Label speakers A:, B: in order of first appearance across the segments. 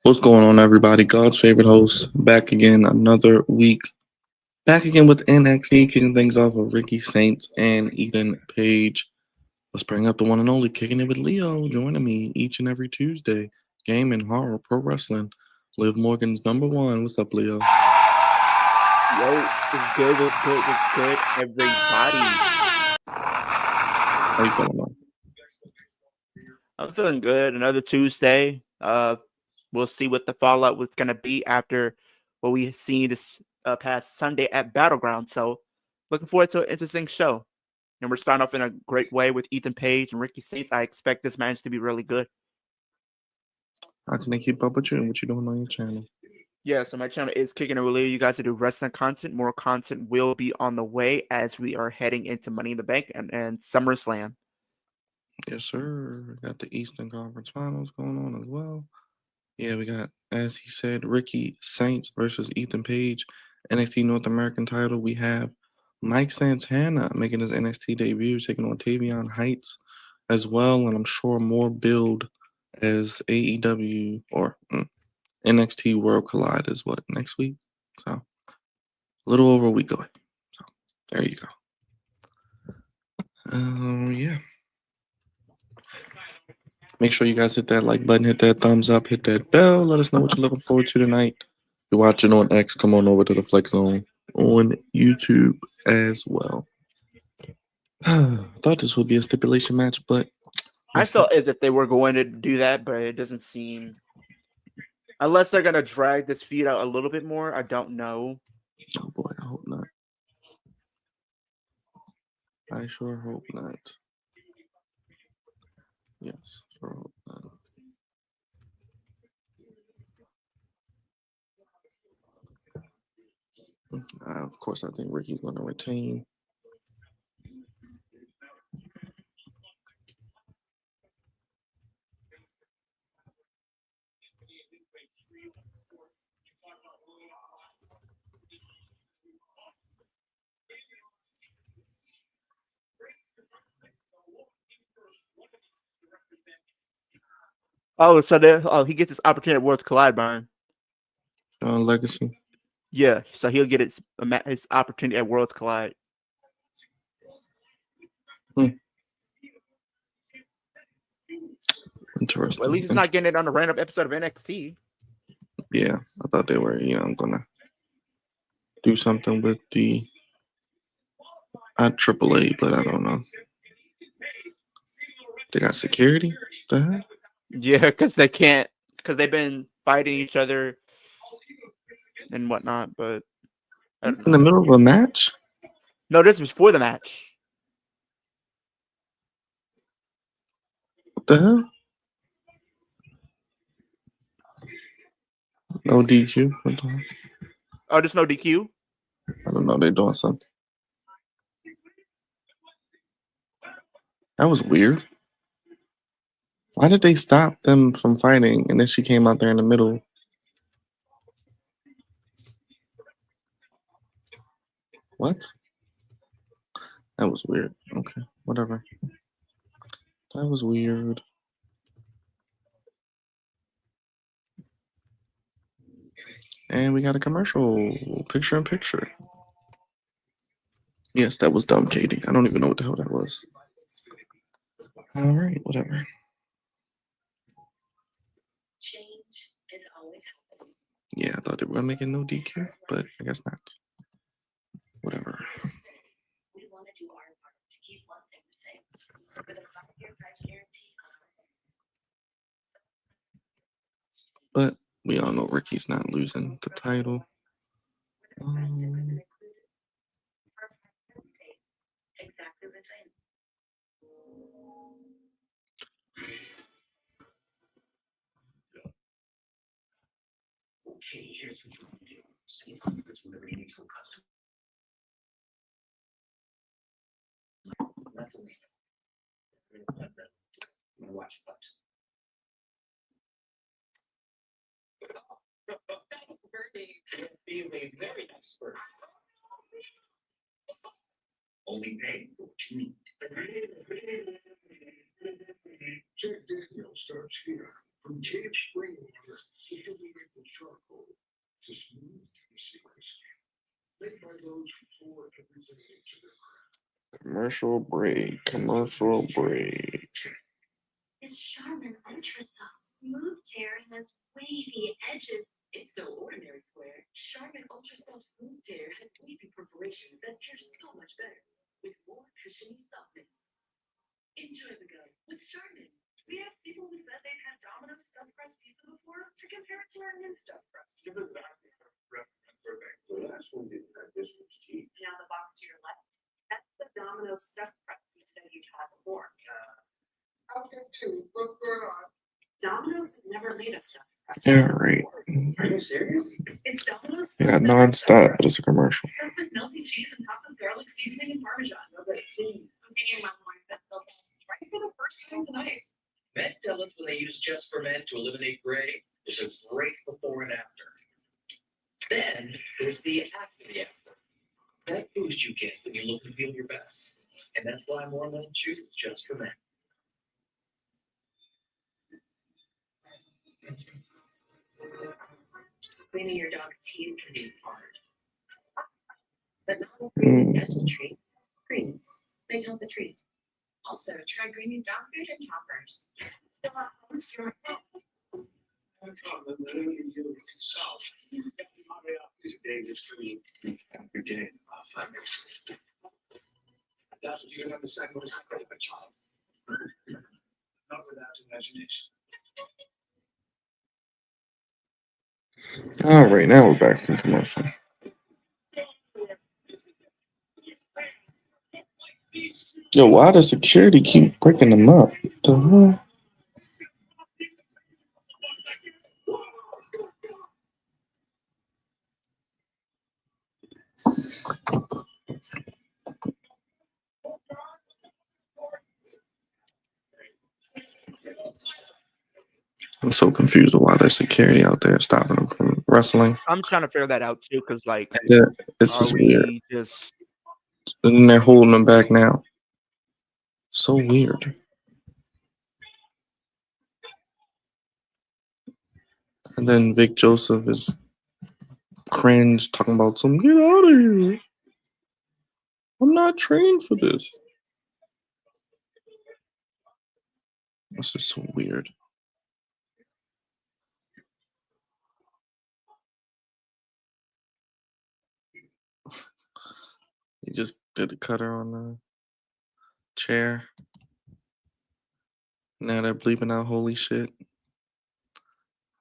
A: What's going on, everybody? God's favorite host, back again another week. Back again with NXT, kicking things off with Ricky Saints and Ethan Page. Let's bring up the one and only Kicking It with Leo, joining me each and every Tuesday. Gaming, horror, pro wrestling. Liv Morgan's number one. What's up, Leo?
B: Yo, it's good, everybody.
A: How you feeling, man?
B: I'm feeling good. Another Tuesday. We'll see what the fallout was going to be after what we seen this past Sunday at Battleground. So, looking forward to an interesting show. And we're starting off in a great way with Ethan Page and Ricky Saints. I expect this match to be really good.
A: How can they keep up with you and what you doing on your channel?
B: Yeah, so my channel is Kicking It with Leo. You guys to do wrestling content. More content will be on the way as we are heading into Money in the Bank and SummerSlam.
A: Yes, sir. We got the Eastern Conference Finals going on as well. Yeah, we got, as he said, Ricky Saints versus Ethan Page, NXT North American title. We have Mike Santana making his NXT debut, taking on Tavion Heights as well, and I'm sure more build as AEW or NXT World Collide is what, next week? So, a little over a week away. So, there you go. Yeah. Make sure you guys hit that like button, hit that thumbs up, hit that bell. Let us know what you're looking forward to tonight. If you're watching on X, come on over to the Flex Zone on YouTube as well. Thought this would be a stipulation match, but
B: I felt as if they were going to do that, but it doesn't seem. Unless they're going to drag this feud out a little bit more, I don't know.
A: Oh boy, I hope not. I sure hope not. Yes, sure hope not. Of course, I think Ricky's going to retain.
B: Oh, so he gets his opportunity at Worlds Collide, Byron.
A: Legacy.
B: Yeah, so he'll get his opportunity at Worlds Collide.
A: Interesting.
B: Well, at least he's not getting it on a random episode of NXT.
A: Yeah, I thought they were, gonna do something with the AAA, but I don't know. They got security? The hell?
B: Yeah, because they've been fighting each other and whatnot, but
A: In the middle of a match?
B: No, this was for the match.
A: What the hell? No DQ? What the hell?
B: Oh, there's no DQ?
A: I don't know. They're doing something. That was weird. Why did they stop them from fighting and then she came out there in the middle? What? That was weird. Okay, whatever. That was weird. And we got a commercial. Picture in picture. Yes, that was dumb, Katie. I don't even know what the hell that was. All right, whatever. Change is always happening. Yeah, I thought they were gonna make it no DQ, but I guess not. Whatever. We want to do our part to keep one thing the same. For the 5-year price guarantee. But we all know Ricky's not losing the title. Exactly the same.
C: Jack Daniel starts here. From cave spring water to sugar maple charcoal to smooth Tennessee whiskey. Made by those who pour everything into their craft.
A: Commercial break. Commercial break.
D: This Charmin Ultra Soft Smooth Tear has wavy edges. It's no ordinary square. Charmin Ultra Soft Smooth Tear has wavy perforation that tears so much better, with more cushiony softness. Enjoy the go with Charmin. We asked people who said they'd had Domino's stuffed crust pizza before to compare it to our new stuffed crust.
C: The last one didn't have this much cheese.
D: Now the box to your left, that's the Domino's stuffed crust you said you'd had before.
C: How can you? What's going on?
D: Domino's had never made a stuffed crust.
A: Yeah, right.
C: Are you serious?
D: It's Domino's.
A: Yeah, non-stop, but it's a commercial.
D: Stuffed with melty cheese and topped with garlic seasoning and Parmesan. I'm thinking my point. That's okay. Try it for the first time tonight.
E: Men tell us when they use Just for Men to eliminate gray, there's a great before and after. Then there's the after the after. That boost you get when you look and feel your best. And that's why more men choose Just for Men.
D: Cleaning your dog's teeth can be hard. But not with Greenies dental treats. Greenies. Big health a treat. Also, try Greenies dog food and toppers. Fill out most your
C: Your day. That's what you're going to understand what is happening for a child. Not without imagination.
A: All right, now we're back from commercial. Yo, why does security keep breaking them up? The hell? I'm so confused with why there's security out there stopping them from wrestling.
B: I'm trying to figure that out too, because like,
A: It's
B: are
A: just weird.
B: we just
A: And they're holding them back now. So weird. And then Vic Joseph is cringe talking about some get out of here. I'm not trained for this. This is so weird. He just did a cutter on the chair. Now they're bleeping out holy shit.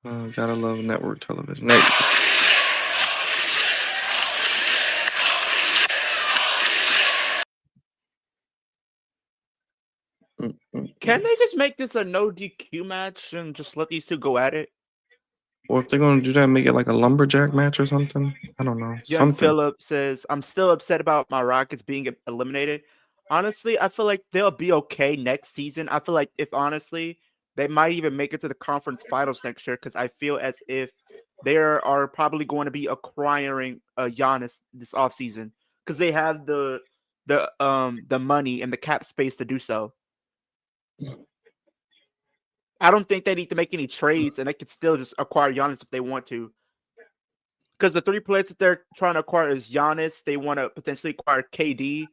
A: Gotta love network television.
B: Can they just make this a no DQ match and just let these two go at it?
A: Or if they're gonna do that, make it like a lumberjack match or something. I don't know.
B: Young
A: Something.
B: Phillip says, I'm still upset about my Rockets being eliminated. Honestly, I feel like they'll be okay next season. I feel like if honestly, they might even make it to the conference finals next year because I feel as if they are probably going to be acquiring Giannis this offseason because they have the money and the cap space to do so. I don't think they need to make any trades, and they could still just acquire Giannis if they want to. Because the three players that they're trying to acquire is Giannis. They want to potentially acquire KD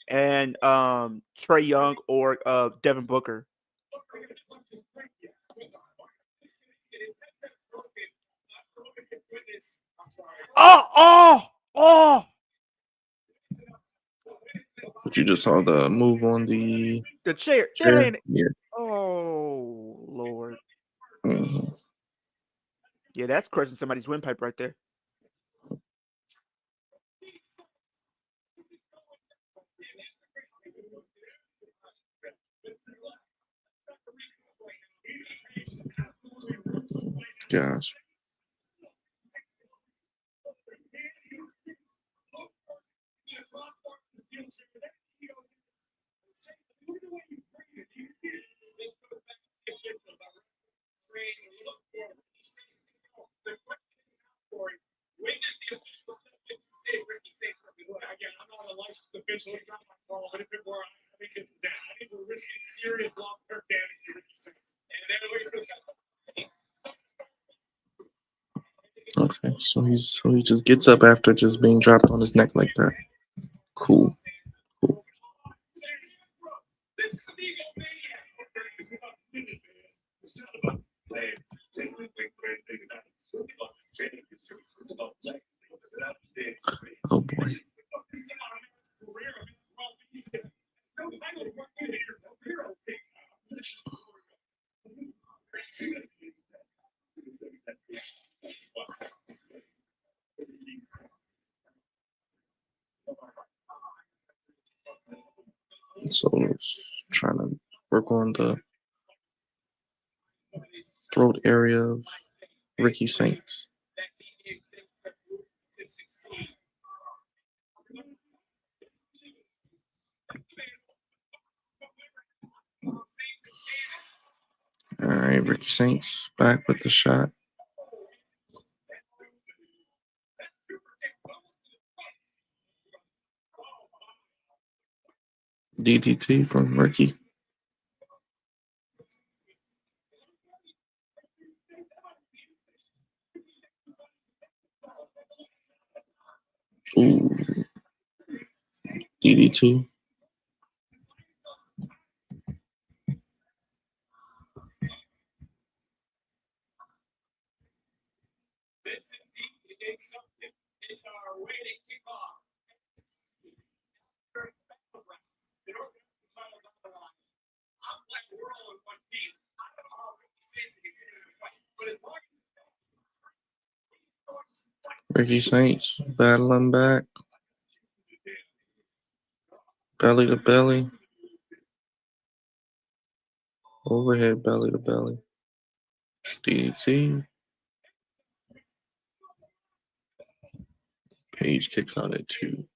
B: and Trae Young or Devin Booker. Oh!
A: But you just saw the move on the
B: chair.
A: chair.
B: That ain't.
A: Yeah.
B: Oh Lord.
A: Mm-hmm.
B: Yeah, that's crushing somebody's windpipe right there.
A: Gosh. Okay, so he just gets up after just being dropped on his neck like that. Cool. Cool. Oh boy. So trying to work on the throat area of Ricky Saints. All right, Ricky Saints back with the shot. DDT from Ricky. Ooh. DDT. Ricky Saints battling back. Belly to belly. Overhead belly to belly. DDT. Page kicks out at 2.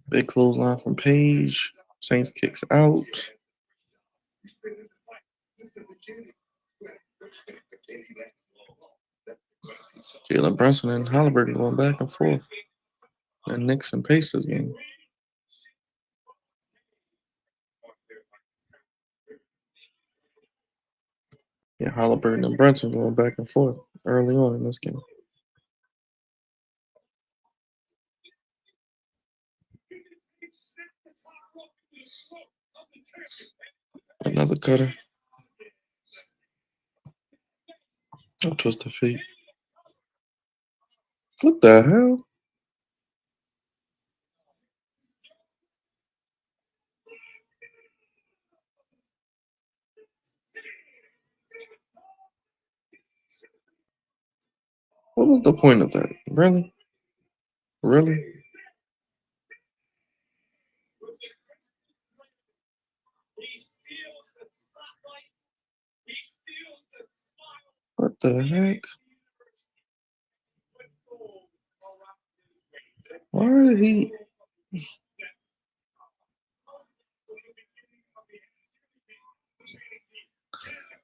A: Big clothesline from Page. Saints kicks out. Jalen Brunson and Halliburton going back and forth. And Nixon Pace this game. Yeah, Halliburton and Brunson going back and forth early on in this game. Another cutter. Oh, twist of feet. What the hell? What was the point of that? Really? Really? What the heck? Why did he?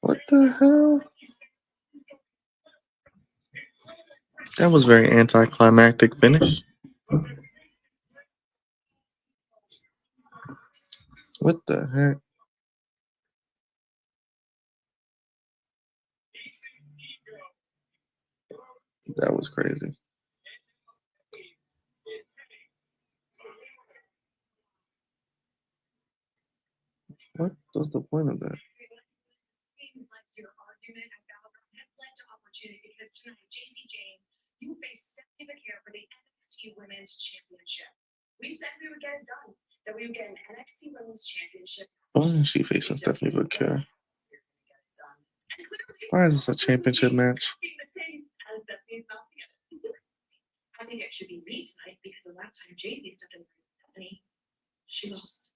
A: What the hell? That was very anticlimactic finish. What the heck? That was crazy. What was the point of that?
D: Seems like your argument at Battleground has led to opportunity because tonight, JC Jane, you face Stephanie McCare for the NXT Women's Championship. We said we would get it done, that we would get an NXT Women's Championship.
A: Why is she facing Stephanie McCare? Why is this a championship match?
D: I think it should be me tonight because the last time JC stepped in for Stephanie, She lost.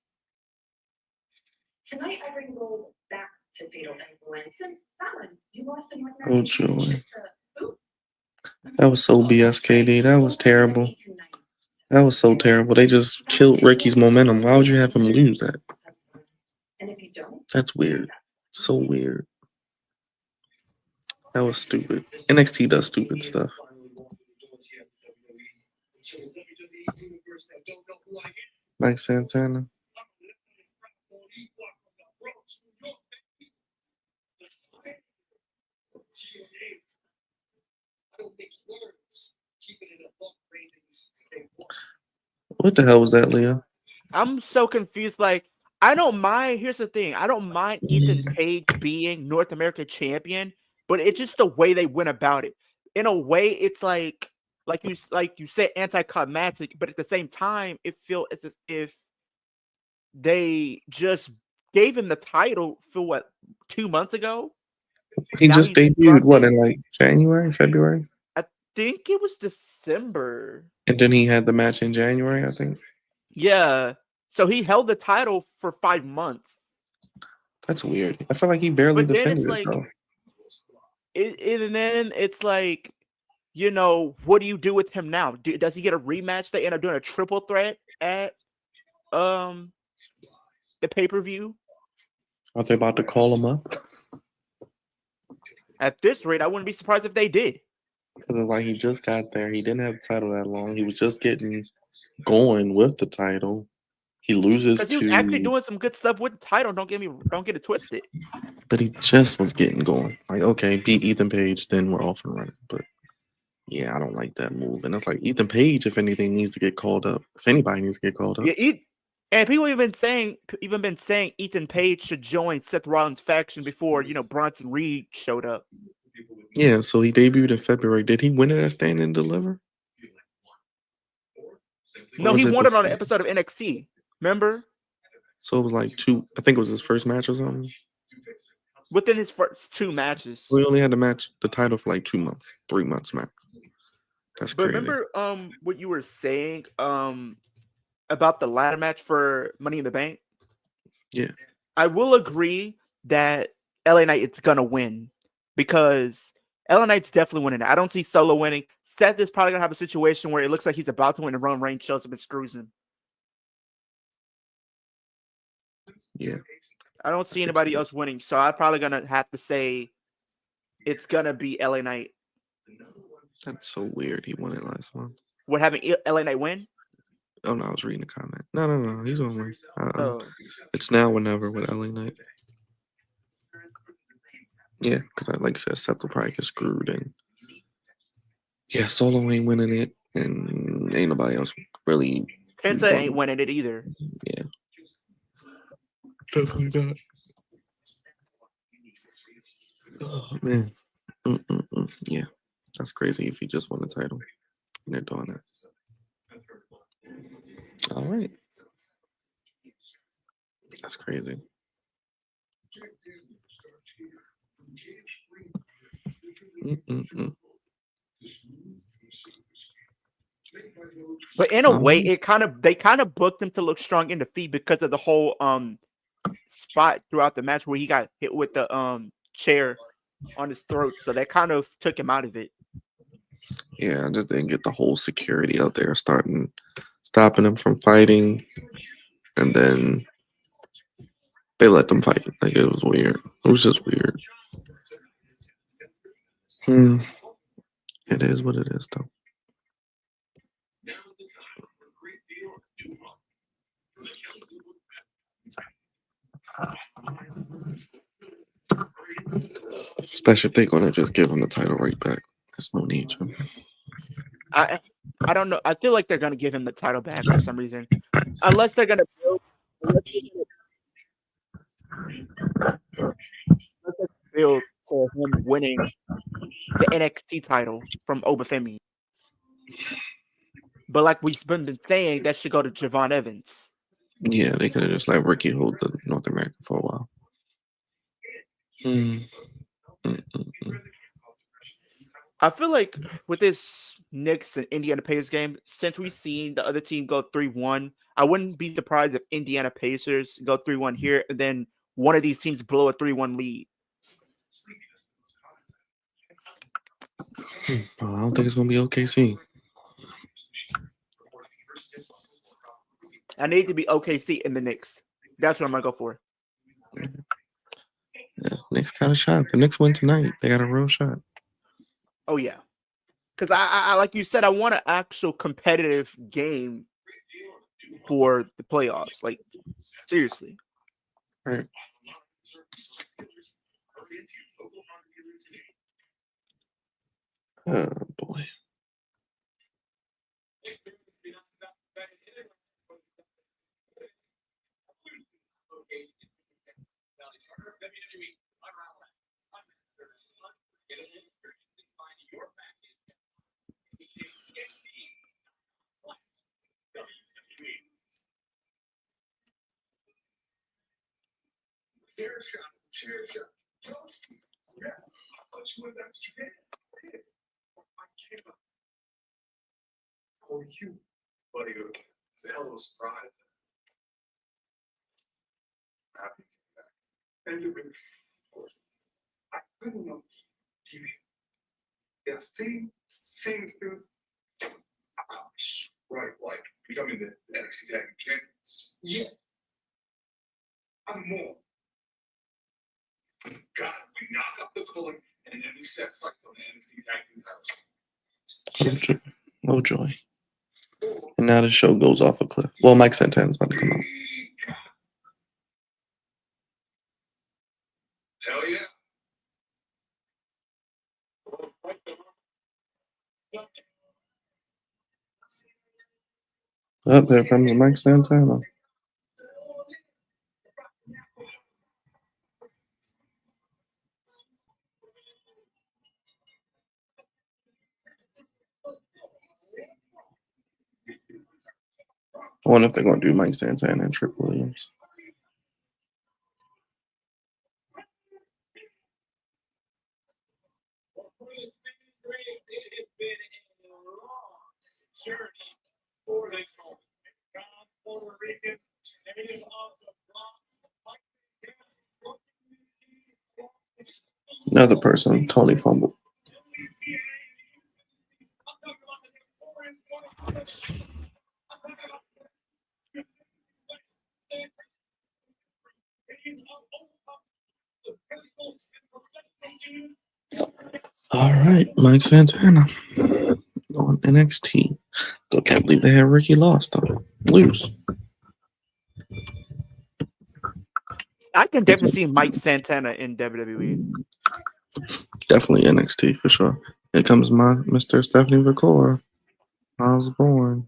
D: Tonight, I bring gold back to Fatal Influence. Since Fallon, you lost the North American
A: joy.
D: Championship to who?
A: That was so BSKD. That was terrible. That was so terrible. They just killed Ricky's momentum. Why would you have him lose that?
D: And if you don't,
A: That's weird. So weird. That was stupid. NXT does stupid stuff. Like Santana. What the hell was that, Leah?
B: I'm so confused. Like, I don't mind. Here's the thing. I don't mind Ethan Page being North American champion, but it's just the way they went about it. In a way, it's like you said, anticlimactic, but at the same time, it feels as if they just gave him the title for what, 2 months ago.
A: He
B: Now
A: just
B: he's
A: debuted, what,
B: dropped
A: in like January, February?
B: I think it was December.
A: And then he had the match in January, I think.
B: Yeah. So he held the title for 5 months.
A: That's weird. I feel like he barely
B: But then
A: defended
B: it's
A: it,
B: like,
A: though.
B: and then it's like, what do you do with him now? Does he get a rematch? They end up doing a triple threat at the pay-per-view.
A: Are they about to call him up?
B: At this rate, I wouldn't be surprised if they did.
A: Because it's like he just got there. He didn't have the title that long. He was just getting going with the title. He loses
B: Because he was actually doing some good stuff with the title. Don't get it twisted.
A: But he just was getting going. Like, okay, beat Ethan Page, then we're off and running. But yeah, I don't like that move. And it's like Ethan Page, if anything, needs to get called up. If anybody needs to get called up.
B: Yeah, and people even been saying Ethan Page should join Seth Rollins' faction before Bronson Reed showed up.
A: Yeah, so he debuted in February. Did he win it at Stand and Deliver?
B: No, he won it on an episode of NXT. Remember?
A: So it was like I think it was his first match or something.
B: Within his first 2 matches.
A: We only had the title for like 2 months, 3 months max. That's
B: But
A: crazy.
B: remember what you were saying about the ladder match for Money in the Bank?
A: Yeah.
B: I will agree that LA Knight is gonna win because LA Knight's definitely winning. I don't see Solo winning. Seth is probably gonna have a situation where it looks like he's about to win and Roman Reigns shows up and screws him.
A: Yeah.
B: I don't see anybody else winning, so I'm probably gonna have to say it's gonna be LA Knight.
A: That's so weird. He won it last month.
B: What, having LA Knight win?
A: Oh no, I was reading the comment. No, he's gonna win.
B: Oh.
A: It's now or never with LA Knight. Yeah, because like I said, Seth will probably get screwed, and yeah, Solo ain't winning it, and ain't nobody else really.
B: Penta ain't winning it either.
A: Yeah, definitely not. Oh man, yeah, that's crazy. If he just won the title, and they're doing that. All right, that's crazy.
B: But in a way, they kind of booked him to look strong in defeat because of the whole spot throughout the match where he got hit with the chair on his throat. So that kind of took him out of it.
A: Yeah, I just didn't get the whole security out there stopping him from fighting, and then they let them fight. Like, it was weird. It was just weird. It is what it is, though. Especially if they're gonna just give him the title right back. There's no need to.
B: I don't know. I feel like they're gonna give him the title back for some reason, unless they're gonna build for him winning the NXT title from Obafemi. But like we've been saying, that should go to Javon Evans.
A: Yeah, they could have just let Ricky hold the North American for a while.
B: I feel like with this Knicks and Indiana Pacers game, since we've seen the other team go 3-1, I wouldn't be surprised if Indiana Pacers go 3-1 here, and then one of these teams blow a 3-1 lead.
A: I don't think it's gonna be OKC.
B: I need to be OKC in the Knicks. That's what I'm gonna go for.
A: Yeah, Knicks got a shot. The Knicks win tonight. They got a real shot.
B: Oh yeah, because I like you said, I want an actual competitive game for the playoffs. Like seriously.
A: Right. Oh boy.
C: Chair shot. Yeah. I thought you went back to Japan. I came up. For you, buddy. It's a hell of a surprise. Happy to be back. And it's, I couldn't know. Yeah, same thing. Right, like becoming the NXT Tag Team Champions. Yes. I'm more. God, we knock up the color and then we set sights on the NXT Tag Team titles.
A: Oh joy. And now the show goes off a cliff. Well, Mike Santana's about to come out.
C: Hell yeah.
A: Up there comes Mike Santana. I wonder if they're gonna do Mike Santana and Trick Williams. Another person, Tony fumbled. All right, Mike Santana on NXT. Still can't believe they had Ricky lost though. Lose.
B: I can definitely see Mike Santana in WWE.
A: Definitely NXT for sure. Here comes my Mr. Stephanie Vicor. I was born.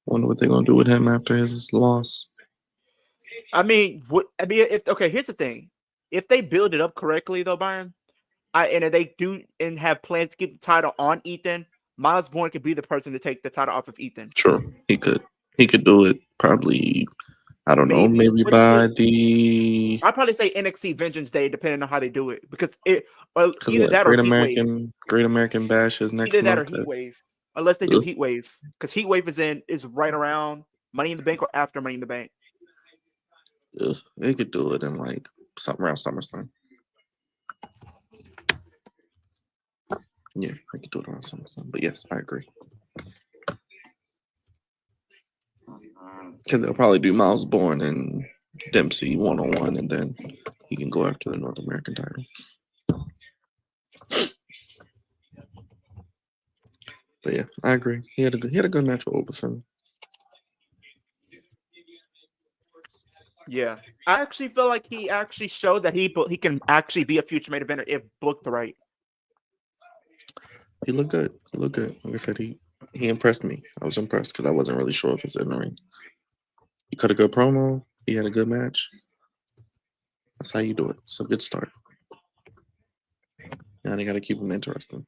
A: Wonder what they're gonna do with him after his loss.
B: Here's the thing. If they build it up correctly though, Byron, and if they do and have plans to keep the title on Ethan, Miles Bourne could be the person to take the title off of Ethan.
A: Sure, he could. He could do it probably. I don't know. Maybe
B: But
A: by the.
B: I'd probably say NXT Vengeance Day, depending on how they do it, because either
A: What,
B: that or Heat Wave.
A: Great American Bash is next
B: Either that or
A: month.
B: Heat Wave, unless they do
A: Ugh.
B: Heat Wave, because Heat Wave is right around Money in the Bank or after Money in the Bank.
A: Ugh, they could do it in like something around SummerSlam. Yeah, they could do it around SummerSlam. But yes, I agree. Because they'll probably do Miles Bourne and Dempsey 1-on-1, and then he can go after the North American title. But yeah, I agree. He had a good match with Oberson.
B: Yeah, I actually feel like he actually showed that he can actually be a future main eventer if booked right.
A: He looked good. Like I said, he impressed me. I was impressed because I wasn't really sure if it's in the ring. He cut a good promo. He had a good match. That's how you do it. It's a good start. Now they got to keep him interesting.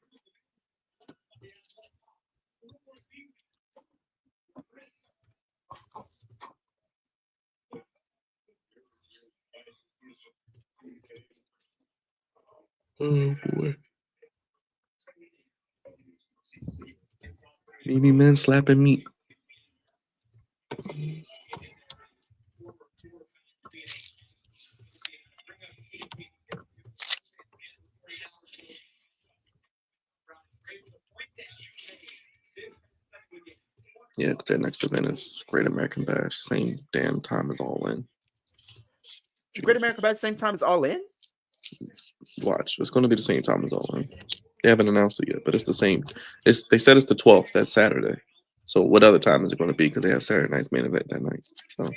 A: Oh boy. Meaty men slapping meat. Yeah, because their next event is Great American Bash. Same damn time as All In.
B: Great American Bash same time as All In?
A: Watch. It's going to be the same time as All In. They haven't announced it yet, but it's the same. They said it's the 12th. That's Saturday. So what other time is it going to be? Because they have Saturday night's main event that night. So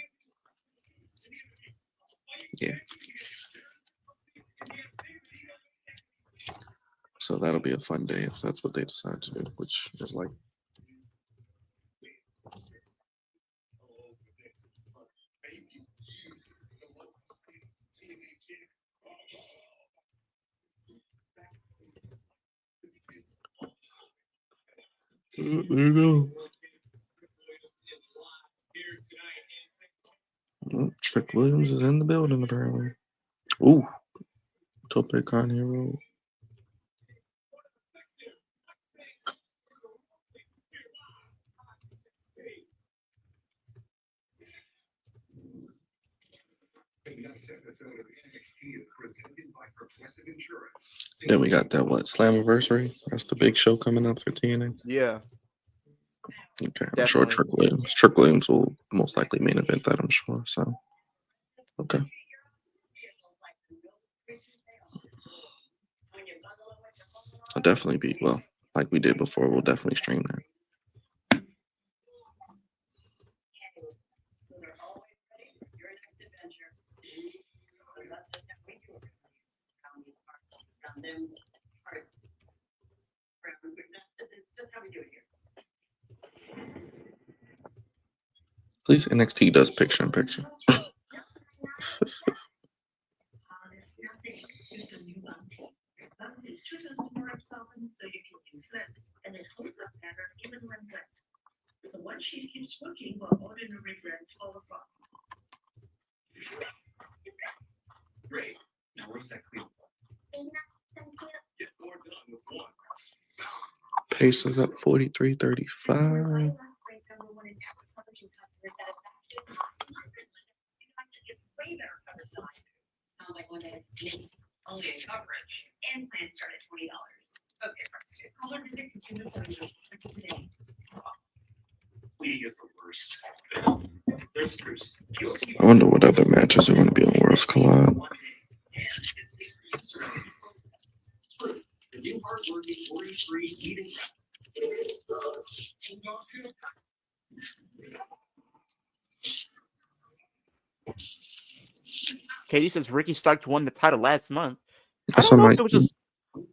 A: yeah. So that'll be a fun day if that's what they decide to do, which is like. There you go. Oh, Trick Williams is in the building apparently. Ooh, Tope Con Hero. Then we got that what Slammiversary? That's the big show coming up for TNA.
B: Yeah.
A: Okay, I'm sure
B: Definitely.
A: Trick Williams will most likely main event that, I'm sure. So okay. I'll definitely be like we did before, we'll definitely stream that. At least NXT does picture in picture.
D: So you can use this, and it holds up better even when wet. The one sheet keeps working while ordinary breads fall apart.
E: Great. Now where's that clean? Get more done with one.
A: Pace is up 43-35.
D: Sounds like one day only in coverage. And plans start at $20. Okay, first. Color visit consumer services today.
E: Bleeding is the worst. There's Spruce.
A: I wonder what other matches are going to be on Worlds Collide.
E: The new hardworking 43 eating.
B: Katie says Ricky Starks won the title last month. I
A: That's
B: don't know if
A: like
B: it was just.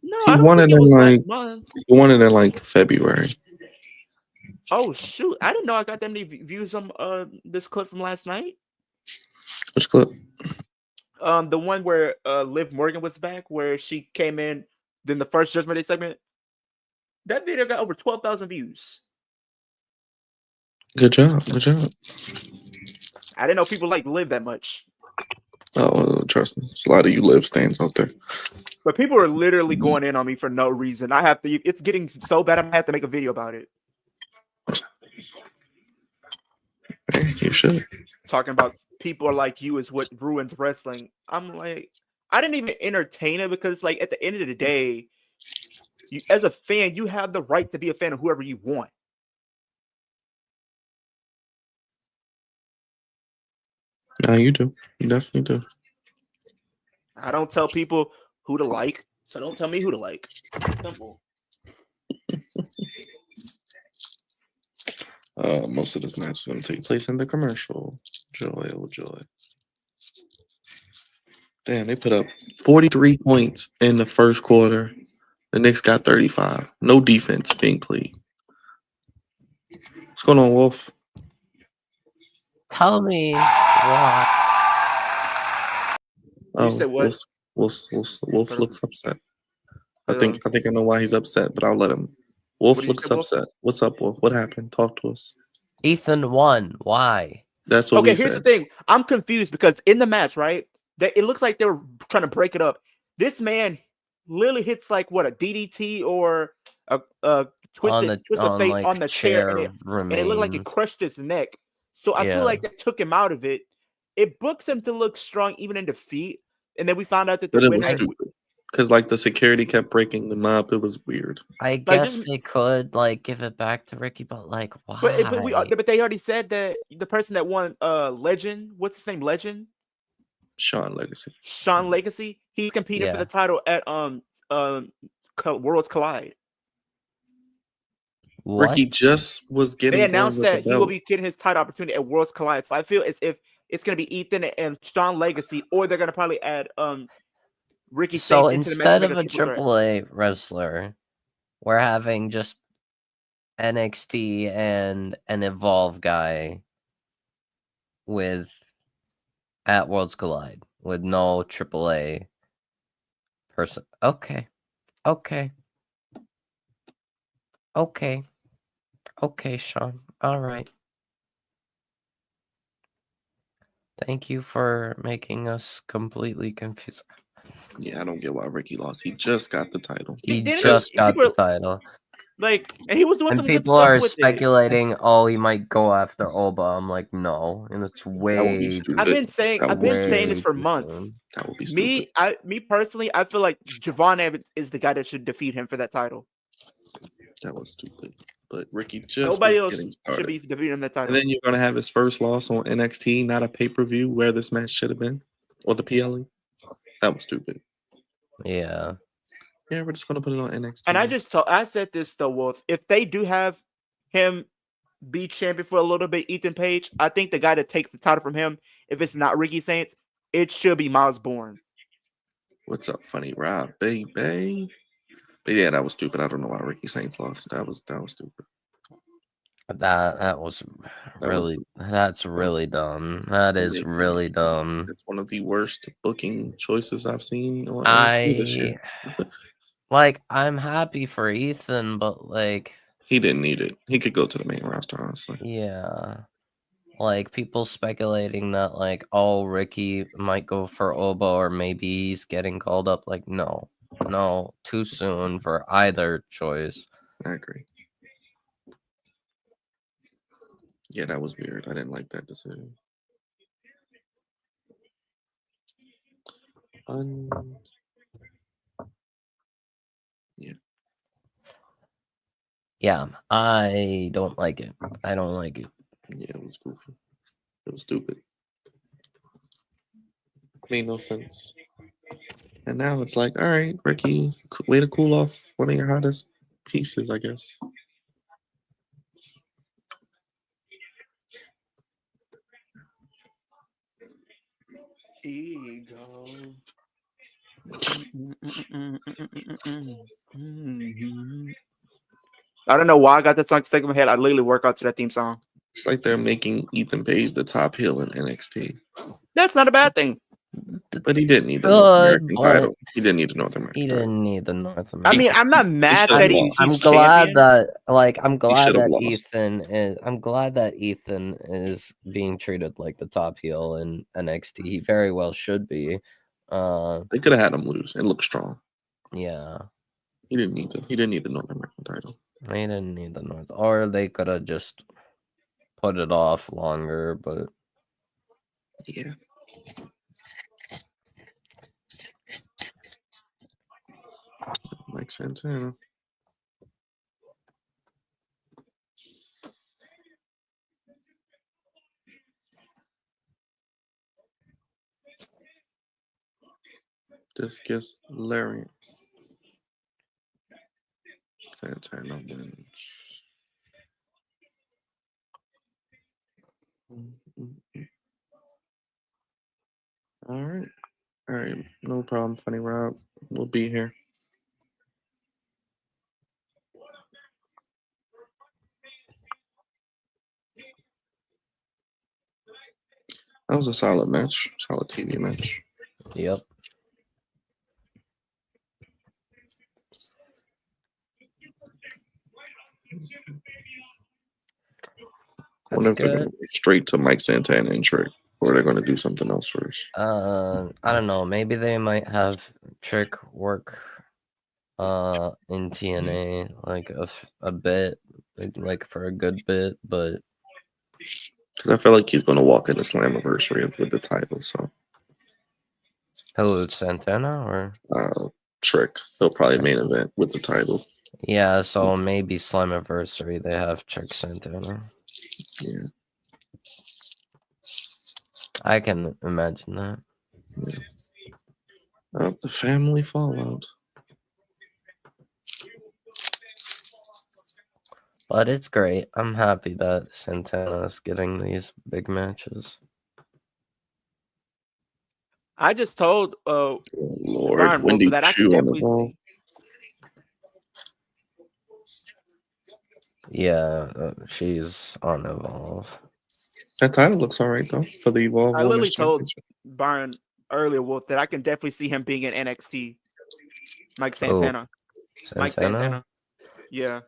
B: No,
A: he
B: I don't
A: won
B: think
A: it
B: it
A: in
B: was
A: like
B: last month.
A: he won it in like February.
B: Oh shoot! I didn't know I got that many views on this clip from last night.
A: Which clip?
B: The one where Liv Morgan was back, where she came in, then the first Judgment Day segment. That video got over 12,000 views.
A: Good job. Good job.
B: I didn't know people like Liv that much.
A: Oh, trust me, it's a lot of you Liv stands out there.
B: But people are literally going in on me for no reason. I have to. It's getting so bad. I'm gonna have to make a video about it.
A: Hey, you should.
B: Talking about people are like you is what ruins wrestling. I'm like, I didn't even entertain it because, like, at the end of the day, you as a fan, you have the right to be a fan of whoever you want.
A: No, you do. You definitely do.
B: I don't tell people who to like, so don't tell me who to like. Simple.
A: Most of this match is going to take place in the commercial. Joy, oh joy. Damn, they put up 43 points in the first quarter. The Knicks got 35. No defense being played. What's going on, Wolf?
F: Tell me why.
B: You said what?
A: Wolf looks upset. I
B: Hold
A: think I know why he's upset, but I'll let him. Wolf
B: What did you
A: looks
B: say, Wolf?
A: upset. What's up, Wolf? What happened? Talk to us.
F: Ethan won. Why?
A: That's what
B: Okay,
A: we
B: here's
A: said.
B: the thing. I'm confused because in the match, right, that it looks like they were trying to break it up. This man literally hits like what, a DDT or a twist of fate
F: like
B: on the chair, and it looked like it
F: remains.
B: crushed his neck. So I feel
F: Yeah.
B: like that took him out of it. It books him to look strong even in defeat, and then we found out that the
A: But it was
B: winner.
A: stupid because like the security kept breaking them up. It was weird.
F: I
B: Like,
F: guess
B: just-
F: they could like give it back to Ricky, but like why?
B: But they already said that the person that won Legend, what's his name, Legend?
A: Sean Legacy.
B: Sean Legacy, he's competing for
F: Yeah.
B: the title at Worlds Collide.
F: What?
A: Ricky just was getting.
B: They announced
A: going with
B: that
A: the
B: he will
A: belt.
B: be getting his title opportunity at Worlds Collide. So I feel as if it's going to be Ethan and Sean Legacy, or they're going to probably add Ricky
F: So
B: Saints into the match to
F: instead
B: make
F: of a
B: triple threat.
F: AAA wrestler, we're having just NXT and an Evolve guy with at Worlds Collide with no AAA person. Okay. Okay, Sean. All right. Thank you for making us completely confused.
A: Yeah, I don't get why Ricky lost. He just got the title.
F: He
B: Didn't
F: just
B: he-
F: got
B: people
F: the title.
B: Like, and he was doing
F: And
B: some good
F: people
B: stuff
F: are
B: with it.
F: speculating, oh, he might go after Oba. I'm like, no. And it's way
A: stupid.
B: I've been saying
A: That would be
B: this for
F: too
B: months.
F: soon.
A: That would be stupid.
B: Me personally, I feel like Javon Evans is the guy that should defeat him for that title.
A: That was stupid. But Ricky just
B: Nobody
A: was
B: else
A: getting
B: should
A: started.
B: be defeating him that title.
A: And then you're gonna have his first loss on NXT, not a pay-per-view where this match should have been, or the PLE. That was stupid.
F: Yeah.
A: Yeah, we're just gonna put it on NXT.
B: And I said this though, Wolf. If they do have him be champion for a little bit, Ethan Page, I think the guy that takes the title from him, if it's not Ricky Saints, it should be Miles Bourne.
A: What's up, funny Rob, baby? But yeah, that was stupid. I don't know why Ricky Saints lost. That was stupid.
F: That was really that's really dumb. That is really dumb.
A: It's one of the worst booking choices I've seen on NXT this year.
F: Like, I'm happy for Ethan, but like
A: he didn't need it. He could go to the main roster, honestly.
F: Yeah. Like people speculating that like, oh, Ricky might go for Oba or maybe he's getting called up. Like, no, too soon for either choice.
A: I agree. Yeah, that was weird. I didn't like that decision. Yeah.
F: Yeah, I don't like it. I don't like it.
A: Yeah, it was goofy. It was stupid. Made no sense. And now it's like, all right, Ricky, way to cool off one of your hottest pieces, I guess.
B: Ego. I don't know why I got that song stuck in my head. I literally work out to that theme song.
A: It's like they're making Ethan Page the top heel in NXT.
B: That's not a bad thing.
A: But he didn't need the North American title. He didn't need the North American
F: He
A: title.
F: didn't need the North American.
B: I mean, I'm not mad that he's
F: I'm glad
B: champion.
F: I'm glad that
A: lost.
F: I'm glad that Ethan is being treated like the top heel in NXT. He very well should be.
A: They could have had him lose and look strong.
F: Yeah.
A: He didn't need the North American title.
F: They didn't need the North, or they could have just put it off longer, but
A: yeah. Like Santana. This gets Lariat. Santana wins. All right. No problem, Funny Rob. We'll be here. That was a solid match. Solid TV match.
F: Yep.
A: I wonder if they're going to go straight to Mike Santana and Trick, or they're going to do something else first.
F: I don't know. Maybe they might have Trick work in TNA, like a bit, like for a good bit, but
A: Because I feel like he's going to walk into Slammiversary with the title. So
F: who, Santana or
A: Trick, he'll probably main event with the title.
F: yeah, so maybe Slammiversary they have Trick Santana.
A: Yeah.
F: I can imagine that.
A: The family fallout.
F: But it's great. I'm happy that Santana's getting these big matches.
B: I just told
A: Oh, Lord,
B: Byron Wolf
A: Wendy
B: that I
A: Chu
B: can
A: on the
B: definitely
A: ball.
B: see.
F: Yeah, she's on Evolve.
A: That title looks all right though for the Evolve
B: I literally
A: Women's
B: told
A: Championship.
B: Byron earlier, Wolf, that I can definitely see him being in NXT. Mike
F: Oh,
B: Santana. Mike
F: Santana?
B: Santana. Yeah.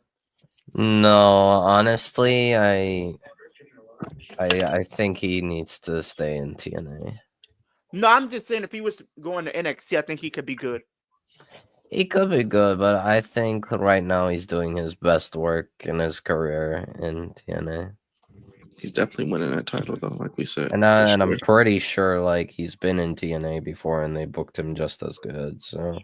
F: No, honestly, I think he needs to stay in TNA.
B: No, I'm just saying if he was going to NXT, I think he could be good.
F: He could be good, but I think right now he's doing his best work in his career in TNA.
A: He's definitely winning that title though, like we said.
F: And
A: this
F: I'm
A: year.
F: pretty sure like he's been in TNA before and they booked him just as good. So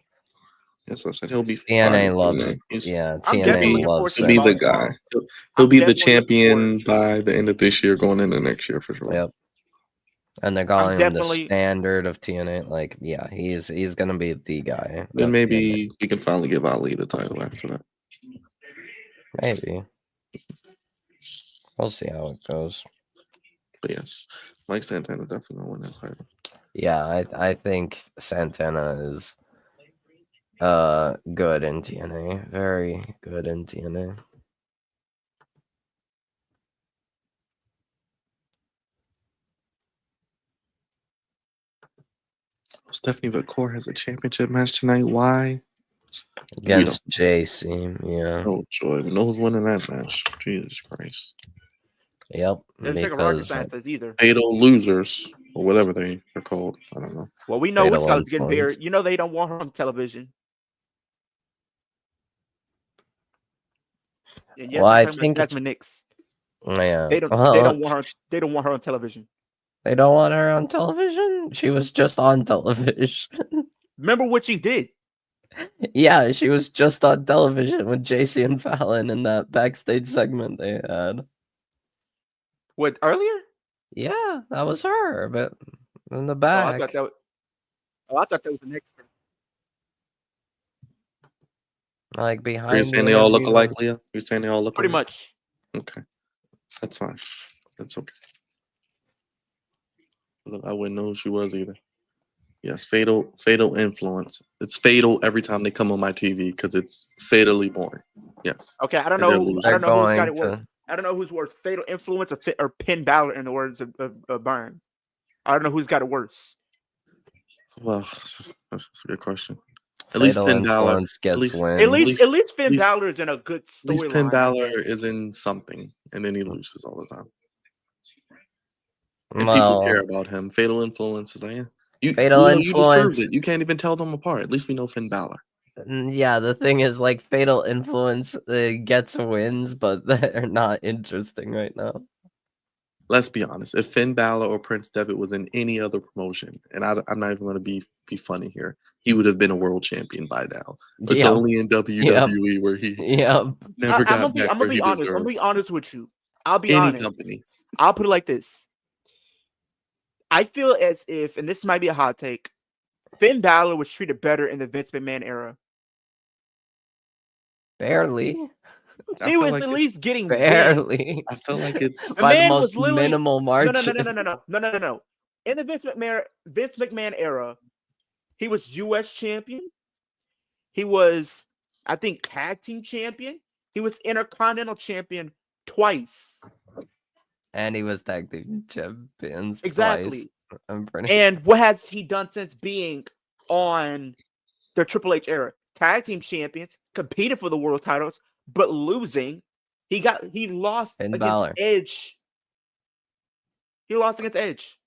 A: That's what I said. He'll be fine.
F: TNA
A: in
F: loves
A: TNA.
F: yeah,
B: I'm
F: TNA
B: definitely looking forward
F: loves
B: to
A: He'll be the
B: Evolve
A: guy.
B: tomorrow.
A: He'll
B: I'm
A: be the
B: definitely looking forward.
A: champion by the end of this year, going into next year for sure.
F: Yep. And they're
B: I'm
F: calling him the
B: definitely
F: standard of TNA. Like, yeah, he's gonna be the guy.
A: Then
F: of TNA.
A: maybe we can finally give Ali the title after that.
F: Maybe. We'll see how it goes.
A: But yes, Mike Santana definitely gonna win that title.
F: Yeah, I think Santana is good in TNA. Very good in TNA.
A: Stephanie McCourt has a championship match tonight. Why?
F: Against JC, yeah.
A: Oh joy. We know who's winning that match. Jesus Christ.
F: Yep.
B: doesn't take a rocket
F: Because
B: scientist either.
A: Fatal losers or whatever they are called. I don't know.
B: Well, we know
F: Fatal
B: Wisconsin's getting
F: Influence.
B: buried. You know they don't want her on television. And yes,
F: Well, I
B: I'm talking
F: think
B: about
F: it's
B: Jasmine Nix.
F: yeah.
B: They don't want her. They don't want her on television.
F: They don't want her on television. She was just on television.
B: Remember what she did?
F: Yeah, she was just on television with JC and Fallon in that backstage segment they had.
B: What, earlier?
F: Yeah, that was her, but in the
B: Oh,
F: back.
B: I thought that was the next person.
F: Like
A: Are
F: behind
A: you saying they all look alike, Leah? You're saying they all look
B: Pretty
A: alike?
B: much.
A: Okay. That's fine. That's okay. Look, I wouldn't know who she was either. Yes, fatal influence. It's fatal every time they come on my TV because it's fatally boring. Yes.
B: Okay, I don't
A: And they're
B: know.
A: losing.
B: I don't know who's got
F: They're
B: it worse.
F: going
B: I don't know who's worse, Fatal Influence or Pin Balor, in the words of Byron. I don't know who's got it worse.
A: Well, that's a good question. At least
F: Fatal
A: Finn Balor.
F: Influence gets
A: least-
F: wins.
B: At least Finn Balor is in a good
A: At least Finn
B: storyline.
A: Balor is in something, and then he loses all the time. And people
F: Well,
A: care about him. Fatal influence is like, yeah. You
F: Fatal
A: just proved
F: Influence.
A: it. You can't even tell them apart. At least we know Finn Balor.
F: Yeah, the thing is, like, Fatal Influence gets wins, but they're not interesting right now.
A: Let's be honest. If Finn Balor or Prince Devitt was in any other promotion, and I'm not even going to be funny here, he would have been a world champion by now. But it's
F: Yep.
A: only in WWE where he
F: Yep.
A: never got
B: I'm
A: back
B: gonna
A: where
B: be
A: he
B: honest.
A: deserved.
B: I'm gonna be honest with you. I'll be
A: Any
B: honest.
A: company.
B: I'll put it like this. I feel as if, and this might be a hot take, Finn Balor was treated better in the Vince McMahon era.
F: Barely.
B: He was at least getting wins.
F: Barely.
A: I feel like it's
B: The
F: By the
B: man
F: most
B: was literally
F: minimal
B: no.
F: margin.
B: In the Vince McMahon era, he was U.S. champion. He was, I think, tag team champion. He was Intercontinental champion twice.
F: And he was tag team champions
B: Exactly.
F: twice. I'm pretty.
B: And what has he done since being on the Triple H era? Tag team champions, competed for the world titles, but losing. He lost
F: Finn
B: against
F: Balor.
B: Edge. He lost against Edge.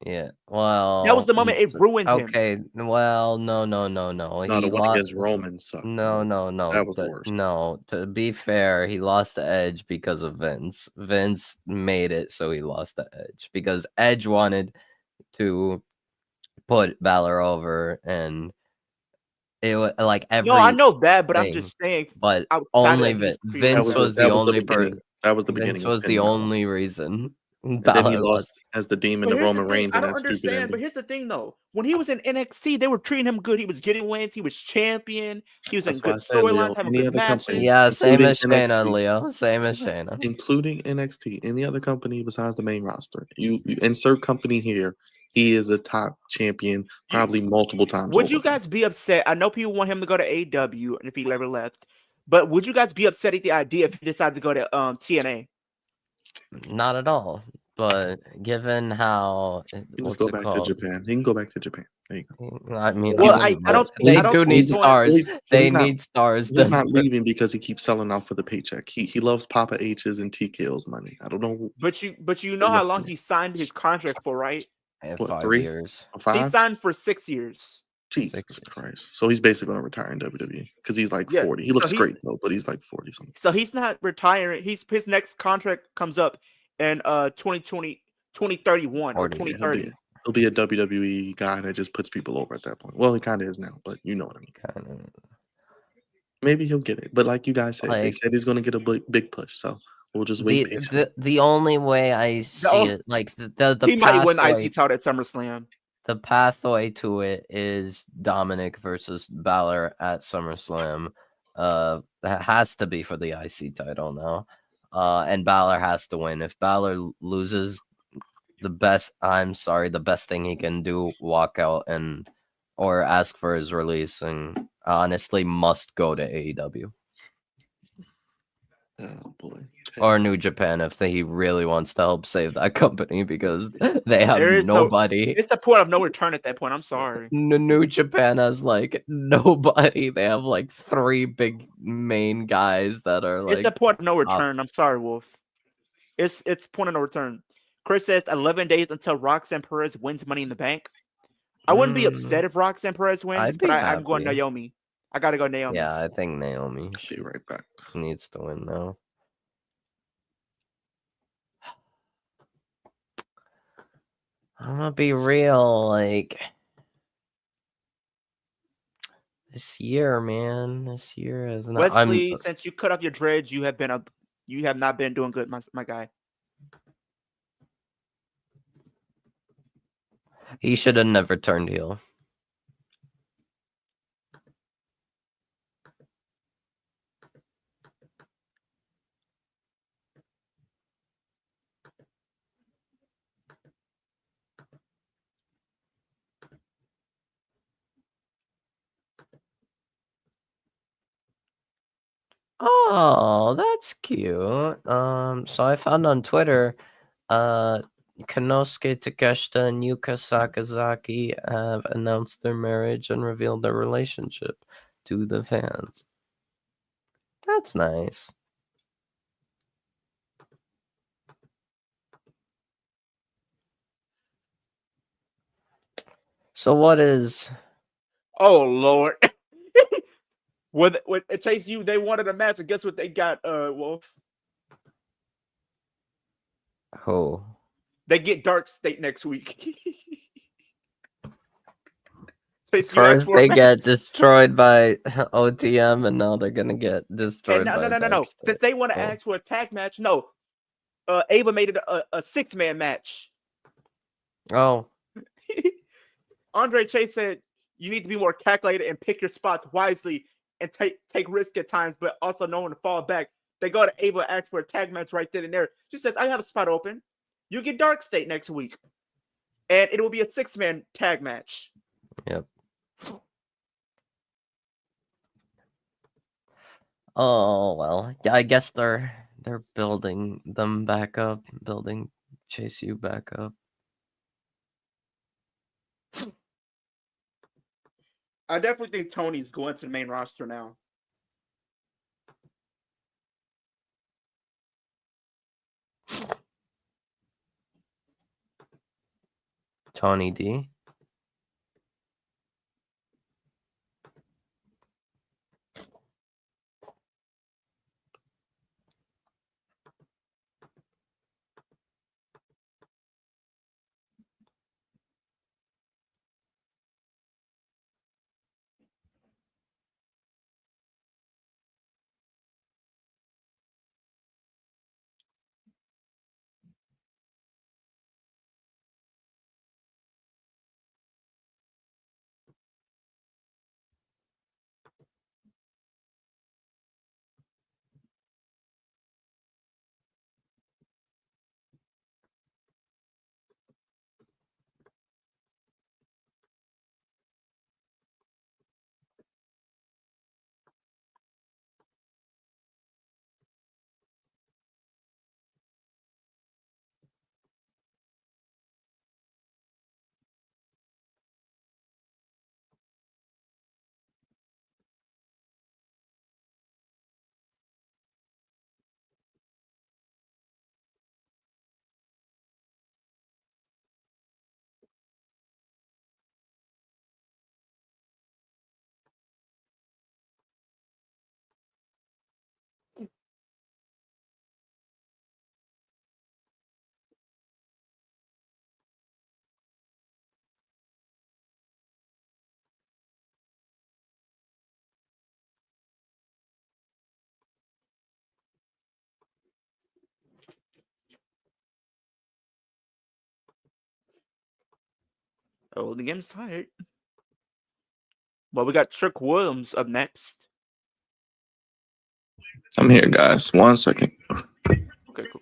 F: Yeah. Well,
B: That was the moment it ruined him.
F: okay. Well, no.
A: No, the
F: He
A: one
F: lost.
A: against Roman sucked.
F: No.
A: That was the worst.
F: No, to be fair, he lost the edge because of Vince. Vince made it so he lost the edge because Edge wanted to put Balor over, and it was like every.
B: No, I know that, but I'm
F: thing,
B: just saying.
F: but
B: outside of
F: only
B: that, he was pretty
F: Vince
B: over.
F: was the only
A: beginning. That was the beginning.
F: Vince
A: of
F: was
A: Finn
F: the
A: Balor.
F: only reason
A: And then he
F: Balor
A: lost as the demon
B: But
A: to
B: here's the
A: Roman
B: thing,
A: Reigns
B: I
A: in
B: don't
A: that stupid
B: understand. But
A: ending.
B: here's the thing, though. When he was in NXT, they were treating him good. He was getting wins. He was champion. He was in
A: That's why I
B: good
A: said, Leo,
B: storylines, having
A: any
B: good
A: other company,
B: matches.
F: Yeah, same
A: including
F: as Shayna,
A: NXT.
F: Leo. Same as Shayna.
A: Including NXT, any other company besides the main roster. You insert company here. He is a top champion, probably multiple times
B: Would
A: over.
B: you guys be upset? I know people want him to go to AEW, and if he ever left, but would you guys be upset at the idea if he decided to go to TNA?
F: Not at all. But given how
A: He just
F: what's
A: go
F: it
A: back
F: called?
A: to Japan. He can go back to Japan. There you go.
F: I mean,
B: Well,
F: I
B: I don't.
F: they
B: I don't
F: do
B: think
F: need
B: he's going.
F: stars. They
A: he's not-
F: need stars.
A: He's not
F: desperate.
A: leaving because he keeps selling out for the paycheck. He loves Papa H's and TKO's money. I don't know
B: But you know how
A: must
B: long
A: be.
B: he signed his contract for, right?
A: what
F: 5
A: 3
F: years.
A: or
B: He
A: 5.
B: signed for 6 years.
A: Jesus
F: 6 years.
A: Christ! So he's basically gonna retire in WWE because he's like
B: Yeah,
A: 40. He
B: so
A: looks
B: he's-
A: great though, but he's like 40 something.
B: So he's not retiring. His next contract comes up in 2020, 2031 or
F: 40, yeah,
B: 2030.
A: He'll be a WWE guy that just puts people over at that point. Well, he kind of is now, but you know what I mean.
F: Kind of
A: Maybe he'll get it, but like you guys said, they
F: like
A: said he's gonna get a big push. So we'll just wait patiently.
F: the only way I see
B: only-
F: it, like the
B: He might win the
F: pathway,
B: IC title at SummerSlam.
F: the pathway to it is Dominic versus Balor at SummerSlam. That has to be for the IC title now. And Balor has to win. If Balor loses, the best thing he can do, walk out and or ask for his release, and honestly must go to AEW
A: Oh boy.
F: or New Japan if he really wants to help save that company because they have
B: There is
F: nobody.
B: It's the point of no return at that point. I'm sorry.
F: New Japan has like nobody. They have like 3 big main guys that are
B: It's the
F: like
B: point of no return. I'm sorry, Wolf. It's point of no return. Chris says 11 days until Roxanne Perez wins Money in the Bank. I wouldn't be upset if Roxanne Perez wins,
F: I'd be
B: but I'm going
F: happy.
B: Naomi. I gotta go Naomi.
F: Yeah, I think Naomi
A: Be right back.
F: needs to win now. I'm gonna be real, like this year, man. This year is not.
B: Wesley, since you cut off your dreads, you have not been doing good, my guy.
F: He should have never turned heel. Oh, that's cute. So I found on Twitter, Konosuke Takeshita and Yuka Sakazaki have announced their marriage and revealed their relationship to the fans. That's nice. So what is?
B: Oh Lord. With Chase U, they wanted a match, and guess what they got, Wolf?
F: Who?
B: They get Dark State next week. Chase, you asked
F: First
B: for a
F: they
B: match.
F: get destroyed by OTM, and now they're gonna get destroyed
B: And
F: by
B: no.
F: Dark State.
B: Since they want to
F: Oh.
B: ask for a tag match, no. Ava made it a 6-man match.
F: Oh,
B: Andre Chase said you need to be more calculated and pick your spots wisely and take risk at times, but also know when to fall back. They go to Ava, ask for a tag match right then and there. She says, I have a spot open. You get Dark State next week. And it will be a 6-man tag match.
F: yep. Oh well, yeah, I guess they're building them back up, building Chase U back up.
B: I definitely think Tony's going to the main roster now.
F: Tony D.
B: Oh, the game's tired. Well, we got Trick Williams up next.
A: I'm here, guys. 1 second.
B: Okay, cool.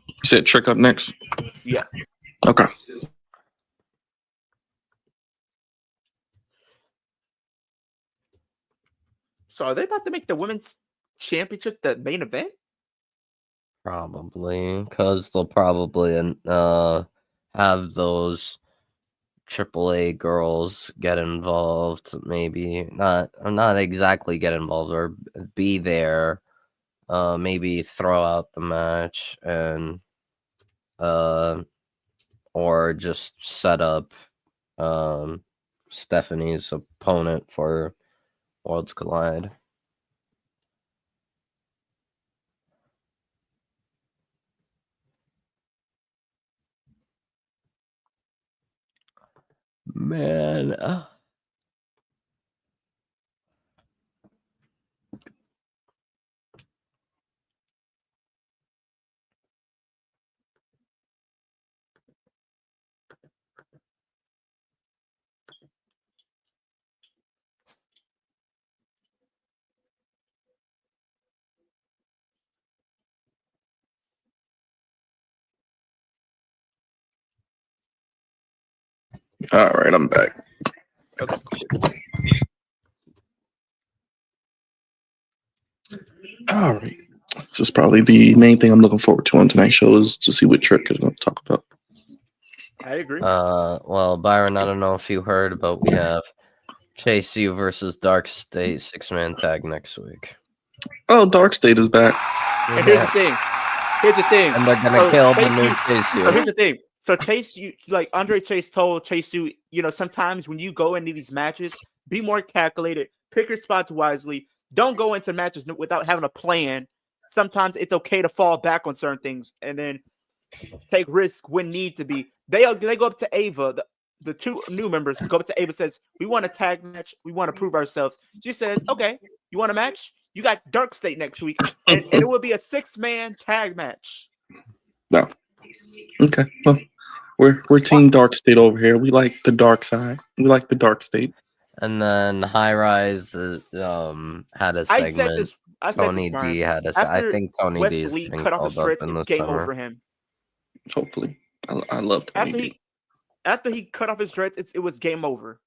A: You said Trick up next?
B: Yeah.
A: Okay.
B: So are they about to make the women's championship the main event?
F: Probably, because they'll probably have those AAA girls get involved. Maybe not exactly get involved or be there. Maybe throw out the match and or just set up Stephanie's opponent for Worlds Collide. Man.
A: All right, I'm back.
B: Okay.
A: All right. This is probably the main thing I'm looking forward to on tonight's show is to see what Trick is going to talk about.
B: I agree.
F: Well, Byron, I don't know if you heard, but we have Chase U versus Dark State 6-man tag next week.
A: Oh, Dark State is back.
B: And here's the thing.
F: And they're gonna kill the new Chase
B: So here's
F: U.
B: the thing. So Chase U, like Andre Chase told Chase U, sometimes when you go into these matches, be more calculated, pick your spots wisely. Don't go into matches without having a plan. Sometimes it's okay to fall back on certain things and then take risk when need to be. They go up to Ava, the two new members go up to Ava, says, "We want a tag match. We want to prove ourselves." She says, "Okay, you want a match? You got Dark State next week, and it will be a 6-man tag match."
A: No. Okay. Well, we're Team Dark State over here. We like the dark side. We like the Dark State.
F: And then High Rise had a segment.
B: I said this,
F: Tony
B: Brian.
F: D had a.
B: After
F: I think Tony
B: Wes
F: D is
B: Lee
F: getting
B: cut off his
F: called up
B: dreads,
F: in the
B: it's game
F: summer.
B: over him.
A: Hopefully. I love Tony D.
B: After he cut off his dreads, it was game over.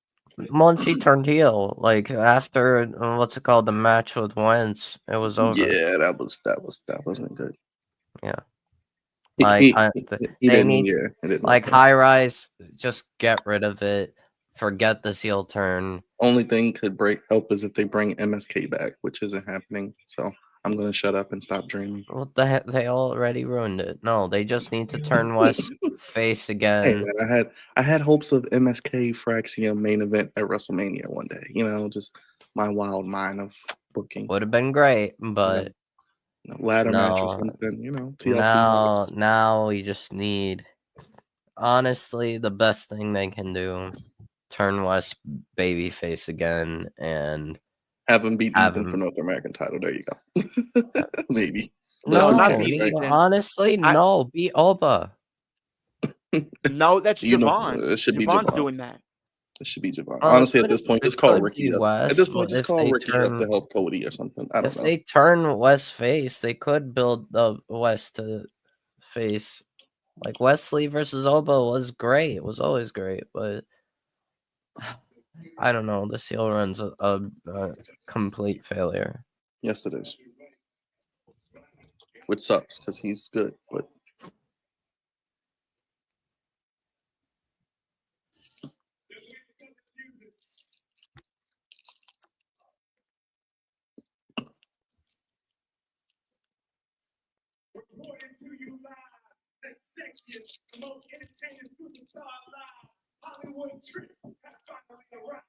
F: Once he turned heel, like after what's it called, the match with Wentz, it was over.
A: Yeah, that wasn't good.
F: Yeah.
A: Like
F: they need like High Rise, just get rid of it. Forget this heel turn.
A: Only thing could help is if they bring MSK back, which isn't happening. So I'm gonna shut up and stop dreaming.
F: What the heck? They already ruined it. No, they just need to turn West face
A: Hey
F: again.
A: man, I had hopes of MSK Fraxium main event at WrestleMania one day. You know, just my wild mind of booking.
F: Would have been great, but
A: Ladder match or
F: no.
A: something. You know, TLC.
F: Now we just need. Honestly, the best thing they can do, turn West babyface again and
A: Have him beat
F: have
A: Ethan
F: him.
A: for North American title. There you go. Maybe. But
B: No,
A: who
B: not
A: cares,
B: beat
A: right?
B: Ethan.
F: Honestly,
B: I-
F: no. Beat Oba.
B: No, that's
A: You know,
B: Javon.
A: it should be
B: Javon's
A: Javon.
B: doing that.
A: It should be Javon.
F: Well,
A: Honestly, at this point, just call Ricky up. At this point, just call Ricky up to help Cody or something. I don't
F: If
A: know.
F: they turn West face, they could build the West to face. Like Wesley versus Oba was great. It was always great, but I don't know. The heel run's a complete failure.
A: Yes, it is. Which sucks because he's good, but
C: Reporting to you live, the sexiest, most entertaining superstar alive, Hollywood Trick has finally arrived.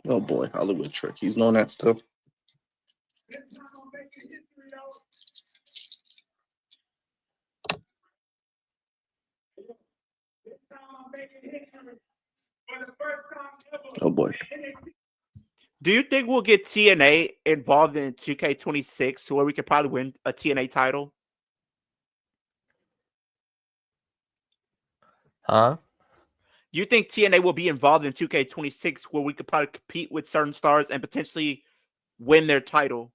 A: oh boy, Hollywood Trick. He's known that stuff.
C: This time I'm making history, though. This time I'm making history. For the first time ever.
A: Oh boy.
B: Do you think we'll get TNA involved in 2K26 where we could probably win a TNA title?
F: Huh?
B: You think TNA will be involved in 2K26 where we could probably compete with certain stars and potentially win their title?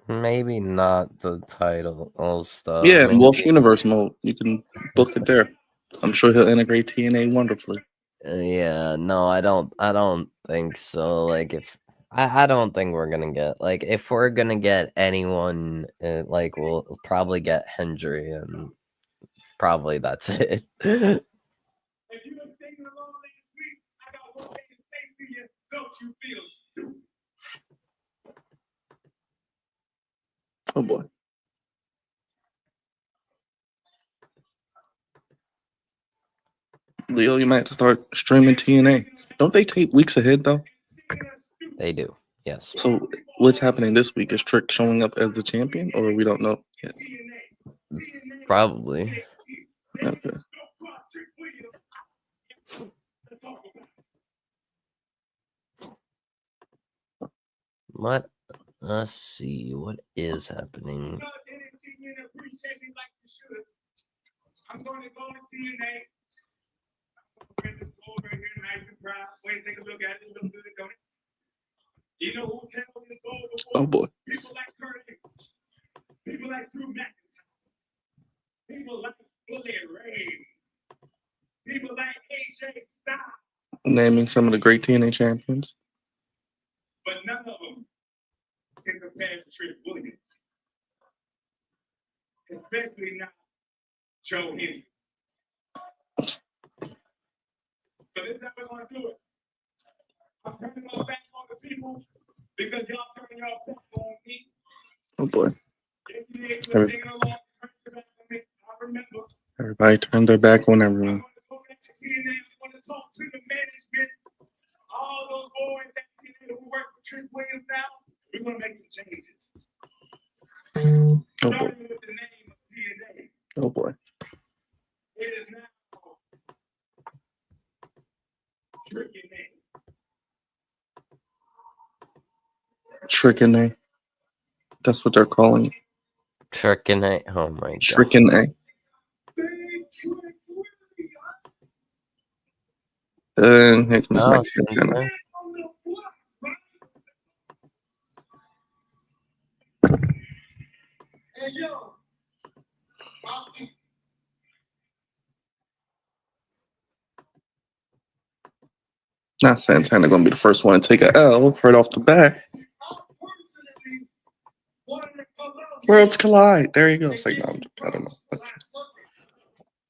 F: Maybe not the title stuff.
A: Yeah, in
F: maybe.
A: Wolf Universe mode, you can book it there. I'm sure he'll integrate TNA wonderfully.
F: Yeah, no, I don't think so. Like if I don't think we're gonna get like if we're gonna get anyone like we'll probably get Hendry and probably that's it.
C: If you were singing along last week, I got one thing to say to you. Don't you feel stupid?
A: Oh boy. Leo, you might have to start streaming TNA. Don't they tape weeks ahead though?
F: They do, yes.
A: So what's happening this week? Is Trick showing up as the champion, or we don't know yet?
F: Probably.
A: Okay.
F: Let's see what is happening.
C: I'm going to go to TNA. Print this bowl right here, nice and proud. Wait, take a look at it. It looks good, don't it? You know who handled this bowl before?
A: Oh boy.
C: People like Kurt Angle. People like Drew McIntyre. People like Bully Ray. People like AJ Styles.
A: Naming some of the great TNA champions.
C: But none of them can compare to Trick Williams. Especially not Joe Henry. So this is how we're going to do it. I'm turning my back on the people because y'all turning your back on me.
A: Oh boy.
C: If you ain't singing along, turn your back on me. I remember.
A: Everybody turned their back on
C: I'm
A: everyone.
C: going to go back to TNA. I want to talk to the management. All those boys that TNA who work for Trick Williams now, we're going to make some changes.
A: Oh boy.
C: Starting with the name of TNA.
A: Oh boy.
C: It is now Trick Name.
A: Trickin' A. That's what they're calling it.
F: Tricking it. Oh my god.
A: Trickin' A. And here comes
F: Oh,
A: Mike Santana.
F: Santana.
C: Hey, yo.
A: Not Santana gonna be the first one to take a L right off the bat. Worlds collide. There you go. It's like, no, I don't know. Let's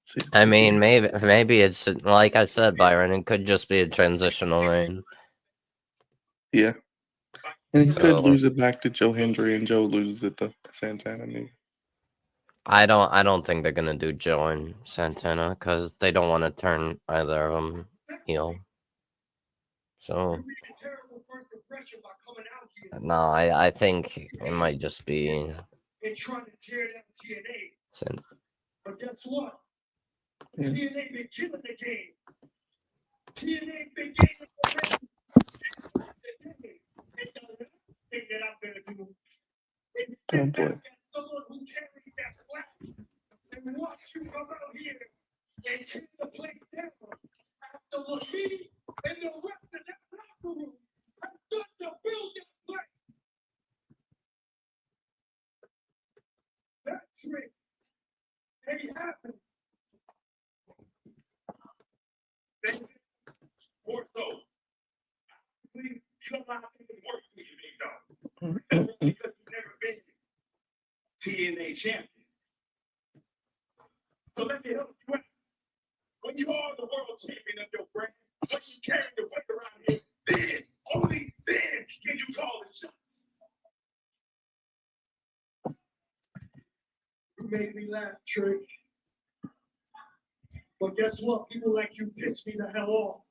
A: see.
F: I mean, maybe it's like I said, Byron. It could just be a transitional reign.
A: Yeah. And he could
F: So-
A: lose it back to Joe Hendry, and Joe loses it to Santana. Maybe.
F: I don't think they're gonna do Joe and Santana because they don't want to turn either of them heel. So
C: You made a terrible first impression by coming out here
F: no, I think it might just be
C: and trying to tear down TNA.
F: San-
C: But guess what?
A: Yeah.
C: TNA been killing the game. TNA been getting the game. And the last thing that I'm gonna do is
A: Oh,
C: sit
A: boy.
C: back as someone who carries that flag and watch you come out here and tear the place down after what me and the rest of that locker room have done to build that place. That trick ain't happening. More so. You don't know how things work for you, big dog. That's because you've never been TNA champion. So let me help you out. When you are the world champion of your brand, when you carry the weight around here, then, only then can you call the shots. You made me laugh, Trick. But guess what? People like you piss me the hell off.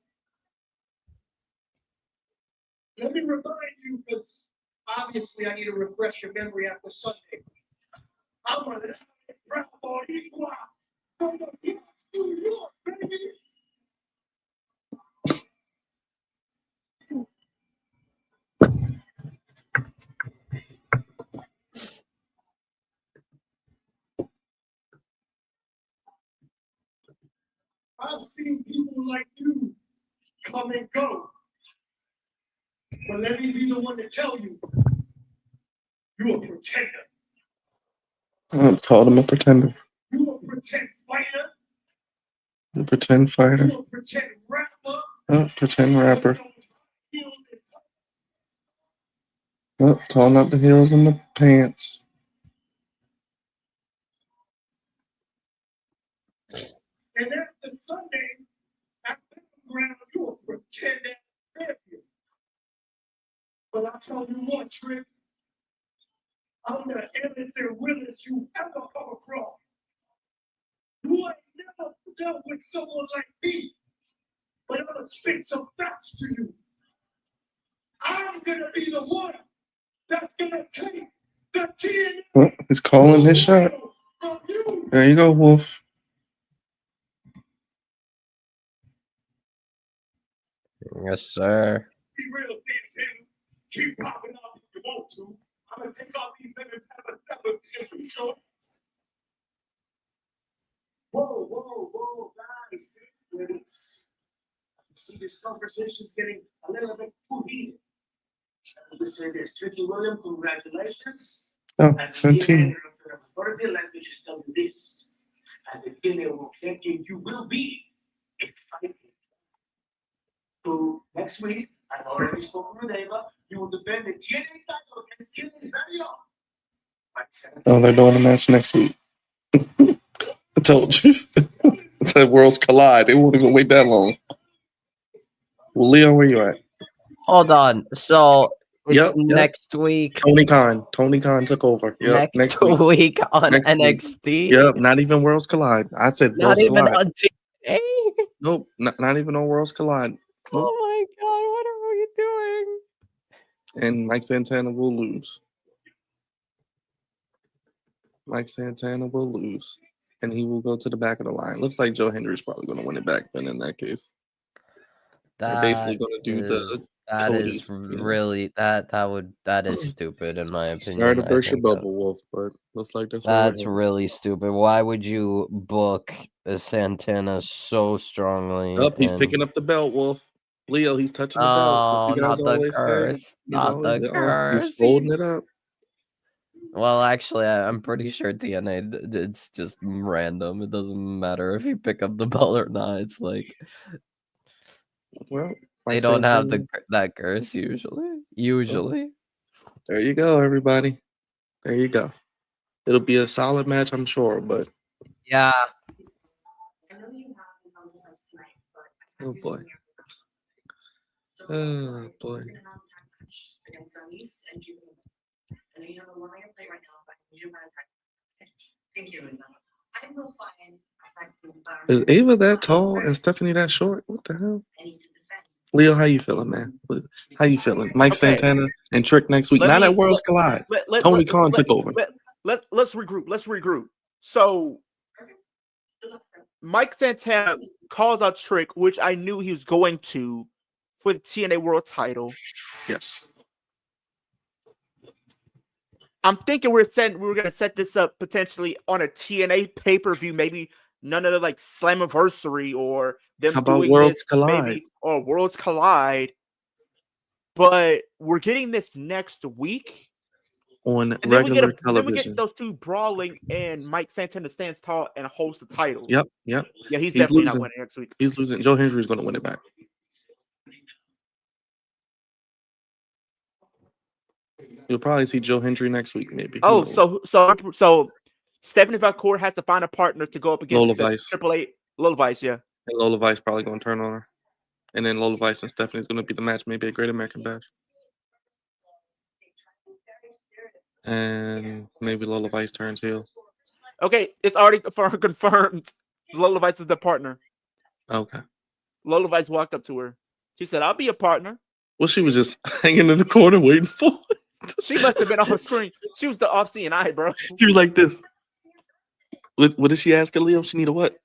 C: Let me remind you, because obviously I need to refresh your memory after Sunday. I'm a proud Boricua from the Bronx, New York, baby. I've seen people like you come and go. But let me be the one to tell you, you're a pretender.
A: I called him a pretender.
C: You're a pretend fighter.
A: The pretend fighter.
C: You're a pretend rapper.
A: Oh, pretend rapper. Oh, calling out the heels and the pants.
C: And after Sunday, at Battleground, you're a pretend champion. But I tell you what, Trick, I'm the illest and realest you ever come across. You ain't never dealt with someone like me. But I'm gonna spit some facts to you. I'm gonna be the one that's gonna take the TNA
A: Oh, he's calling his shot.
C: from you.
A: There you go, Wolf.
F: yes, sir.
C: Be real, Santana. Keep popping up if you want to. I'm gonna take off these living pepper steppers and beat your ass. Whoa, guys. See, this conversation's getting a little bit too heated. You say this, Tricky William, congratulations.
A: Oh,
C: As the
A: Santana.
C: TNA Director of Authority, let me just tell you this. As the TNA World Champion, you will be a fighting. So next week, I've already spoken with Ava. You will defend the TNA title against TNA's very own.
A: Oh, they're doing a match next week. I told you. It's like worlds collide. They won't even wait that long. Well, Leo, where you at?
F: Hold on. So it's
A: Yep.
F: next week.
A: Tony Khan took over. Yep.
F: Next
A: Next week.
F: week on
A: Next week.
F: NXT.
A: Yep. Not even worlds collide. I said
F: Not
A: worlds
F: even
A: collide.
F: on TNA.
A: Nope. Not even on worlds collide. Nope.
F: Oh my god, what are we doing?
A: And Mike Santana will lose. Mike Santana will lose. And he will go to the back of the line. Looks like Joe Hendry's probably going to win it back then in that case. They're basically going to do
F: that
A: Cody's,
F: is
A: you know.
F: really that is stupid in my opinion.
A: Sorry to
F: I
A: burst your
F: think that-
A: bubble, Wolf, but looks like that's where we're
F: That's
A: headed.
F: really stupid. Why would you book Santana so strongly?
A: Up, he's
F: and-
A: picking up the belt, Wolf. Leo, he's touching the belt.
F: Oh,
A: What you guys
F: not the
A: always say.
F: curse.
A: He's
F: Not
A: always
F: the curse.
A: he's folding it up.
F: Well, actually, I'm pretty sure TNA, it's just random. It doesn't matter if you pick up the belt or not. It's like
A: Well,
F: they
A: Mike
F: don't have
A: Santana.
F: that curse usually. Usually.
A: There you go, everybody. There you go. It'll be a solid match, I'm sure, but
F: Yeah.
A: oh boy. Oh boy.
D: against Elise and Julie. I know you have a lot on your plate right now, but I need you to run a time. Thank you, Linda. I will find
A: Is Ava that tall and Stephanie that short? What the hell? Leo, how you feeling, man? How you feeling? Mike
B: Okay.
A: Santana and Trick next week.
B: Let
A: Not
B: me-
A: at Worlds Collide. Tony Khan took over.
B: Let's regroup. So Mike Santana calls out Trick, which I knew he was going to for the TNA World Title.
A: Yes.
B: I'm thinking we're gonna set this up potentially on a TNA pay-per-view, maybe none of the like Slammiversary or them
A: How about
B: doing
A: Worlds
B: this
A: Collide?
B: maybe or Worlds Collide. But we're getting this next week.
A: On
B: And then we
A: regular
B: get
A: television.
B: those two brawling, and Mike Santana stands tall and holds the title.
A: Yep.
B: Yeah, he's definitely not winning next week.
A: He's losing. Joe Hendry's going to win it back. You'll probably see Joe Hendry next week, maybe.
B: Oh, so Stephanie Valcourt has to find a partner to go up against
A: Lola
B: the
A: Vice.
B: Triple H. Lola Vice, yeah.
A: And Lola Vice probably going to turn on her. And then Lola Vice and Stephanie's going to be the match, maybe a Great American Bash. And maybe Lola Vice turns heel.
B: Okay, it's already confirmed. Lola Vice is the partner.
A: Okay.
B: Lola Vice walked up to her. She said, "I'll be a partner."
A: Well, she was just hanging in the corner waiting for it.
B: She must have been on her screen. She was the off-seeing eye, bro.
A: She was like this. What did she ask her, Leo? She need a what?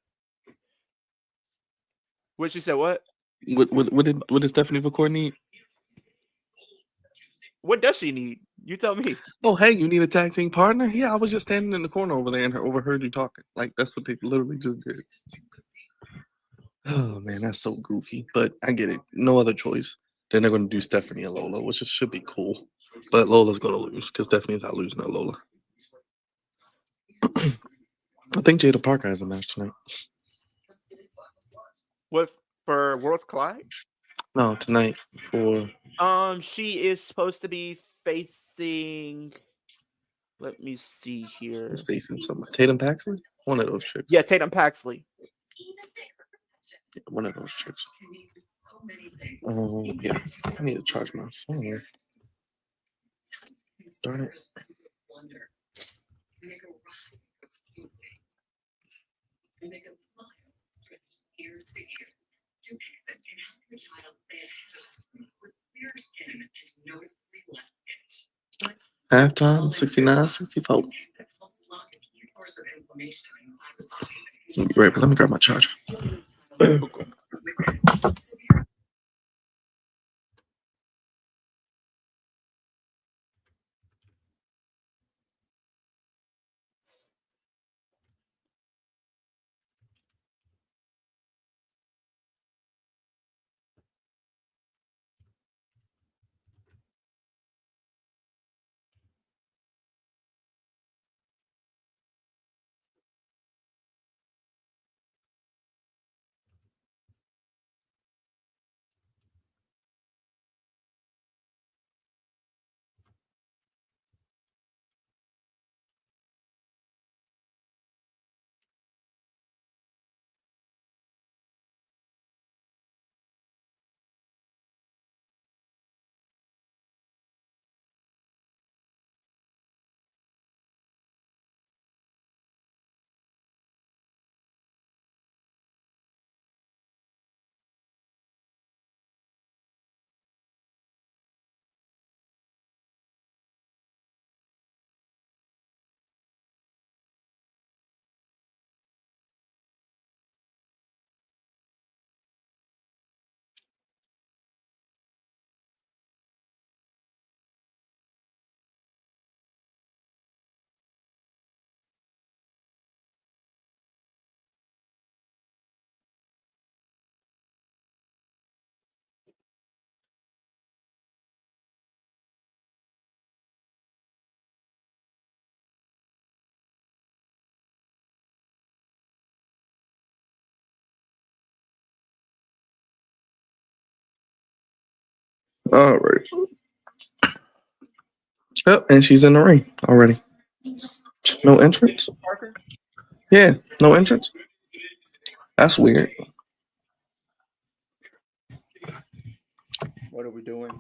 B: What she said? What?
A: What did Stephanie Valcourt need?
B: What does she need? You tell me.
A: Oh, hey, you need a tag team partner? Yeah, I was just standing in the corner over there and overheard you talking. Like, that's what they literally just did. Oh, man, that's so goofy. But I get it. No other choice. Then they're going to do Stephanie and Lola, which should be cool. But Lola's going to lose because Stephanie's not losing to Lola. I think Jada Parker has a match tonight.
B: What, for Worlds Collide?
A: No, tonight for...
B: She is supposed to be facing... Let me see here.
A: She's facing someone. Tatum Paxley? One of those chicks.
B: Yeah, Tatum Paxley.
A: Yeah, one of those chicks. Yeah. I need to charge my phone. Darn it. Halftime, 69-64. Right, but let me grab my charger. All right. Oh, and she's in the ring already. No entrance? Yeah, no entrance. That's weird.
B: What are we doing?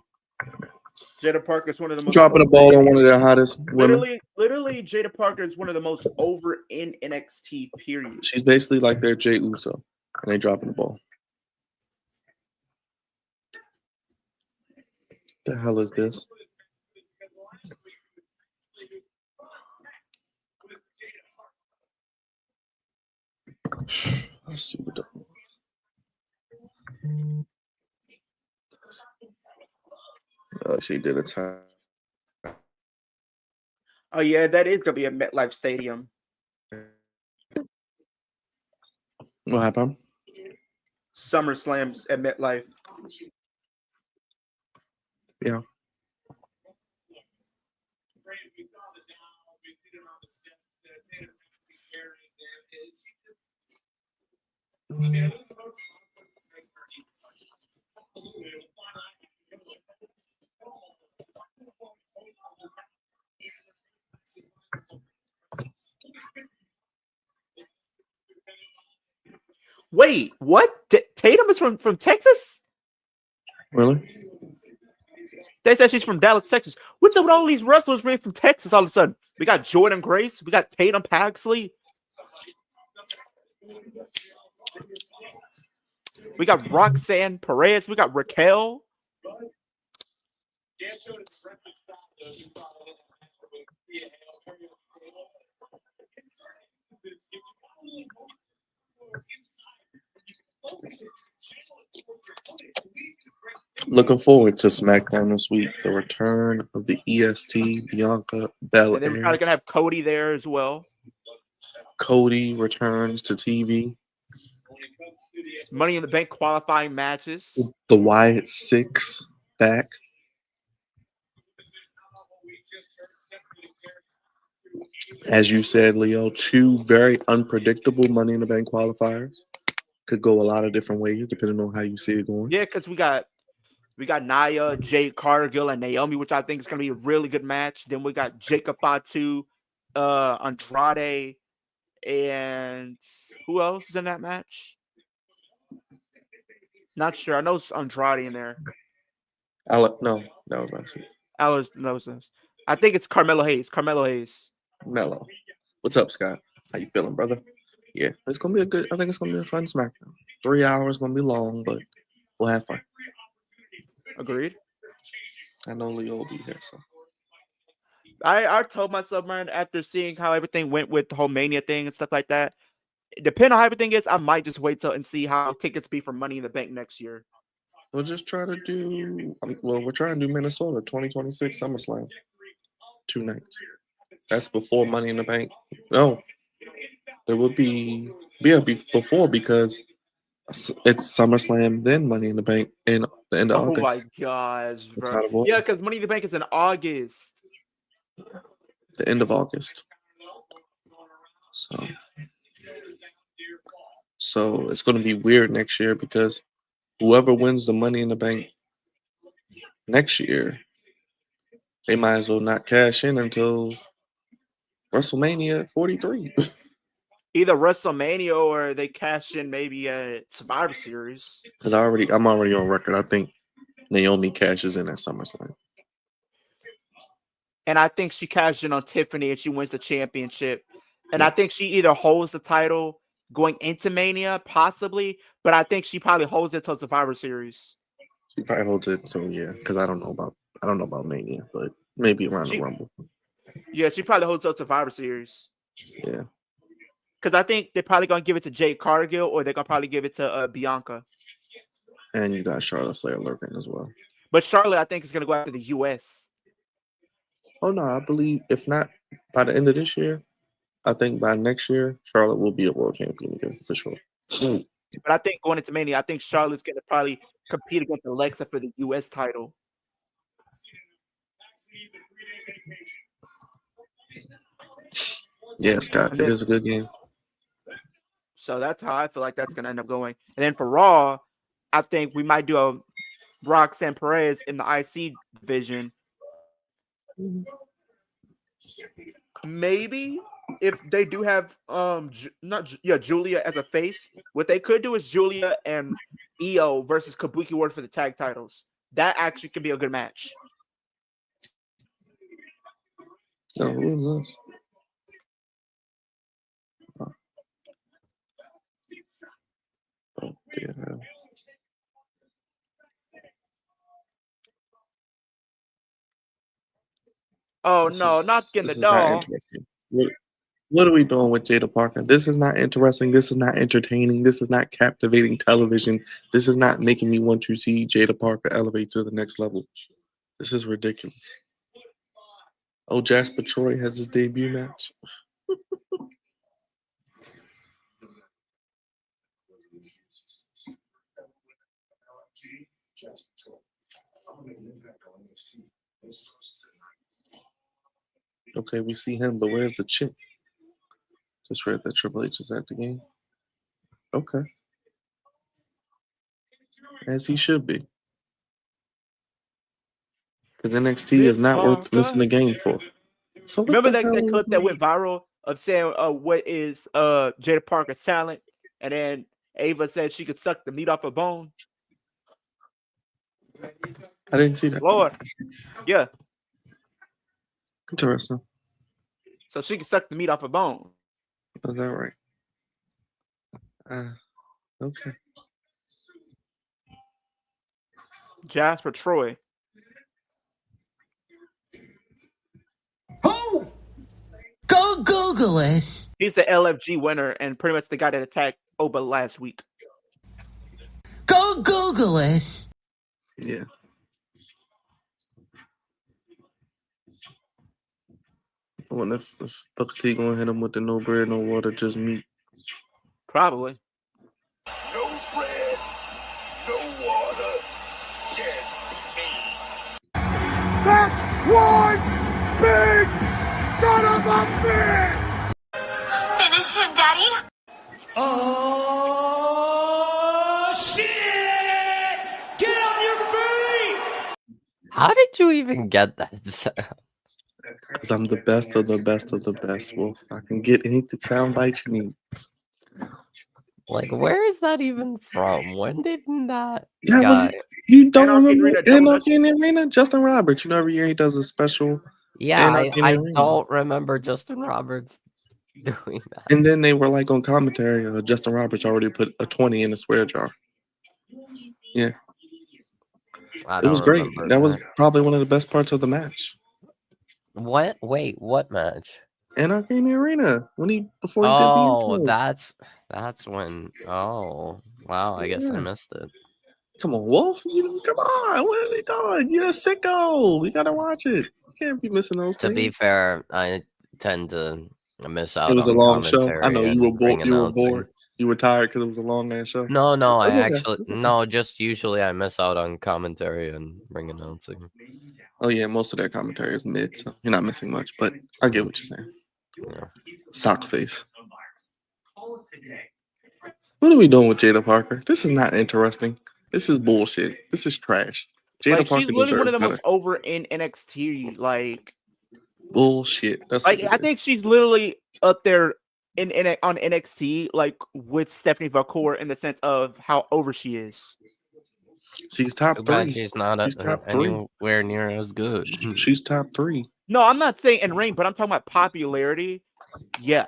B: Jada Parker is one of the most
A: Dropping the ball on one of their hottest women.
B: Literally, Jada Parker is one of the most over in NXT. Period.
A: She's basically like their Jey Uso, and they dropping the ball. The hell is this? Let's see what the. She did a time.
B: Oh yeah, that is gonna be a MetLife Stadium.
A: What happened?
B: SummerSlams at MetLife.
A: Yeah.
B: Wait, what? Tatum is from Texas?
A: Really?
B: They said she's from Dallas, Texas. What's up with all these wrestlers being from Texas all of a sudden? We got Jordan Grace. We got Tatum Paxley. We got Roxanne Perez. We got Raquel.
A: Looking forward to SmackDown this week. The return of the EST, Bianca Belair.
B: And then we're probably gonna have Cody there as well.
A: Cody returns to TV.
B: Money in the Bank qualifying matches.
A: The Wyatt Six back. As you said, Leo, two very unpredictable Money in the Bank qualifiers. Could go a lot of different ways depending on how you see it going.
B: Yeah, because we got Nia, Jade Cargill, and Naomi, which I think is gonna be a really good match. Then we got Jacob Fatu, Andrade, and who else is in that match? Not sure. I know it's Andrade in there.
A: No, that was last week.
B: I think it's Carmelo Hayes.
A: Mello. What's up, Scott? How you feeling, brother? Yeah, it's gonna be I think it's gonna be a fun SmackDown. 3 hours gonna be long, but we'll have fun.
B: Agreed.
A: I know Leo will be there, so.
B: I told myself, man, after seeing how everything went with the whole Mania thing and stuff like that, depending on how everything is, I might just wait till and see how tickets be for Money in the Bank next year.
A: We'll just try to do. We're trying to do Minnesota 2026 SummerSlam. 2 nights. That's before Money in the Bank. No, there would be before because it's SummerSlam then Money in the Bank in the end of August.
B: Oh my gosh,
A: It's
B: bro!
A: out of order.
B: Yeah, because Money in the Bank is in August.
A: The end of August. So it's going to be weird next year because whoever wins the Money in the Bank next year, they might as well not cash in until WrestleMania 43.
B: Either WrestleMania or they cash in maybe a Survivor Series.
A: Because I'm already on record. I think Naomi cashes in at SummerSlam.
B: And I think she cashed in on Tiffany and she wins the championship. And
A: Yes.
B: I think she either holds the title going into Mania, possibly, but I think she probably holds it till Survivor Series.
A: She probably holds it, so yeah. Because I don't know about Mania, but maybe around the Rumble.
B: Yeah, she probably holds up Survivor Series.
A: Yeah.
B: Because I think they're probably gonna give it to Jade Cargill, or they're gonna probably give it to Bianca.
A: And you got Charlotte Flair lurking as well.
B: But Charlotte, I think, is gonna go after the US.
A: Oh no, I believe if not by the end of this year, I think by next year, Charlotte will be a world champion again for sure.
B: But I think going into Mania, I think Charlotte's gonna probably compete against Alexa for the US title.
A: Yeah, Scott, it is a good game.
B: So that's how I feel like that's gonna end up going. And then for Raw, I think we might do a Roxanne Perez in the IC division. Maybe if they do have Julia as a face, what they could do is Julia and Io versus Kabuki Ward for the tag titles. That actually could be a good match.
A: Oh, who is this? Oh, yeah.
B: Oh
A: This
B: no, not
A: is
B: getting
A: this
B: the
A: is not
B: doll.
A: interesting. What are we doing with Jada Parker? This is not interesting. This is not entertaining. This is not captivating television. This is not making me want to see Jada Parker elevate to the next level. This is ridiculous. Oh, Jasper Troy has his debut match. Okay, we see him, but where's the chick? Just read that Triple H is at the game. Okay. As he should be. Because NXT is
B: Miss
A: not worth missing
B: Parker.
A: the game for. So what
B: Remember
A: the
B: that
A: hell
B: clip
A: is
B: that went viral of saying what is Jada Parker's talent, and then Ava said she could suck the meat off a bone.
A: I didn't see that.
B: Lord, yeah.
A: Interesting.
B: So she could suck the meat off a bone.
A: Is that right? Okay.
B: Jasper Troy.
G: Who? Go Google it.
B: He's the LFG winner and pretty much the guy that attacked Oba last week.
G: Go Google it.
A: Yeah. Well, if Booker T gonna hit him with the no bread, no water, just meat.
B: Probably.
C: No bread, no water, just meat. That's one big son of a bitch!
D: Finish him, Daddy.
G: Oh shit! Get on your feet!
F: How did you even get that?
A: Because I'm the best of the best of the best, Wolf. I can get any sound bite you need.
F: Like, where is that even from? When did that
A: That was
F: guy?
A: you don't
B: Anarchy
A: remember
B: Arena, Double
A: Anarchy in the Arena? Justin Roberts. You know, every year he does a special
F: Yeah,
A: Anarchy in the
F: I
A: Arena.
F: don't remember Justin Roberts doing that.
A: And then they were like on commentary. Justin Roberts already put a 20 in the swear jar. Yeah,
F: I
A: it
F: don't
A: was great.
F: remember
A: That was probably one of the best parts of the match.
F: What? Wait, what match?
A: Anarchy in the Arena before he did the
F: Oh,
A: intros.
F: that's when. Oh, wow. I guess I
A: Yeah.
F: missed it.
A: Come on, Wolf. Come on. What are we doing? You're a sicko. We gotta watch it. You can't be missing those
F: To be
A: things.
F: fair, I tend to miss out
A: It was a
F: on
A: long show. I know
F: commentary
A: you were
F: and ring
A: bored. You were
F: announcing.
A: bored. You were tired because it was a long ass show.
F: No, I
A: That's okay.
F: actually
A: That's okay.
F: no. Just usually I miss out on commentary and ring announcing.
A: Oh yeah, most of their commentary is mid, so you're not missing much. But I get what you're saying.
F: Yeah.
A: Sock face. What are we doing with Jada Parker? This is not interesting. This is bullshit. This is trash. Jada
B: Like,
A: Parker
B: she's literally one of
A: deserves
B: the
A: better.
B: most over in NXT. Like
A: Bullshit. That's what it
B: I
A: is.
B: think she's literally up there on NXT, like with Stephanie Valcour in the sense of how over she is.
A: She's top
F: Too bad
A: 3.
F: she's not
A: She's top 3.
F: anywhere near as good.
A: She's top 3.
B: No, I'm not saying in ring, but I'm talking about popularity. Yeah.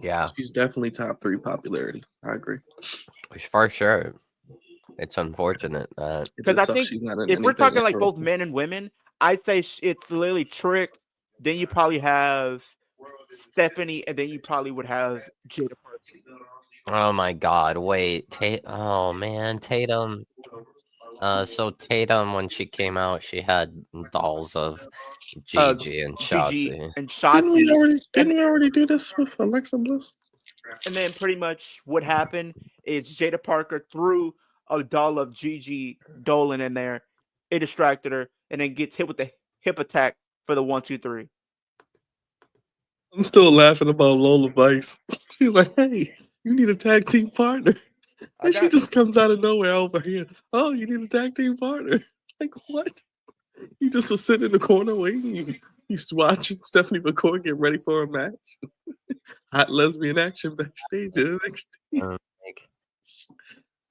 F: Yeah,
A: She's definitely top 3 popularity. I agree.
F: for sure. It's unfortunate that
A: It
B: Because
A: just
B: I
A: sucks
B: think
A: she's not in
B: if we're
A: anything
B: talking like both
A: interesting.
B: men and women, I say it's literally Trick. Then you probably have Stephanie, and then you probably would have Jada Parker.
F: oh my god, wait. Oh man, Tatum. So Tatum, when she came out, she had dolls of Gigi and
B: Gigi
F: Shotzi.
B: and
A: Didn't we
B: Shotzi.
A: already do this with Alexa Bliss?
B: And then pretty much what happened is Jada Parker threw a doll of Gigi Dolan in there. It distracted her, and then gets hit with the hip attack for the 1, 2, 3.
A: I'm still laughing about Lola Vice. She's like, hey, you need a tag team partner. And she just comes out of nowhere over here. Oh, you need a tag team partner. Like, what? You just was sitting in the corner waiting. He's watching Stephanie McCoy get ready for a match. Hot lesbian action backstage at NXT.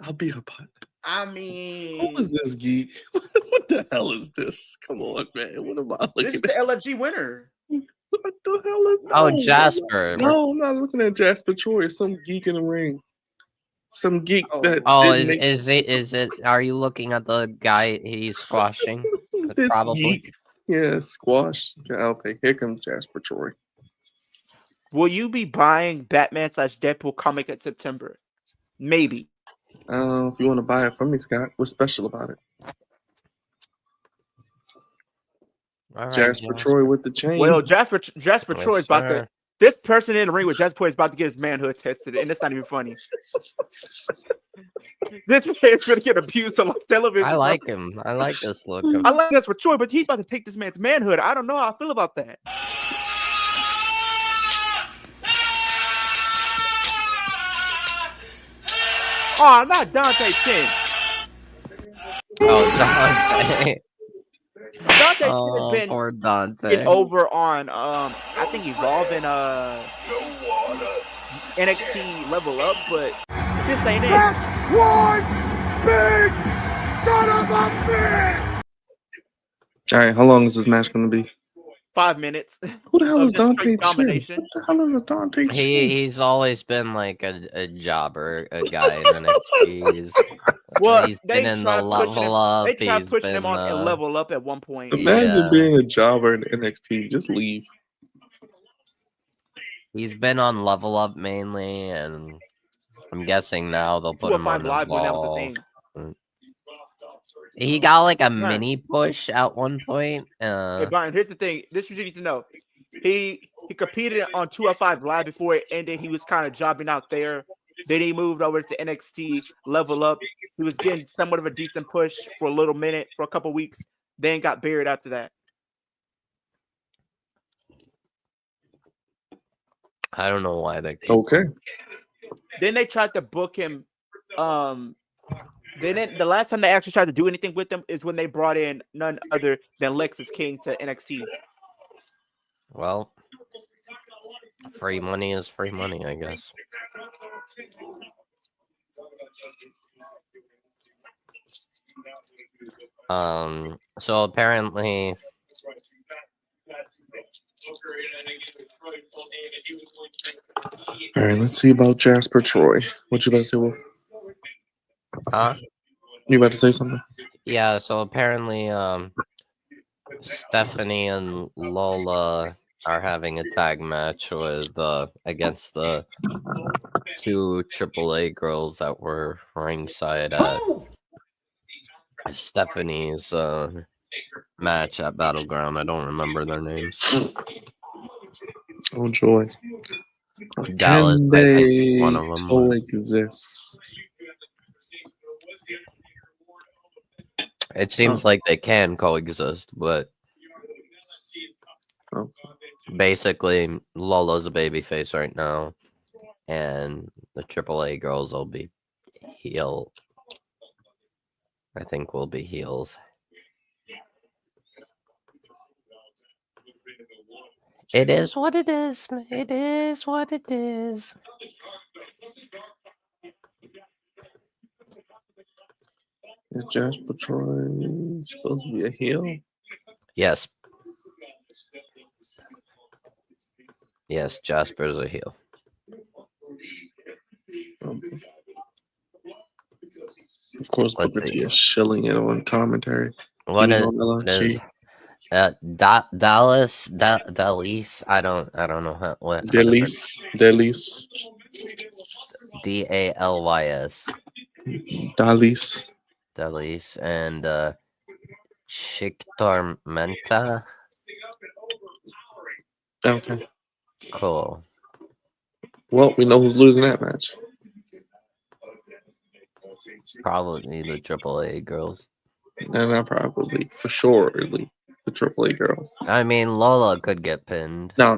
A: I'll be her partner.
B: I
A: Who
B: mean,
A: is this geek? What the hell is this? Come on, man. What am I
B: This
A: looking
B: is the
A: at?
B: LFG winner.
A: What the hell is
F: Oh,
A: I'm not-
F: Jasper.
A: No, I'm not looking at Jasper Troy. It's some geek in the ring. Some geek that
F: Oh,
A: didn't make
F: is it? Are you looking at the guy he's squashing?
A: this
F: Probably.
A: geek. Yeah, squash. Okay, here comes Jasper Troy.
B: Will you be buying Batman/Deadpool comic in September? Maybe.
A: If you want to buy it from me, Scott, what's special about it?
F: All right,
A: Jasper Troy with the chain.
B: Well, Jasper Troy is about to.
F: sir.
B: This person in the ring with Jasper Troy is about to get his manhood tested, and it's not even funny. This man's gonna get abused on television.
F: I
B: bro.
F: like him. I like this look.
B: I like Jasper Troy, but he's about to take this man's manhood. I don't know how I feel about that. Oh, not Dante Chin.
F: Oh, Dante.
B: Dante Chin has
F: Oh,
B: been
F: poor Dante.
B: getting over on I think Evolve in NXT Level Up, but this ain't it.
G: One big son of a bitch!
A: All right, how long is this match going to be?
B: 5 minutes.
A: Who the hell
B: Of
A: is
B: just
A: Dante
B: straight
A: Chin?
B: domination.
A: What the hell is a Dante Chin?
F: He's always been like a jobber, a guy in NXT.
B: Well,
F: He's
B: they
F: been in the
B: tried pushing him.
F: level up.
B: They tried
F: He's
B: pushing him
F: been
B: on and Level Up at one point.
A: Imagine
F: yeah.
A: being a jobber in NXT. Just leave.
F: He's been on level up mainly, and I'm guessing now they'll put him on
B: 205 Live when that was a
F: Evolve.
B: thing.
F: He got like a
B: Right.
F: mini push at one point.
B: Hey, Brian, here's the thing. This is what you need to know. He competed on 205 Live before it ended. He was kind of jobbing out there. Then he moved over to NXT Level Up. He was getting somewhat of a decent push for a little minute, for a couple weeks. Then got buried after that.
F: I don't know why they.
A: Okay.
B: Then they tried to book him. They didn't. The last time they actually tried to do anything with him is when they brought in none other than Lexus King to NXT.
F: Well, free money is free money, I guess. So apparently,
A: All right, let's see about Jasper Troy. What you about to say, Wolf?
F: huh?
A: You about to say something?
F: Yeah. So apparently, Stephanie and Lola are having a tag match with against the two AAA girls that were ringside at Stephanie's match at Battleground. I don't remember their names.
A: Oh, joy.
F: Dallas,
A: Can
F: I think
A: they
F: one of them was.
A: coexist?
F: It seems like they can coexist, but
A: Oh.
F: basically Lola's a babyface right now, and the AAA girls will be heel. I think will be heels. It is what it is. It is what it is.
A: Is Jasper Troy supposed to be a heel?
F: Yes. Yes, Jasper's a heel.
A: Of course,
F: Let's
A: Booker T
F: see.
A: is shilling it on commentary.
F: What
A: He was
F: is,
A: on
F: what is
A: LFG.
F: Dallas? I don't know how what.
A: Delis.
F: Dalys.
A: Dalis.
F: Dalys and Chic Tormenta.
A: Okay.
F: Cool.
A: Well, we know who's losing that match.
F: Probably the AAA girls.
A: And I probably, for sure, the AAA girls.
F: I mean, Lola could get pinned.
A: No.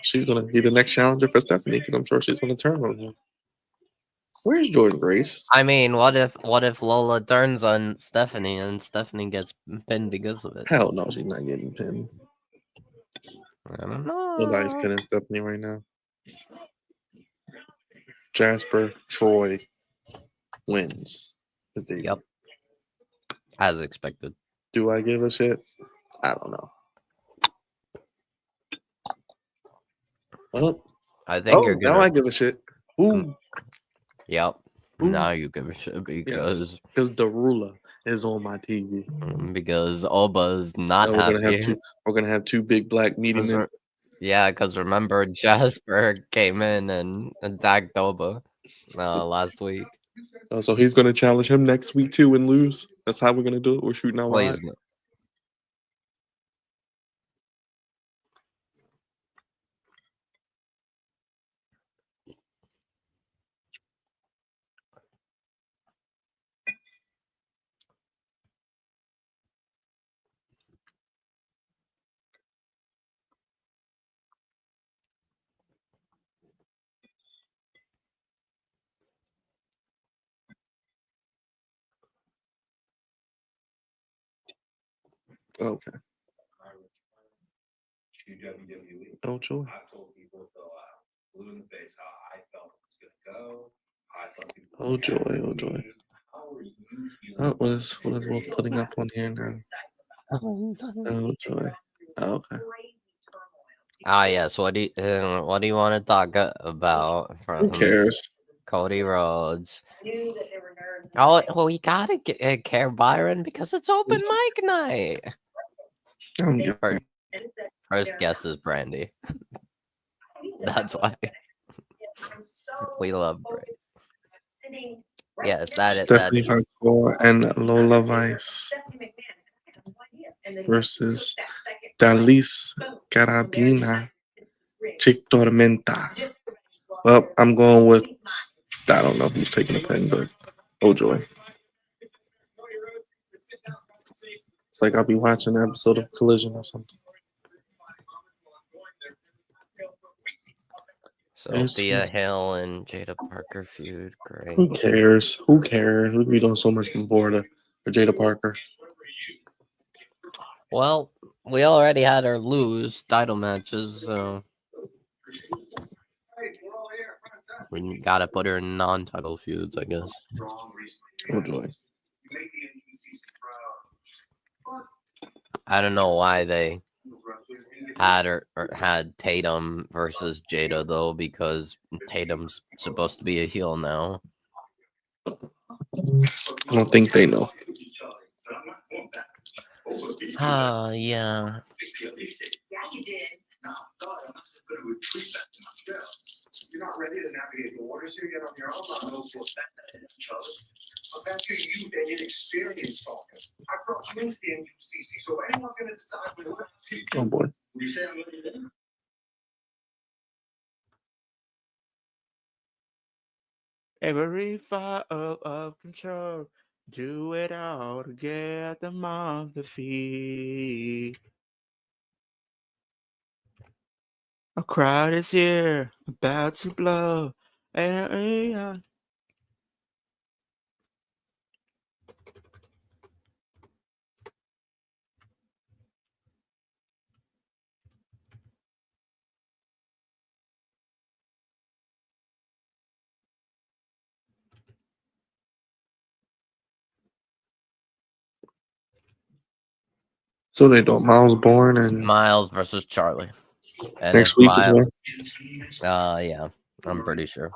A: She's going to be the next challenger for Stephanie because I'm sure she's going to turn on her. Where's Jordan Grace?
F: I mean, what if Lola turns on Stephanie and Stephanie gets pinned because of it?
A: Hell no, she's not getting pinned.
F: I don't know.
A: Nobody's pinning Stephanie right now. Jasper Troy wins his debut.
F: Yep. As expected.
A: Do I give a shit? I don't know. Well,
F: I think you're
A: now
F: gonna.
A: I give a shit. Ooh,
F: Yep.
A: Ooh.
F: Now you give a shit because
A: the ruler is on my TV.
F: because Oba's not
A: Now
F: happy.
A: we're gonna have two big black meaty men.
F: Yeah, because remember Jasper came in and attacked Oba last week.
A: So he's gonna challenge him next week too and lose. That's how we're gonna do it. We're shooting out live.
F: Please.
A: Okay. Oh joy. Oh joy. Oh joy. Oh, what is Wolf putting up on here now? Oh joy. Okay.
F: Yes. What do you want to talk about
A: Who
F: from
A: cares?
F: Cody Rhodes? Oh, well, we gotta care Byron because it's open mic night.
A: I don't give a
F: First guess is Brandy. That's why we love Brandy. Yes, that is
A: Stephanie Hardcore and Lola Vice versus Dalis Carabina Chick Tormenta. Well, I'm going with, I don't know who's taking the pen, but oh joy. It's like I'll be watching an episode of Collision or something.
F: Sophia Hill and Jada Parker feud. Great.
A: Who cares? Who cares? We could be doing so much more for Jada Parker.
F: Well, we already had her lose title matches, so we gotta put her in non-title feuds, I guess.
A: Oh joy.
F: I don't know why they had Tatum versus Jada though, because Tatum's supposed to be a heel now.
A: I don't think they know.
F: Yeah.
C: You're not ready to navigate the waters here yet on your own. I'm also about your youth and inexperience talking. I brought you into the NUCC, so anyone's going to decide what
A: Oh boy.
C: you say I'm going to do.
B: Every fire of control, do it all to get them off the feet. A crowd is here, about to blow.
A: So they don't. Miles Bourne and
F: Miles versus Charlie. And
A: next
F: if
A: week as well.
F: Yeah, I'm pretty sure.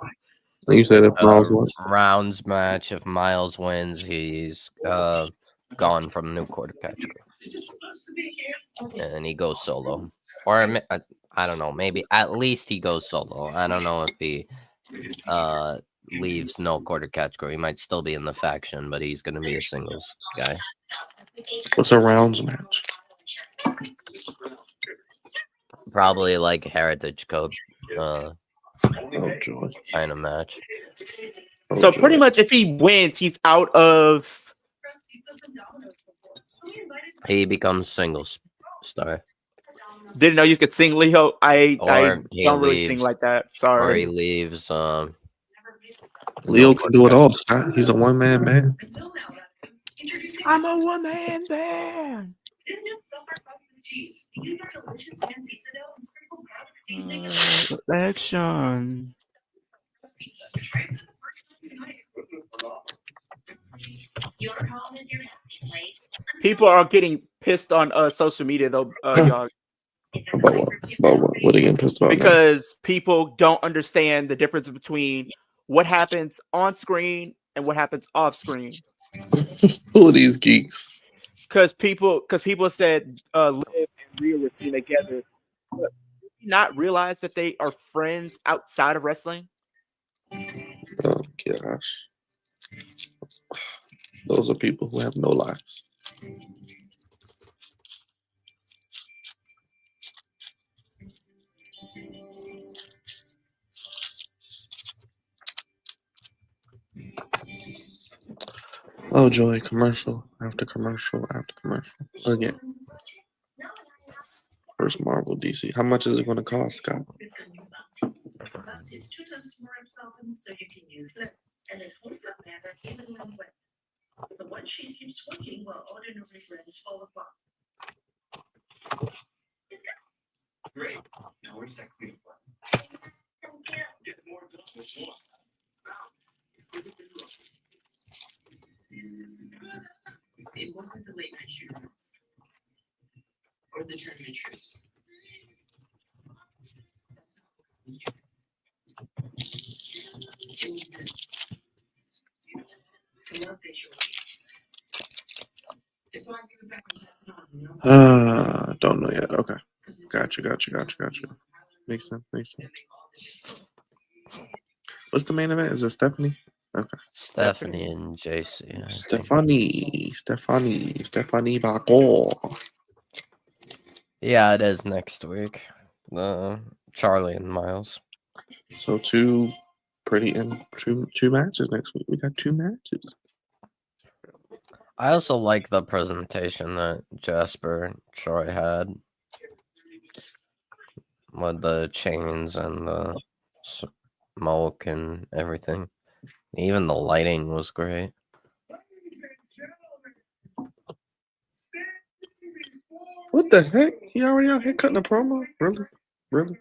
A: You said if Miles won.
F: Rounds match. If Miles wins, he's gone from New Quarter Catch Crew, and he goes solo. Or I don't know. Maybe at least he goes solo. I don't know if he leaves No Quarter Catch Crew. He might still be in the faction, but he's going to be a singles guy.
A: What's a rounds match?
F: Probably like Heritage Code
A: Oh joy.
F: kind of match.
A: Oh,
B: So
A: joy.
B: pretty much if he wins, he's out of...
F: He becomes singles star.
B: Didn't know you could sing, Leo. I
F: he
B: don't really sing like that.
F: Or he
B: Sorry.
F: leaves.
A: Leo can do it all, Scott. He's a one-man band.
B: I'm a one-man band. Reflection.
D: Your home is your happy place.
B: People are getting pissed on social media though, y'all,
A: About what? About what? What are they getting pissed about now?
B: because people don't understand the difference between what happens on screen and what happens off screen.
A: Who are these geeks?
B: Because people said Liv and Rhea were seen together, but did you not realize that they are friends outside of wrestling?
A: Oh gosh, those are people who have no lives. Oh joy, commercial after commercial after commercial again. First Marvel DC. How much is it going to cost, Scott?
D: But it's 2 times more absorbent, so you can use less, and it holds up better even when wet. The one sheet keeps working while ordinary brands fall apart.
E: Great. Now where's that cream? Get more done with one.
D: It wasn't the late night shootouts or the tournament trips. That's it was the love they showed me. It's why I give it back and pass it on, you know?
A: Don't know yet. Okay,
D: 'Cause it's
A: gotcha. Makes sense. What's the main event? Is it Stephanie? Okay,
F: Stephanie and JC. I think.
A: Stephanie Bako.
F: Yeah, it is next week. Charlie and Miles.
A: So two matches next week. We got 2 matches.
F: I also like the presentation that Jasper and Troy had with the chains and the smoke and everything. Even the lighting was great.
A: What the heck? He already out here cutting a promo? Really?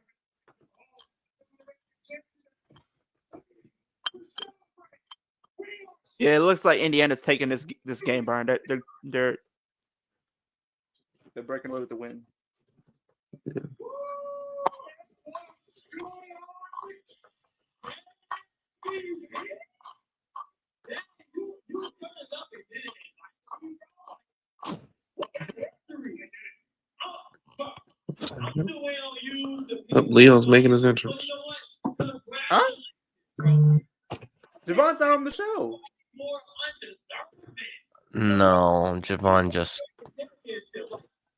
B: Yeah, it looks like Indiana's taking this game, Brian. They're breaking away with the win.
A: Yeah. Leo's making his entrance.
B: Huh? Javon's not on the show.
F: No, Javon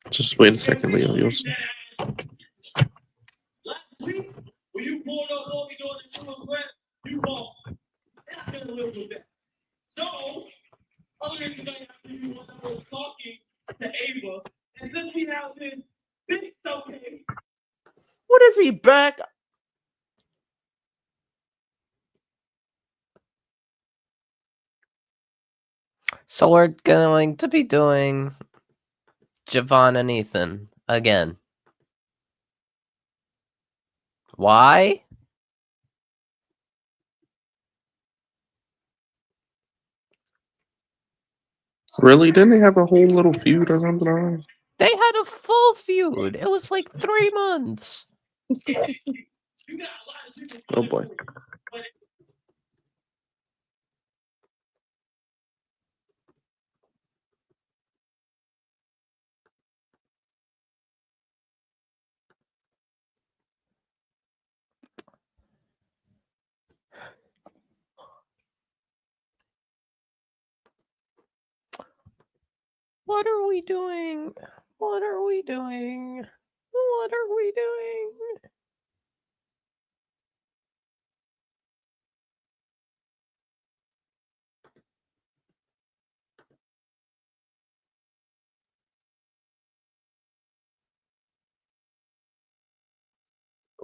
A: Just wait a second, Leo. You'll see.
B: What is he back?
F: So we're going to be doing Javon and Ethan again. Why?
A: Really? Didn't they have a whole little feud or something already?
F: They had a full feud. It was like 3 months.
A: Oh boy.
F: What are we doing? What are we doing? What are we doing?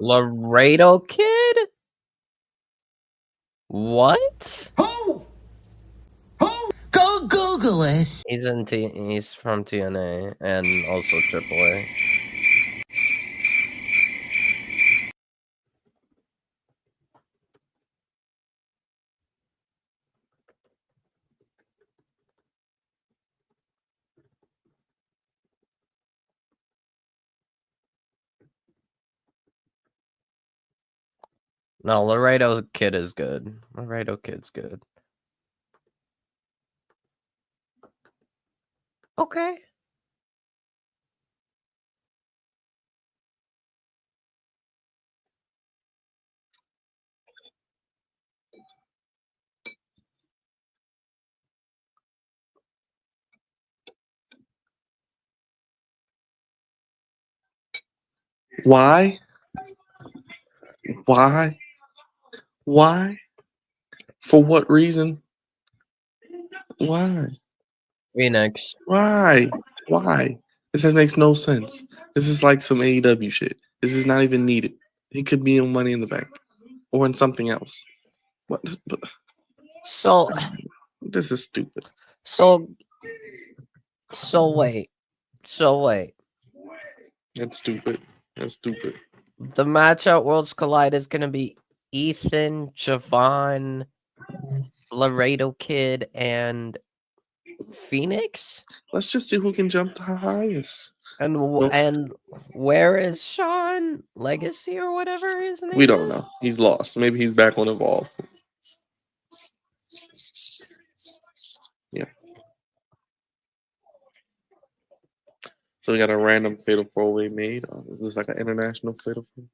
F: Laredo Kid? What?
G: Who? Go Google it.
F: He's from TNA and also AAA. No, Laredo Kid is good. Laredo Kid's good. Okay.
A: Why? Why? Why? For what reason? Why?
F: Phoenix.
A: Why? Why? This makes no sense. This is like some AEW shit. This is not even needed. He could be on Money in the Bank or in something else. What? But
F: So
A: this is stupid.
F: so wait. So wait.
A: That's stupid. That's stupid.
F: The match at Worlds Collide is gonna be Ethan, Javon, Laredo Kid, and Phoenix?
A: Let's just see who can jump the highest.
F: And
A: Nope.
F: and where is Sean Legacy or whatever his name?
A: We don't
F: is?
A: know. He's lost. Maybe he's back on Evolve. Yeah. So we got a random fatal 4-way made. Is this like an international fatal 4?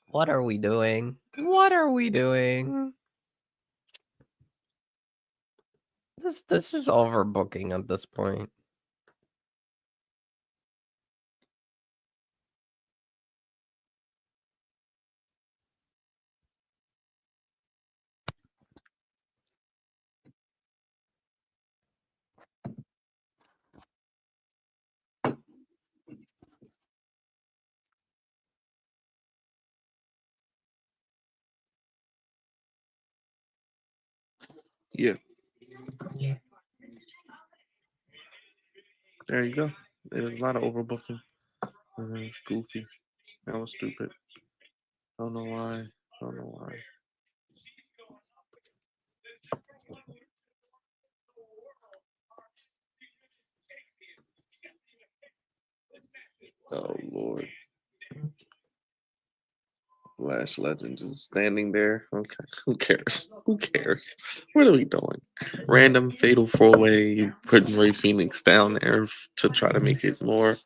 F: What are we doing? What are we doing? This is overbooking at this point.
A: Yeah. There you go. There's a lot of overbooking. It's goofy. That was stupid. Don't know why. Don't know why. Oh Lord. Lash Legend just standing there. Okay. Who cares? Who cares? What are we doing? Random fatal 4-way, putting Ray Phoenix down there to try to make it more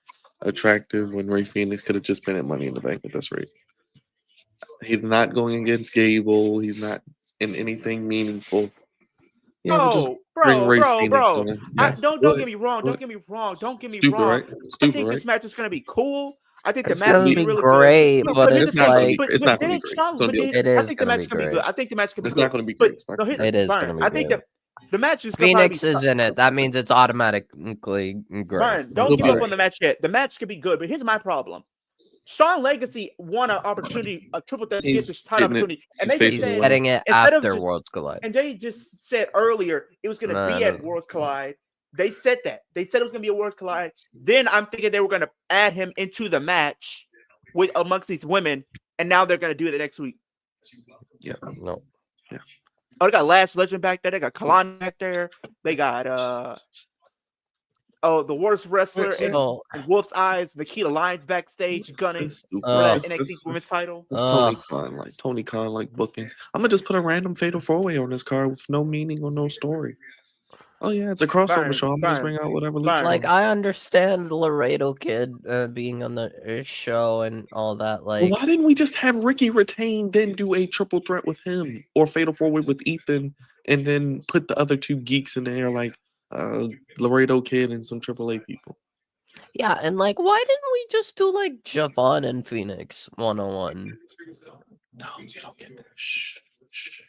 A: attractive when Ray Phoenix could have just been at Money in the Bank at this rate. He's not going against Gable. He's not in anything meaningful. Yeah, but just bring Ray Phoenix
B: Bro.
A: in. Yes.
B: Don't
A: Go
B: get
A: ahead.
B: me wrong.
A: Go
B: Don't
A: ahead.
B: get me wrong. Don't get me
A: Stupid,
B: wrong.
A: right?
B: I
A: Stupid,
B: think
A: right?
B: this match is gonna be cool. I think the
A: It's
B: match
A: gonna
B: is
F: Gonna
B: gonna
A: be.
B: be
F: be
B: really good.
F: great,
B: No,
F: but
B: but here's
A: It's
B: the
F: it's
A: not
B: thing.
A: gonna be.
F: like
A: It's not gonna be
B: Didn't
A: great.
B: Sean?
A: Don't do it.
F: it
B: I
F: is
B: think the
F: gonna
B: match
F: be
B: is gonna be
F: great.
B: good. I think the match is gonna be
A: It's
B: good.
A: not gonna be
B: But
A: great. It's not
B: no,
A: gonna be
B: here's
F: It
A: great.
F: is
B: Burn.
F: gonna be
B: I think
F: good.
B: the match is gonna probably be.
F: Phoenix is in it. That means it's automatically great.
B: Burn. Don't
A: It'll
B: give
A: be
B: up
A: great.
B: on the match yet. The match could be good, but here's my problem. Sean Legacy won an opportunity, a triple threat to get this
A: He's
B: title
A: getting it.
B: opportunity, and
A: He's
B: they just
F: He's
A: facing
B: said
A: women.
F: getting it
B: instead of
F: after
B: just
F: Worlds Collide.
B: and they just said earlier it was going to be at Worlds Collide. They said that. They said it was going to be a Worlds Collide. Then I'm thinking they were going to add him into the match with amongst these women, and now they're going to do it the next week.
A: Yeah.
F: No.
A: Yeah.
B: Oh, they got Lash Legend back there. They got Kalani back there. They got the worst wrestler in
F: So,
B: Wolf's Eyes, Nikita Lyons backstage gunning
A: That's stupid.
B: for that
F: Ugh.
B: NXT Women's title.
A: That's Tony Khan like booking. I'm gonna just put a random fatal 4-way on this card with no meaning or no story. Oh yeah, it's a crossover
B: Burn,
A: show. I'm gonna just
B: burn,
A: bring out whatever
B: burn.
A: lucha.
F: like I understand Laredo Kid being on the show and all that.
A: Well,
F: Like,
A: why didn't we just have Ricky retain, then do a triple threat with him, or fatal 4-way with Ethan, and then put the other two geeks in there like Laredo Kid and some AAA people?
F: yeah, and like, why didn't we just do like Javon and Phoenix 101?
A: No, you don't get that. Shh. Shh.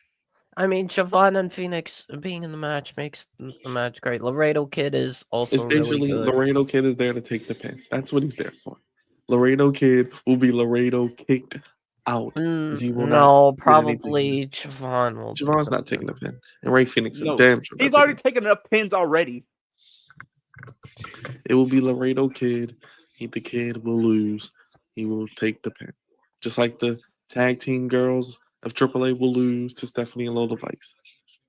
F: I mean, Javon and Phoenix being in the match makes the match great. Laredo Kid is also
A: It's
F: really
A: basically
F: good.
A: Laredo Kid is there to take the pin. That's what he's there for. Laredo Kid will be Laredo kicked out. 'Cause he will
F: No,
A: not get anything.
F: probably Javon will. take
A: Javon's
F: the
A: not taking
F: pin.
A: the pin. And Ray Phoenix is
B: No,
A: damn sure
B: he's
A: not
B: already
A: taking
B: taken enough pins already.
A: it. Will be Laredo Kid. The kid will lose. He will take the pin. Just like the tag team girls of AAA will lose to Stephanie and Lola Vice.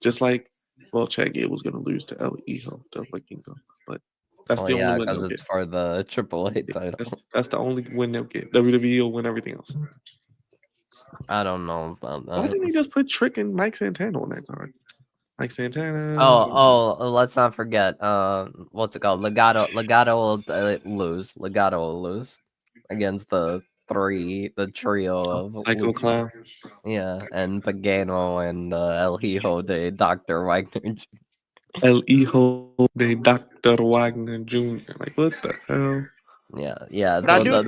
A: Just like, well, Chad Gable's going to lose to El Hijo del Vikingo. But that's
F: Well,
A: the only
F: yeah,
A: win
F: because
A: they'll
F: it's
A: get.
F: for the AAA
A: Yeah,
F: title.
A: that's the only win they'll get. WWE will win everything else.
F: I don't know about
A: Why
F: that.
A: didn't he just put Trick and Mike Santana on that card? Mike Santana.
F: Oh, let's not forget. What's it called? Legato will lose. Legato will lose against the trio of
A: Psycho Clown.
F: Yeah, and Pagano and El Hijo de Dr. Wagner.
A: El Hijo de Dr. Wagner Jr. Like, what the hell?
F: Yeah.
B: But I do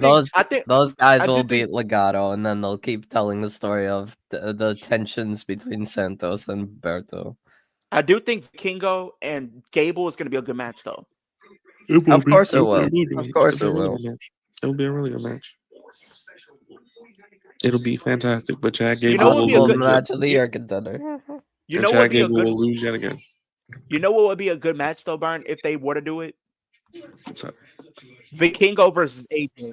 B: think
F: those guys
B: I do
F: will
B: think-
F: beat Legato, and then they'll keep telling the story of the tensions between Santos and Berto.
B: I do think Kingo and Gable is going to be a good match, though.
F: Of course it will. Of course it will.
A: It'll be a really good match. It'll be fantastic. But Chad Gable
B: You know what would be a
F: Possible
B: good
F: match of the year contender.
B: You
A: and
B: know what
A: Chad
B: would be a
A: Gable
B: good
A: will lose yet again.
B: You know what would be a good match though, Byron, if they were to do it?
A: What's up?
B: Vikingo versus AJ.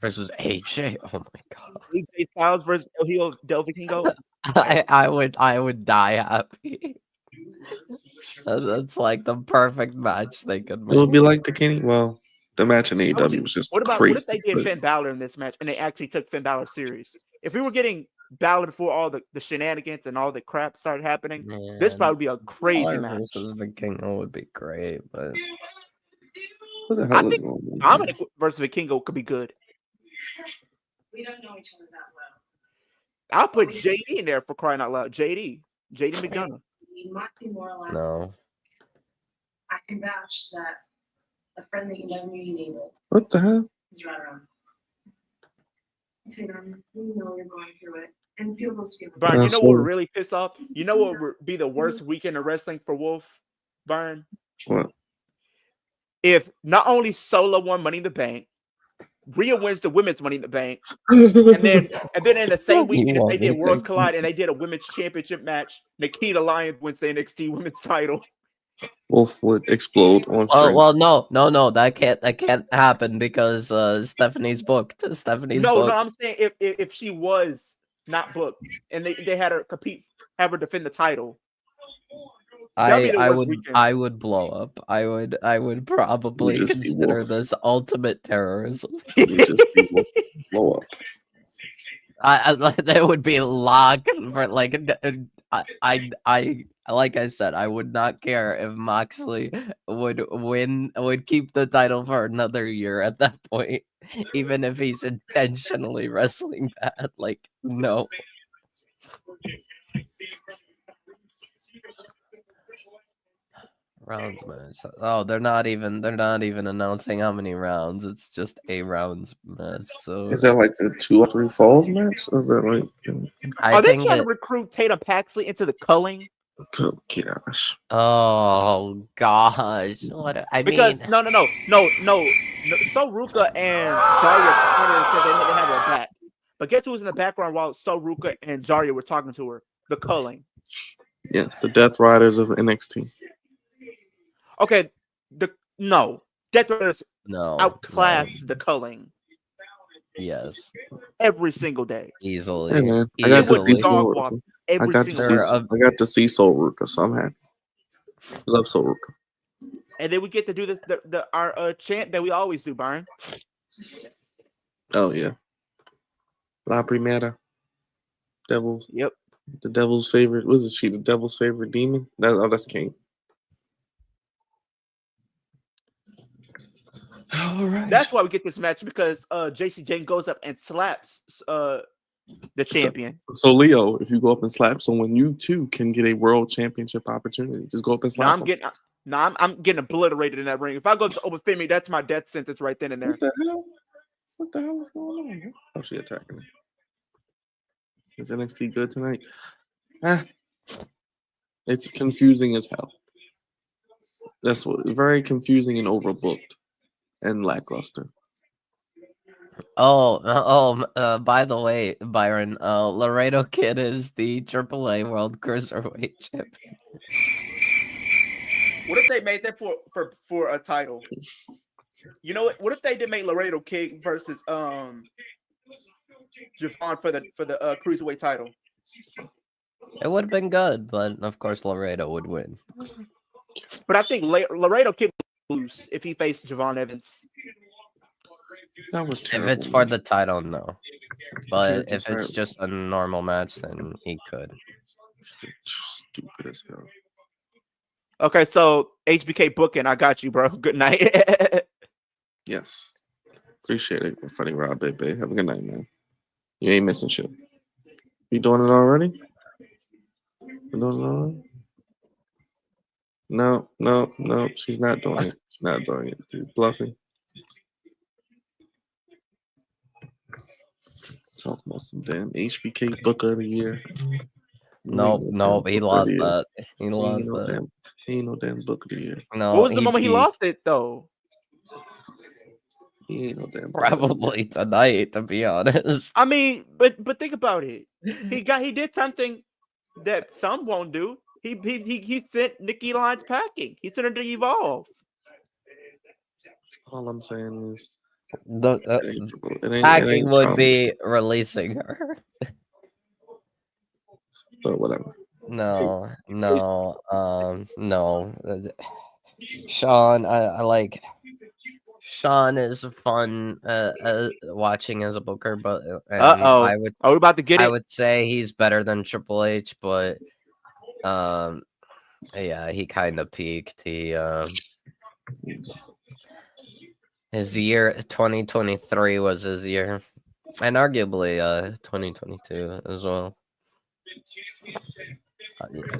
F: Versus AJ. Oh my god.
B: AJ Styles versus El Hijo del Vikingo.
F: I would die happy. That's like the perfect match they could
A: It would
F: make.
A: be like the Kenny. Well, the match in AEW was just
B: What
A: crazy.
B: if they did
A: but
B: Finn Balor in this match and they actually took Finn Balor serious? If we were getting Balor before all the shenanigans and all the crap started happening, this
F: Man,
B: probably be a crazy
F: Balor
B: match.
F: versus Vikingo would be great, but
A: what the
B: I
A: hell is
B: think
A: going on?
B: Dominic versus Vikingo could be good.
D: We don't know each other that well.
B: I'll put JD in there for crying out loud. JD McDonough.
D: We might be more alike.
F: no.
D: I can vouch that a friend that you never knew you needed
A: What the hell?
D: is right around. Tatum, we know you're going through it and feel those feelings.
B: Byron, you know
A: so-
B: what would really piss off? You know what would be the worst weekend of wrestling for Wolf, Byron?
A: What?
B: If not only Solo won Money in the Bank, Rhea wins the women's Money in the Bank, and then in the same weekend
F: want
B: they did
F: me to-
B: Worlds Collide and they did a women's championship match. Nikita Lyons wins the NXT women's title.
A: Wolf would explode on strength.
F: Well, no, that can't happen because Stephanie's booked. Stephanie's
B: No,
F: booked.
B: I'm saying if she was not booked and they had her compete, have her defend the title. That'd be the worst weekend.
F: I would blow up. I would probably
A: just be
F: consider
A: Wolf.
F: this ultimate terrorism.
A: You just be Wolf blow up.
F: That would be locked for like I like I said, I would not care if Moxley would keep the title for another year at that point, even if he's intentionally wrestling bad. Like, no. Rounds match. Oh, they're not even announcing how many rounds. It's just a rounds match. So
A: Is that like a 2 or 3 falls match? Or is that like
F: I
B: Are they
F: think
B: trying to
F: it,
B: recruit Tatum Paxley into the culling?
A: oh gosh.
F: oh gosh. What I
B: Because
F: mean
B: no. So Ruka and Zarya said they had to have her back. But guess who was in the background while So Ruka and Zarya were talking to her? The culling.
A: Yes, the Death Riders of NXT.
B: Okay, Death Riders
F: no.
B: outclass the culling
F: Yes.
B: every single day.
F: Easily.
A: Hey man, I got to
B: Easily.
A: see
B: Dog
A: Soul
B: walk
A: Ruka.
B: every
A: I got to
B: single
A: see.
B: day.
A: I got to see Soul Ruka, so I'm happy. Love Soul Ruka.
B: And then we get to do this our chant that we always do, Byron.
A: Oh yeah. La Primera. Devils.
B: Yep.
A: The devil's favorite. Was she the devil's favorite demon? That's King. All right.
B: That's why we get this match because JC Jane goes up and slaps the champion.
A: So Leo, if you go up and slap someone, you too can get a world championship opportunity. Just go up and slap.
B: I'm getting obliterated in that ring. If I go to Obafemi, that's my death sentence right then and there.
A: What the hell? What the hell is going on? Oh, she attacking me. Is NXT good tonight? It's confusing as hell. That's what very confusing and overbooked and lackluster.
F: By the way, Byron, Laredo Kid is the AAA World Cruiserweight Champion.
B: What if they made that for a title? You know what? What if they did make Laredo Kid versus Javon for the cruiserweight title?
F: It would have been good, but of course Laredo would win.
B: But I think Laredo Kid would lose if he faced Javon Evans.
A: That was
F: If
A: terrible.
F: it's for the title, no. But
A: Should've
F: if
A: just
F: it's
A: had-
F: just a normal match, then he could.
A: Stupid as hell.
B: Okay, so HBK booking, I got you, bro. Good night.
A: Yes. Appreciate it. Funny Rob, baby. Have a good night, man. You ain't missing shit. You doing it already? You doing it already? No. She's not doing it. She's not doing it. She's bluffing. Talk about some damn HBK Booker of the Year.
F: Nope, he lost that. He
A: He
F: lost
A: ain't no
F: that.
A: damn. He ain't no damn Book of the Year.
F: No,
B: What was the moment he
F: peaked.
B: lost it though?
A: He ain't no damn. Book of the Year.
F: Probably tonight, to be honest.
B: I mean, but think about it. He did something that some won't do. He sent Nikki Lyons packing. He sent her to Evolve.
A: All I'm saying is
F: The
A: it ain't
F: hacking would
A: trauma,
F: be releasing her.
A: but whatever.
F: No. Sean, I like. Sean is fun watching as a booker, but
B: Are we about to get it?
F: I would say he's better than Triple H, but yeah, he kind of peaked. His year 2023 was his year, and arguably 2022 as well.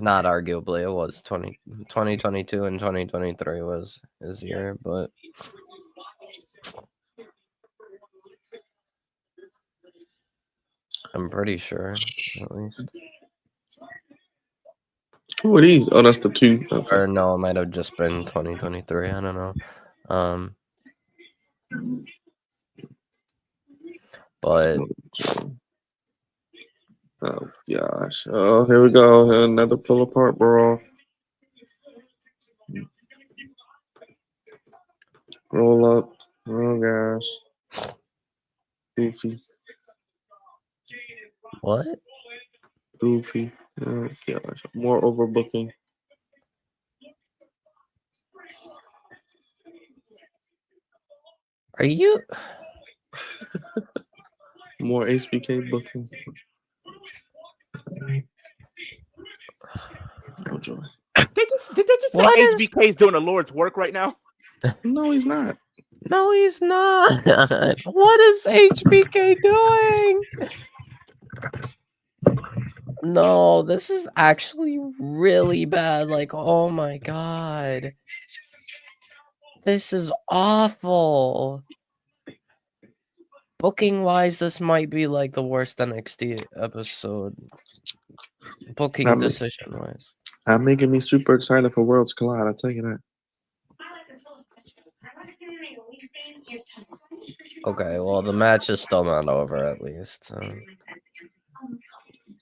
F: Not arguably, it was 2022 and 2023 was his year, but I'm pretty sure, at least.
A: Who are these? Oh, that's the two. Okay.
F: Or no, it might have just been 2023. I don't know. But
A: oh gosh. Oh, here we go. Another pull apart brawl. Roll up. Oh gosh. Goofy.
F: what?
A: Goofy. Oh gosh. More overbooking.
F: Are you?
A: More HBK booking. Oh joy.
B: Did they just say
F: What is-
B: HBK is doing the Lord's work right now?
A: No, he's not.
F: No, he's not. What is HBK doing? No, this is actually really bad. Like, oh my god. This is awful. Booking wise, this might be like the worst NXT episode. Booking decision wise.
A: I'm making me super excited for Worlds Collide. I'll tell you that.
F: Okay, well, the match is still not over at least. So.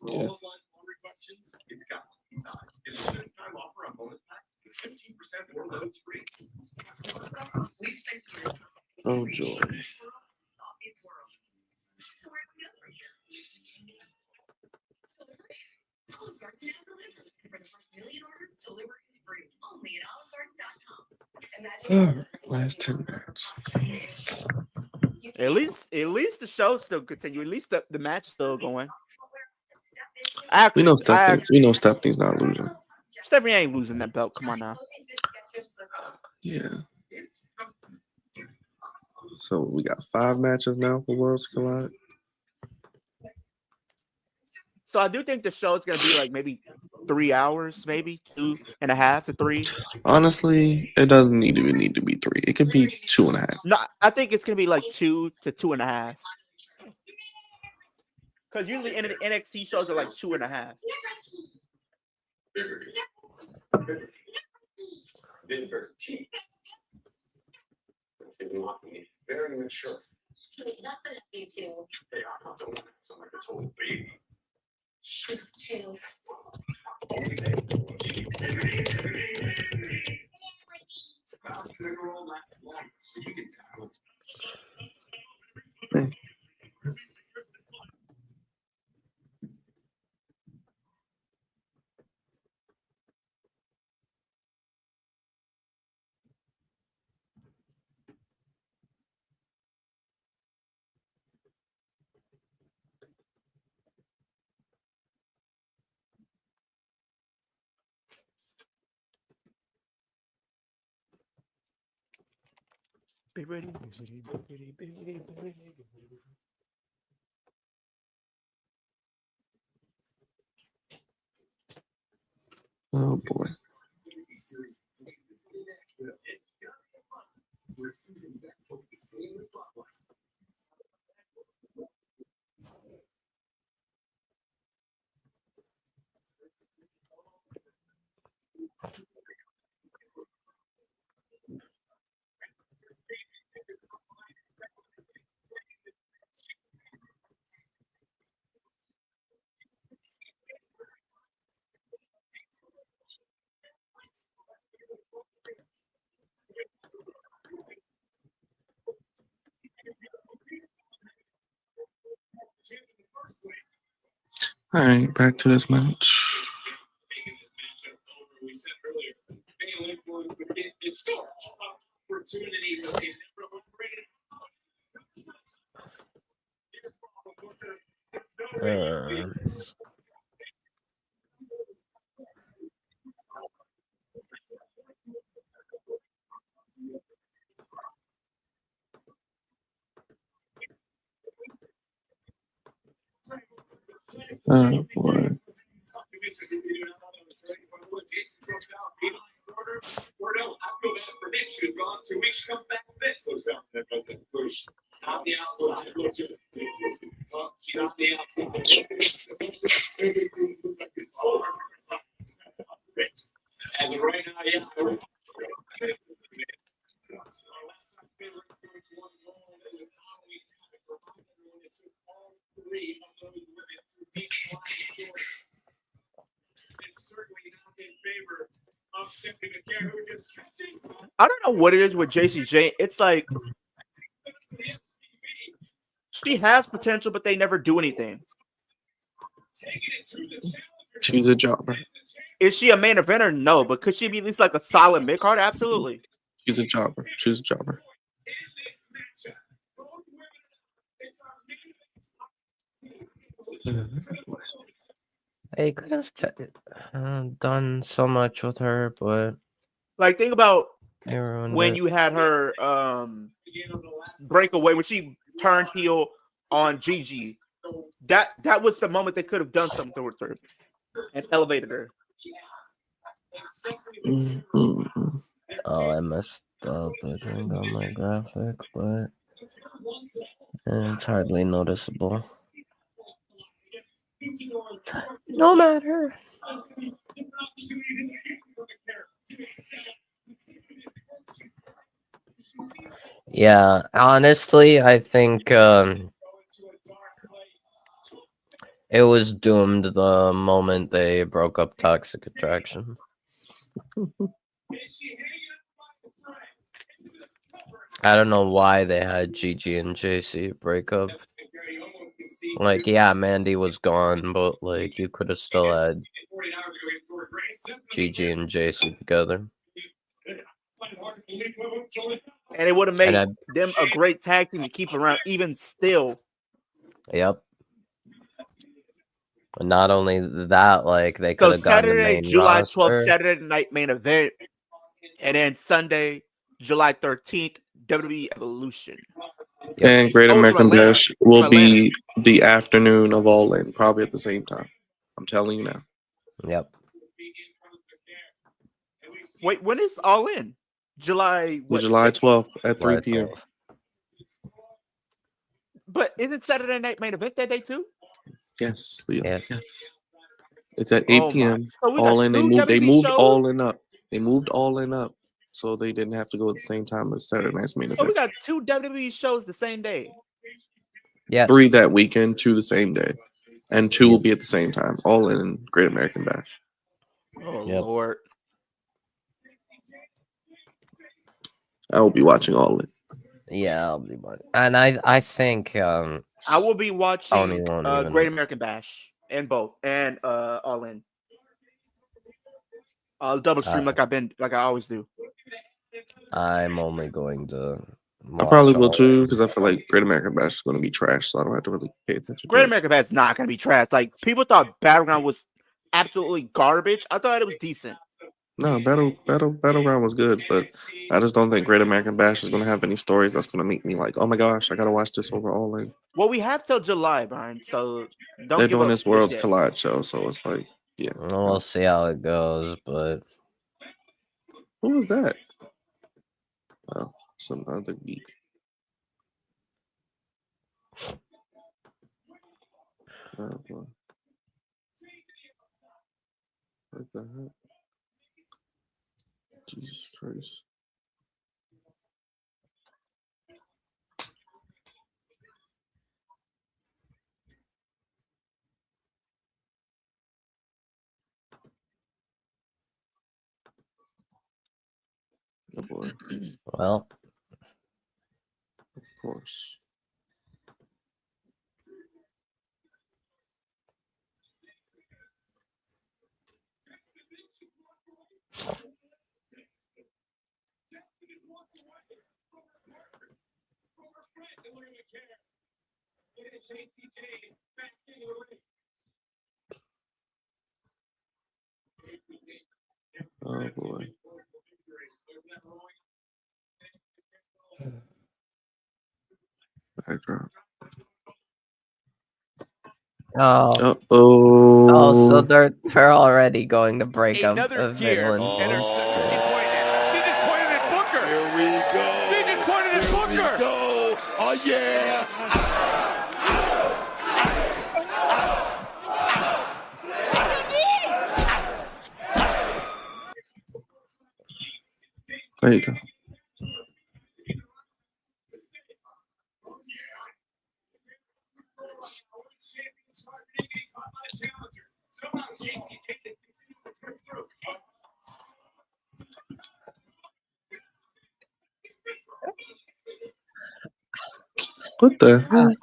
A: Yeah. Oh joy. Last 10 minutes.
B: At least the show still continue. At least the match is still going. Actually,
A: We know Stephanie's not losing.
B: Stephanie ain't losing that belt. Come on now.
A: Yeah. So we got 5 matches now for Worlds Collide.
B: So I do think the show is gonna be like maybe 3 hours, maybe 2.5 to 3.
A: Honestly, it doesn't need to be 3. It could be 2.5.
B: No, I think it's gonna be like 2 to 2.5. Because usually NXT shows are like 2.5.
E: Very mature.
D: She's two.
A: Oh boy. All right, back to this match. Oh boy.
B: I don't know what it is with JC Jane. It's like she has potential, but they never do anything.
A: She's a jobber.
B: Is she a main eventer? No, but could she be at least like a solid mid card? Absolutely.
A: She's a jobber. She's a jobber.
F: They could have done so much with her, but
B: Like think about
F: they ruined
B: when
F: it.
B: you had her breakaway when she turned heel on Gigi. That was the moment they could have done something with her and elevated her.
A: Mm-hmm.
F: Oh, I messed up, I think, on my graphic, but it's hardly noticeable. No matter. Yeah, honestly, I think it was doomed the moment they broke up Toxic Attraction. I don't know why they had Gigi and JC break up. Like, yeah, Mandy was gone, but like you could have still had Gigi and JC together.
B: And it would have made them a great tag team to keep around even still.
F: Yep. Not only that, like they could have gotten the
B: Saturday,
F: main
B: July
F: roster.
B: 12th, Saturday night main event. And then Sunday, July 13th, WWE Evolution.
A: Yep. And Great American
B: Atlanta.
A: Bash will be the afternoon of All In, probably at the same time. I'm telling you now.
F: Yep.
B: Wait, when is All In? July what?
A: July
B: 6th?
A: 12th at 3 p.m.
B: But isn't Saturday night main event that day too?
A: Yes.
F: Yes.
A: It's at 8 p.m.
B: So we
A: All
B: got
A: In.
B: two
A: They
B: WWE
A: moved
B: shows?
A: All In up. They moved All In up, so they didn't have to go at the same time as Saturday night's main
B: So we
A: event.
B: got two WWE shows the same day.
F: Yeah.
A: 3 that weekend, 2 the same day, and 2 will
F: Yep.
A: be at the same time, all in Great American Bash.
B: Oh
F: Yep.
B: Lord.
A: I will be watching all in.
F: Yeah, I'll be one. And I think
B: I will be
F: Tony
B: watching
F: won't even.
B: Great American Bash and both and All In. I'll double stream like I always do.
F: I'm only going to
A: I probably
F: watch
A: will
F: all
A: too, because I feel like Great American Bash is going to be trash, so I don't have to really pay attention
B: Great
A: to it.
B: American Bash is not gonna be trash. Like people thought Battleground was absolutely garbage. I thought it was decent.
A: No, Battleground was good, but I just don't think Great American Bash is going to have any stories that's going to make me like, oh my gosh, I got to watch this over all in.
B: Well, we have till July, Brian. So don't
A: They're
B: give
A: doing
B: up
A: this Worlds
B: yet.
A: Collide show, so it's like, yeah.
F: We'll see how it goes, but
A: Who was that? Well, some other geek. Oh boy. What the heck? Jesus Christ. Oh boy.
F: well,
A: Of course. Oh boy. Backdrop.
F: oh,
A: Uh-oh.
F: so they're already going to break up
H: Another gear,
F: Finland.
H: and her, she just pointed at Booker.
I: Here we go.
H: She just pointed at
I: Here
H: Booker.
I: we go. Oh yeah.
A: There you go. What the hell?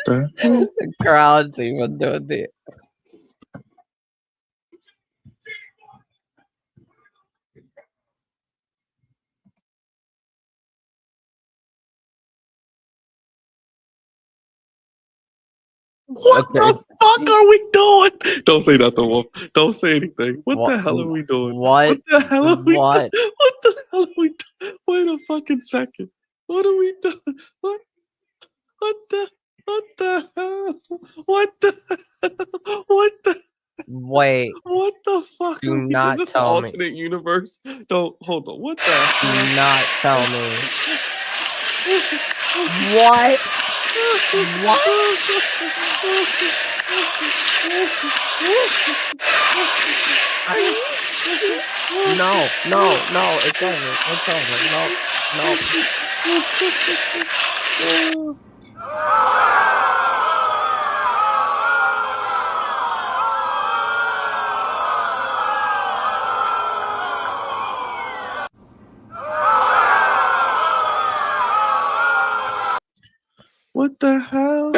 A: The hell?
F: The crowd's even doing the.
A: What
F: Okay.
A: the fuck are we doing? Don't say nothing, Wolf. Don't say anything. What the
F: What-
A: hell are we doing?
F: what-
A: the hell are we
F: what?
A: doing? What the hell are we doing? Wait a fucking second. What are we doing? What the hell? What the
F: Wait,
A: what the fuck
F: Do
A: are we?
F: not
A: Is this an
F: tell me.
A: alternate universe? Don't hold on. What the
F: do
A: hell?
F: not tell me. What? No, it's over. It's over. No.
A: What the hell?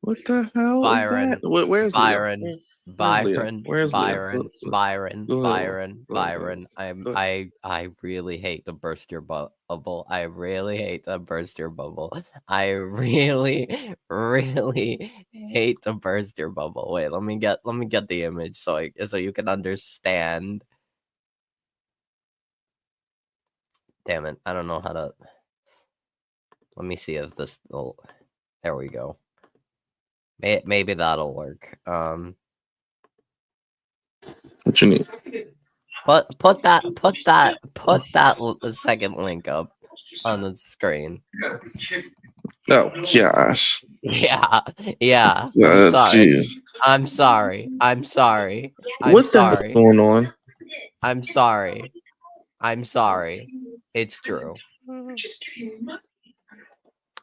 A: What the hell
F: Byron.
A: is that? Where's
F: Byron.
A: Leo?
F: Byron,
A: Where's Leo?
F: Byron, Byron,
A: Go ahead,
F: Byron,
A: go ahead,
F: Byron.
A: go
F: I really hate to burst your bubble. I really hate to burst your bubble. I really, really hate to burst your bubble. Wait, let me get the image so you can understand. Damn it, I don't know how to. Let me see if this. Oh, there we go. Maybe that'll work.
A: What you need?
F: Put that second link up on the screen.
A: Oh gosh.
F: Yeah. I'm sorry.
A: Jeez.
F: I'm sorry. I'm sorry. I'm
A: What the hell's
F: sorry.
A: going on?
F: I'm sorry. I'm sorry. It's true.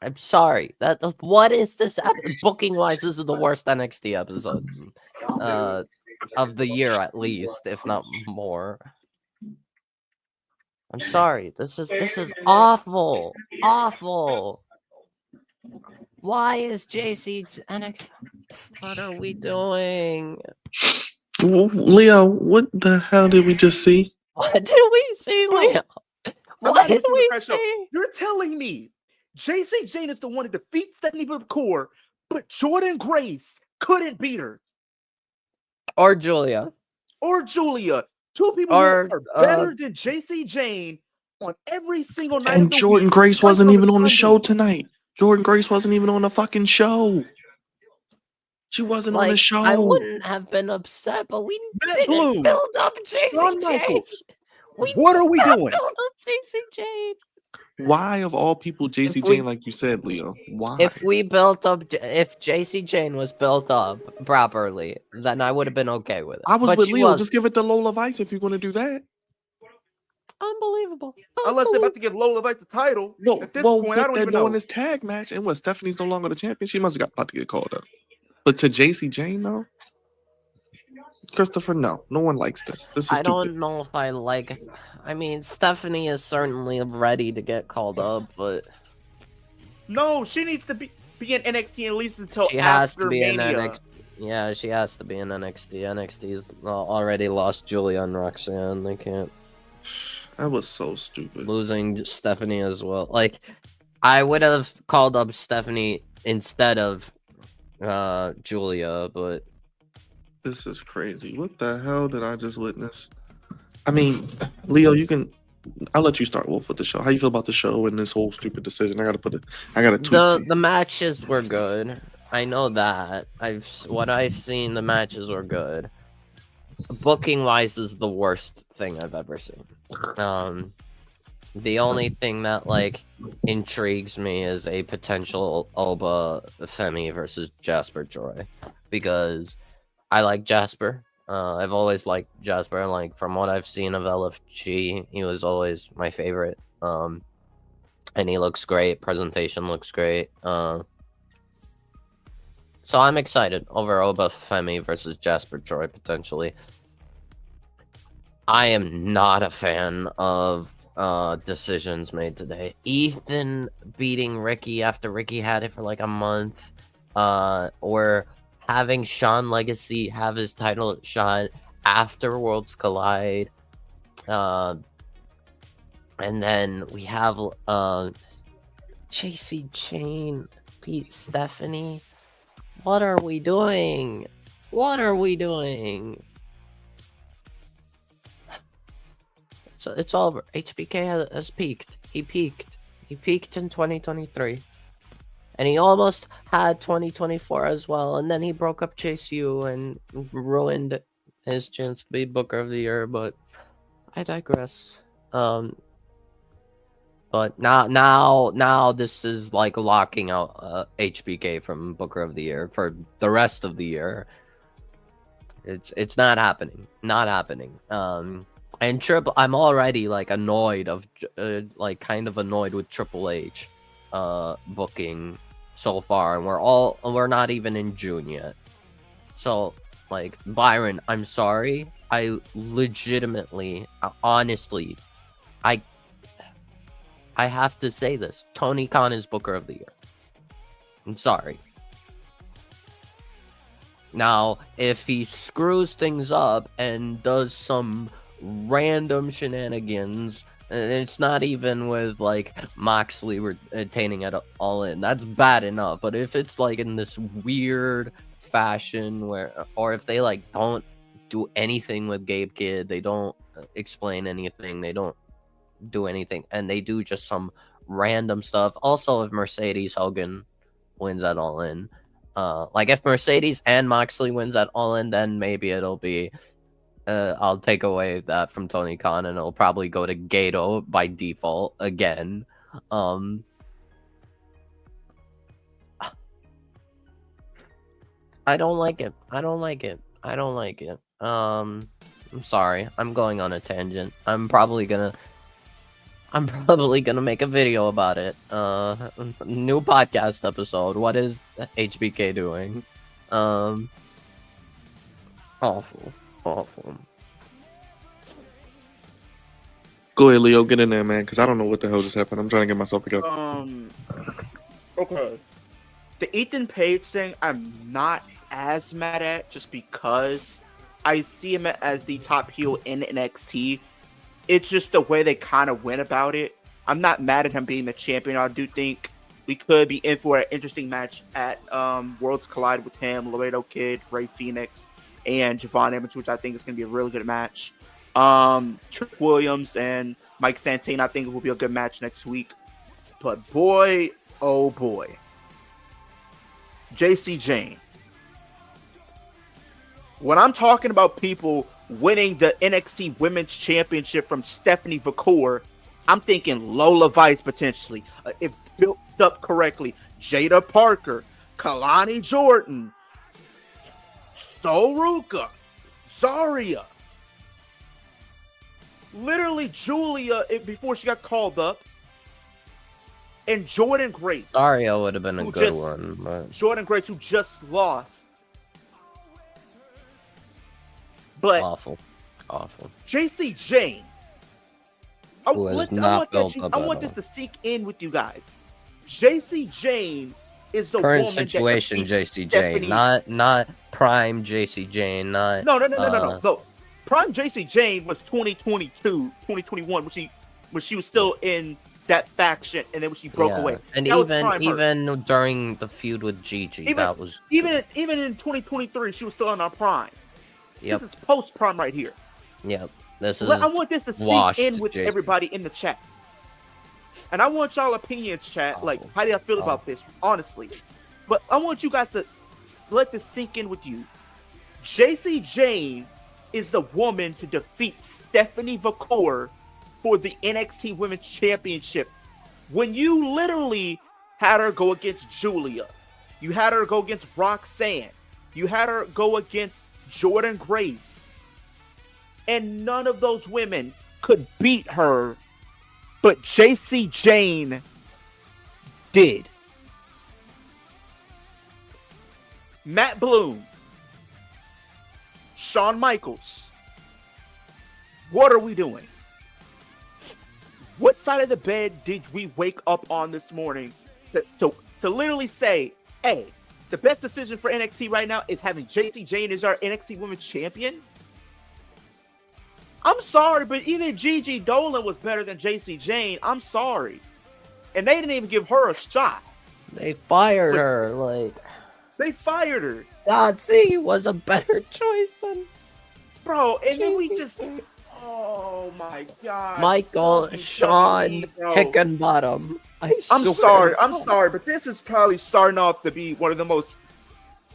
F: I'm sorry. What is this booking wise? This is the worst NXT episode of the year, at least, if not more. I'm sorry. This is awful. Awful. Why is JC NXT? What are we doing?
A: Leo, what the hell did we just see?
F: What did we see, Leo?
B: I'm
F: What
B: not
F: did
B: even
F: we
B: the show.
F: see?
B: You're telling me JC Jane is the one to defeat Stephanie McCourt, but Jordan Grace couldn't beat her.
F: Or Julia.
B: Or Julia. Two people
F: Or,
B: who are better than JC Jane on every single night of
A: And
B: the
A: Jordan
B: week.
A: Grace
B: One
A: wasn't
B: from
A: even on the show
B: Sunday.
A: tonight. Jordan Grace wasn't even on the fucking show. She wasn't on the show.
F: I wouldn't have been upset, but we
B: Matt
F: didn't
B: Bloom,
F: build up
B: Shawn
F: JC Jane.
B: Michaels.
F: We
B: What are we
F: did not
B: doing?
F: build up JC Jane.
A: Why, of all people, JC
F: If we-
A: Jane, like you said, Leo? Why?
F: If we built up, if JC Jane was built up properly, then I would have been okay with it.
A: I was
F: But
A: with
F: she
A: Leo.
F: wasn't.
A: Just give it to Lola Vice if you're going to do that.
F: Unbelievable.
B: Unless they're about to give Lola Vice the title.
A: No,
B: At this
A: well,
B: point, I
A: but
B: don't
A: they're
B: even
A: doing
B: know.
A: this tag match, and what? Stephanie's no longer the champion. She must have got about to get called up. But to JC Jane, though, Christopher, no one likes this. This is
F: I
A: stupid.
F: don't know if I like. I mean, Stephanie is certainly ready to get called up, but
B: No, she needs to be in NXT at least until
F: she has
B: after
F: to be
B: Mania.
F: in NXT. Yeah, she has to be in NXT. NXT's already lost Julia and Roxanne. They can't.
A: That was so stupid.
F: Losing Stephanie as well. Like, I would have called up Stephanie instead of Julia, but
A: This is crazy. What the hell did I just witness? I mean, Leo, you can. I'll let you start, Wolf, with the show. How you feel about the show and this whole stupid decision? I gotta tweet.
F: the matches were good. I know that. What I've seen, the matches were good. Booking wise is the worst thing I've ever seen. The only thing that like intrigues me is a potential Oba Femi versus Jasper Joy, because I like Jasper. I've always liked Jasper. Like, from what I've seen of LFG, he was always my favorite. And he looks great. Presentation looks great. So I'm excited over Oba Femi versus Jasper Joy potentially. I am not a fan of decisions made today. Ethan beating Ricky after Ricky had it for like a month, or having Sean Legacy have his title shot after Worlds Collide, and then we have JC Jane beat Stephanie. What are we doing? What are we doing? So it's over. HBK has peaked. He peaked. He peaked in 2023. And he almost had 2024 as well. And then he broke up Chase U and ruined his chance to be Booker of the Year. But I digress. But now this is like locking out HBK from Booker of the Year for the rest of the year. It's not happening. Not happening. And I'm already like annoyed like kind of annoyed with Triple H booking so far, and we're not even in June yet. So like, Byron, I'm sorry. I legitimately, honestly, I have to say this. Tony Khan is Booker of the Year. I'm sorry. Now, if he screws things up and does some random shenanigans, and it's not even with like Moxley retaining it all in, that's bad enough. But if it's like in this weird fashion or if they like don't do anything with Gabe Kidd, they don't explain anything, they don't do anything, and they do just some random stuff. Also, if Mercedes Hogan wins at All In, like if Mercedes and Moxley wins at All In, then maybe it'll be I'll take away that from Tony Khan, and it'll probably go to Gato by default again. I don't like it. I don't like it. I don't like it. I'm sorry. I'm going on a tangent. I'm probably gonna make a video about it. New podcast episode. What is HBK doing? Awful.
A: Go ahead, Leo. Get in there, man, because I don't know what the hell just happened. I'm trying to get myself together.
B: Okay. The Ethan Page thing, I'm not as mad at, just because I see him as the top heel in NXT. It's just the way they kind of went about it. I'm not mad at him being the champion. I do think we could be in for an interesting match at Worlds Collide with him, Laredo Kid, Rey Fenix, and Javon Evans, which I think is going to be a really good match. Trick Williams and Mike Santana, I think it will be a good match next week. But boy, oh boy. JC Jane. When I'm talking about people winning the NXT Women's Championship from Stephanie Vacour, I'm thinking Lola Vice potentially. If built up correctly, Jada Parker, Kalani Jordan, Soruka, Zarya, literally Julia before she got called up, and Jordan Grace.
F: Zarya would have been a good one, but
B: Jordan Grace, who just lost. But
F: awful.
B: JC Jane. I want this
F: all.
B: to sink in with you guys. JC Jane is the
F: Current
B: woman
F: situation,
B: that defeats
F: JC
B: Stephanie.
F: Jane, not prime JC Jane, not
B: No. Prime JC Jane was 2022, 2021 when she was still in that faction, and then when she broke away.
F: And
B: that
F: even during the feud with Gigi, that was
B: even in 2023, she was still in our prime.
F: Yep.
B: This is post prime right here.
F: Yep. This is
B: I want this to sink
F: washed
B: in with
F: JC.
B: everybody in the chat. And I want y'all opinions, chat. Like, how do y'all feel about this, honestly? But I want you guys to let this sink in with you. JC Jane is the woman to defeat Stephanie Vacour for the NXT Women's Championship. When you literally had her go against Julia, you had her go against Roxanne, you had her go against Jordan Grace, and none of those women could beat her, but JC Jane did. Matt Bloom, Shawn Michaels, what are we doing? What side of the bed did we wake up on this morning to literally say, hey, the best decision for NXT right now is having JC Jane as our NXT Women's Champion? I'm sorry, but even Gigi Dolan was better than JC Jane. I'm sorry. And they didn't even give her a shot.
F: They fired her,
B: They fired her.
F: Nazi was a better choice than
B: Bro, and then we just... Oh my God.
F: Michael Sean Hickenbottom.
B: I'm sorry, but this is probably starting off to be one of the most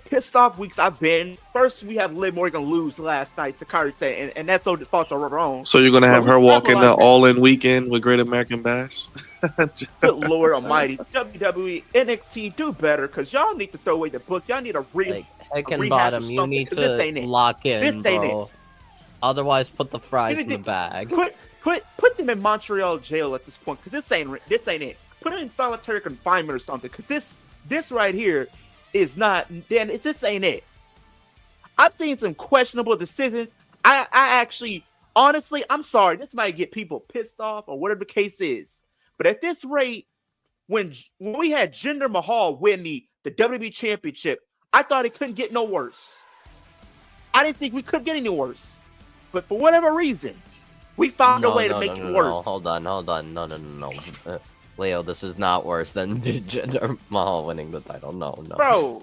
B: pissed off weeks I've been. First, we have Liv Morgan lose last night to Kairi Sane, and that's all the faults are her own.
A: So you're gonna have her walk in the All-In Weekend with Great American Bash?
B: Good Lord Almighty, WWE NXT, do better, cause y'all need to throw away the book. Y'all need a
F: Hickenbottom, you need to lock in,
B: this ain't
F: bro. Otherwise, put the fries in the bag.
B: Put them in Montreal jail at this point, cause this ain't it. Put them in solitary confinement or something, cause this right here is not. Then this ain't it. I've seen some questionable decisions. I actually, honestly, I'm sorry. This might get people pissed off or whatever the case is. But at this rate, when we had Jinder Mahal win the WWE Championship, I thought it couldn't get no worse. I didn't think we could get any worse. But for whatever reason, we found a way to make it worse.
F: Hold on. No. Leo, this is not worse than Jinder Mahal winning the title. No.
B: Bro.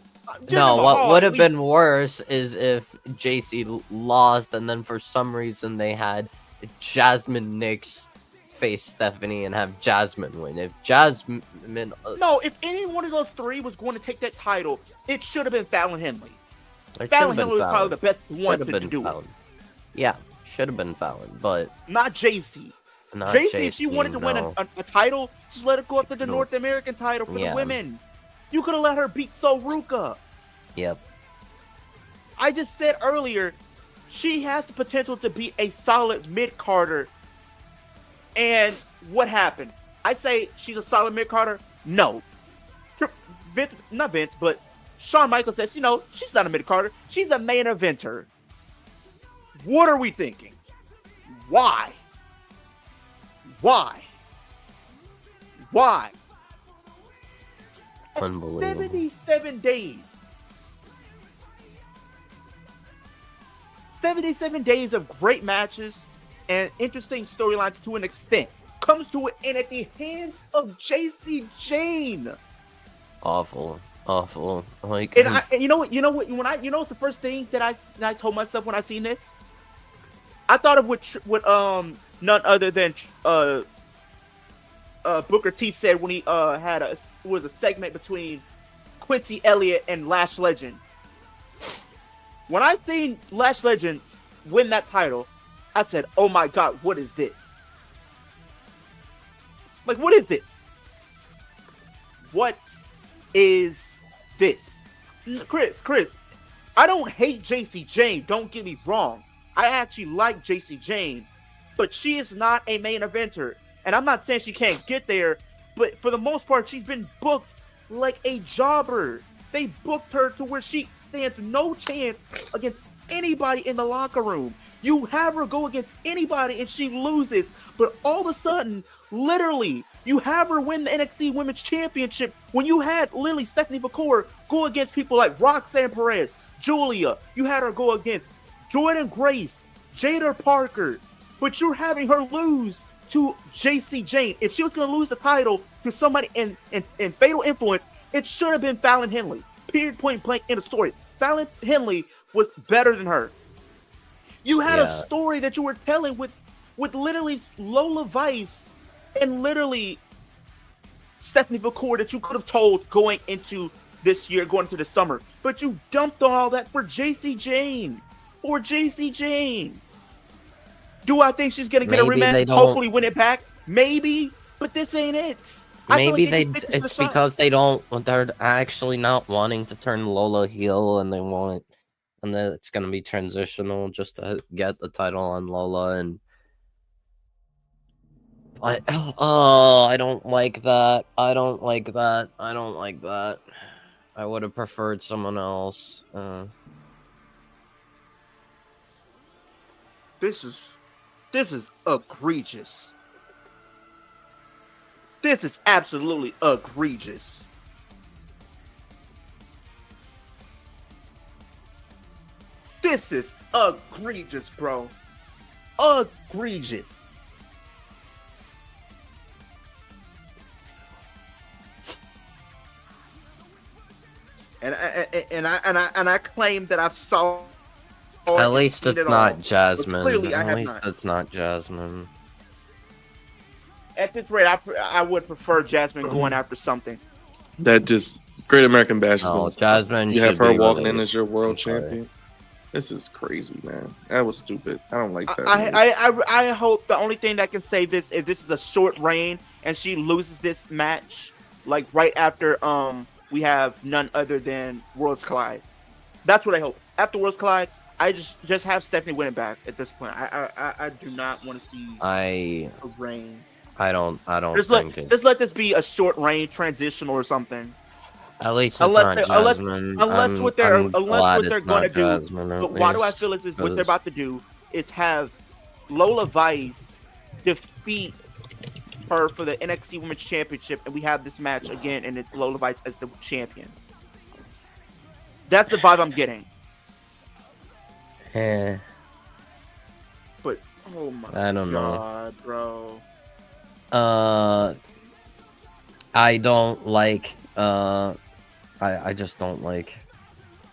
F: No, what would have been worse is if JC lost and then for some reason they had Jasmine Nix face Stephanie and have Jasmine win. If Jasmine...
B: No, if any one of those three was going to take that title, it should have been Fallon Henley. Fallon Henley was probably the best one to do it.
F: Yeah, should have been Fallon, but...
B: Not JC. JC, if she wanted to win a title, just let her go up to the North American title for the women. You could have let her beat Soruka.
F: Yep.
B: I just said earlier, she has the potential to be a solid mid-carder. And what happened? I say she's a solid mid-carder? No. Vince, not Vince, but Shawn Michaels says, she's not a mid-carder. She's a main eventer. What are we thinking? Why?
F: 'Unbelievable.
B: 77 days. 77 days of great matches and interesting storylines to an extent comes to an end at the hands of JC Jane.
F: Awful. Like,
B: And you know what? What's the first thing that I told myself when I seen this? I thought of what none other than Booker T said when he had a segment between Quincy Elliott and Lash Legend. When I seen Lash Legend win that title, I said, "Oh my God, what is this? Like, what is this? What is this?" Chris, I don't hate JC Jane. Don't get me wrong. I actually like JC Jane, but she is not a main eventer. And I'm not saying she can't get there, but for the most part, she's been booked like a jobber. They booked her to where she stands no chance against anybody in the locker room. You have her go against anybody and she loses, but all of a sudden, literally, you have her win the NXT Women's Championship when you had literally Stephanie McCoy go against people like Roxanne Perez, Julia. You had her go against Jordan Grace, Jada Parker, but you're having her lose to JC Jane. If she was going to lose the title to somebody in Fatal Influence, it should have been Fallon Henley. Period, point blank in the story. Fallon Henley was better than her. You had a story that you were telling with literally Lola Vice and literally Stephanie McCoy that you could have told going into this year, going into the summer. But you dumped all that for JC Jane. Or JC Jane. Do I think she's going to get a rematch? Hopefully win it back? Maybe. But this ain't it.
F: Maybe it's because they're actually not wanting to turn Lola heel and then it's going to be transitional just to get the title on Lola. And I don't like that. I would have preferred someone else.
B: This is egregious. This is absolutely egregious. This is egregious, bro. Egregious. And I claim that I saw.
F: At least it's not Jasmine.
B: Clearly,
F: At least it's not Jasmine.
B: At this rate, I would prefer Jasmine going after something.
A: That just Great American Bash.
F: No, Jasmine.
A: You have her walking in as your world champion. This is crazy, man. That was stupid. I don't like that.
B: I hope the only thing that can save this is this is a short reign and she loses this match like right after we have none other than Worlds Collide. That's what I hope. After Worlds Collide, I just have Stephanie win it back at this point. I do not want to see a reign.
F: I don't
B: just let this be a short reign, transitional or something.
F: At least it's not Jasmine.
B: Unless what they're going to do.
F: Jasmine,
B: but why do I feel is what they're about to do is have Lola Vice defeat her for the NXT Women's Championship, and we have this match again, and it's Lola Vice as the champion. That's the vibe I'm getting.
F: Yeah.
B: But oh my
F: I don't
B: God, bro.
F: I don't like. I just don't like.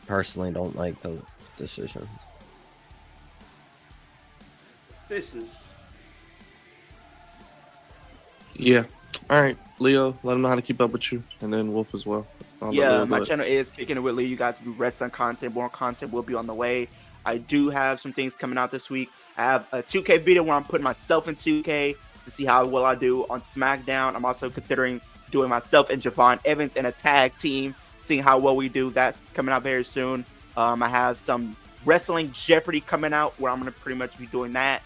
F: Personally, don't like the decisions.
B: This is.
A: Yeah. All right, Leo. Let them know how to keep up with you, and then Wolf as well.
B: Yeah, my channel is Kicking It with Leo. You guys do wrestling content. More content will be on the way. I do have some things coming out this week. I have a 2K video where I'm putting myself in 2K to see how well I do on SmackDown. I'm also considering doing myself and Javon Evans in a tag team, seeing how well we do. That's coming out very soon. I have some Wrestling Jeopardy coming out where I'm going to pretty much be doing that.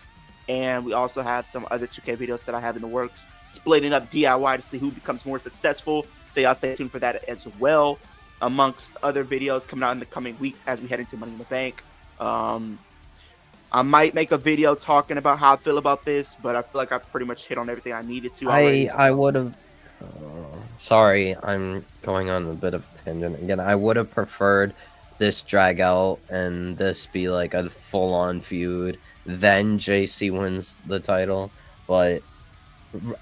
B: And we also have some other 2K videos that I have in the works, splitting up DIY to see who becomes more successful. So y'all stay tuned for that as well, amongst other videos coming out in the coming weeks as we head into Money in the Bank. I might make a video talking about how I feel about this, but I feel like I've pretty much hit on everything I needed to already.
F: I would have. Sorry, I'm going on a bit of a tangent again. I would have preferred this drag out and this be like a full-on feud. Then JC wins the title, but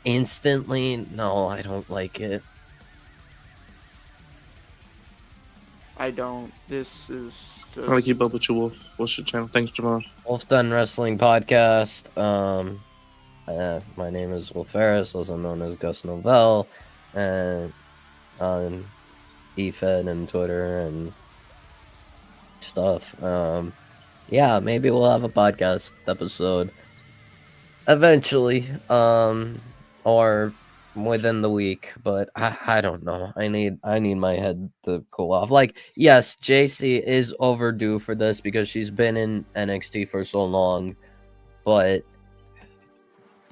F: instantly, no, I don't like it.
B: I don't. This is just...
A: Trying to keep up with you, Wolf. What's your channel? Thanks, Jamal.
F: Wolf Done Wrestling Podcast. My name is Wolf Ferris, also known as Gus Novell, and on eFed and Twitter and stuff. Yeah, maybe we'll have a podcast episode eventually, or within the week, but I don't know. I need my head to cool off. Like, yes, JC is overdue for this because she's been in NXT for so long, but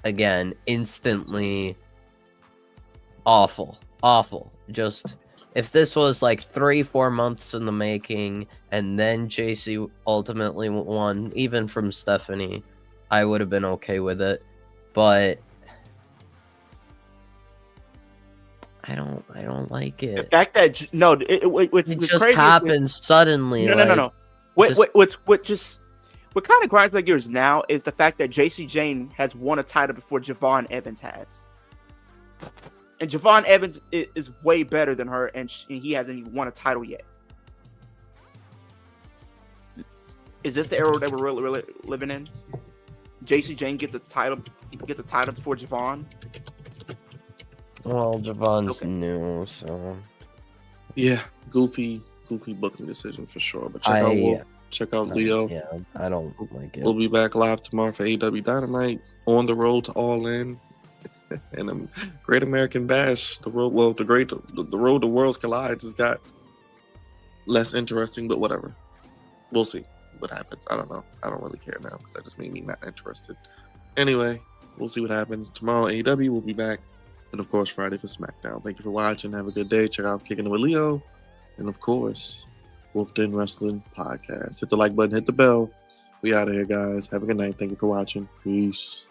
F: again, instantly awful. Just if this was like 3-4 months in the making and then JC ultimately won, even from Stephanie, I would have been okay with it, but I don't like it.
B: The fact that
F: it just happened suddenly.
B: No. What kind of grinds my gears now is the fact that JC Jane has won a title before Javon Evans has, and Javon Evans is way better than her, and he hasn't even won a title yet. Is this the era that we're really living in? JC Jane gets a title before Javon.
F: Well, Javon's new, so
A: yeah, goofy booking decision for sure. But check out Leo.
F: Yeah, I don't like it.
A: We'll be back live tomorrow for AW Dynamite, on the road to All In, and Great American Bash. The road to Worlds Collide just got less interesting, but whatever. We'll see what happens. I don't know. I don't really care now because that just made me not interested. Anyway, we'll see what happens tomorrow. AW will be back. And of course, Friday for SmackDown. Thank you for watching. Have a good day. Check out Kicking It with Leo. And of course, Wolf Den Wrestling Podcast. Hit the like button, hit the bell. We out of here, guys. Have a good night. Thank you for watching. Peace.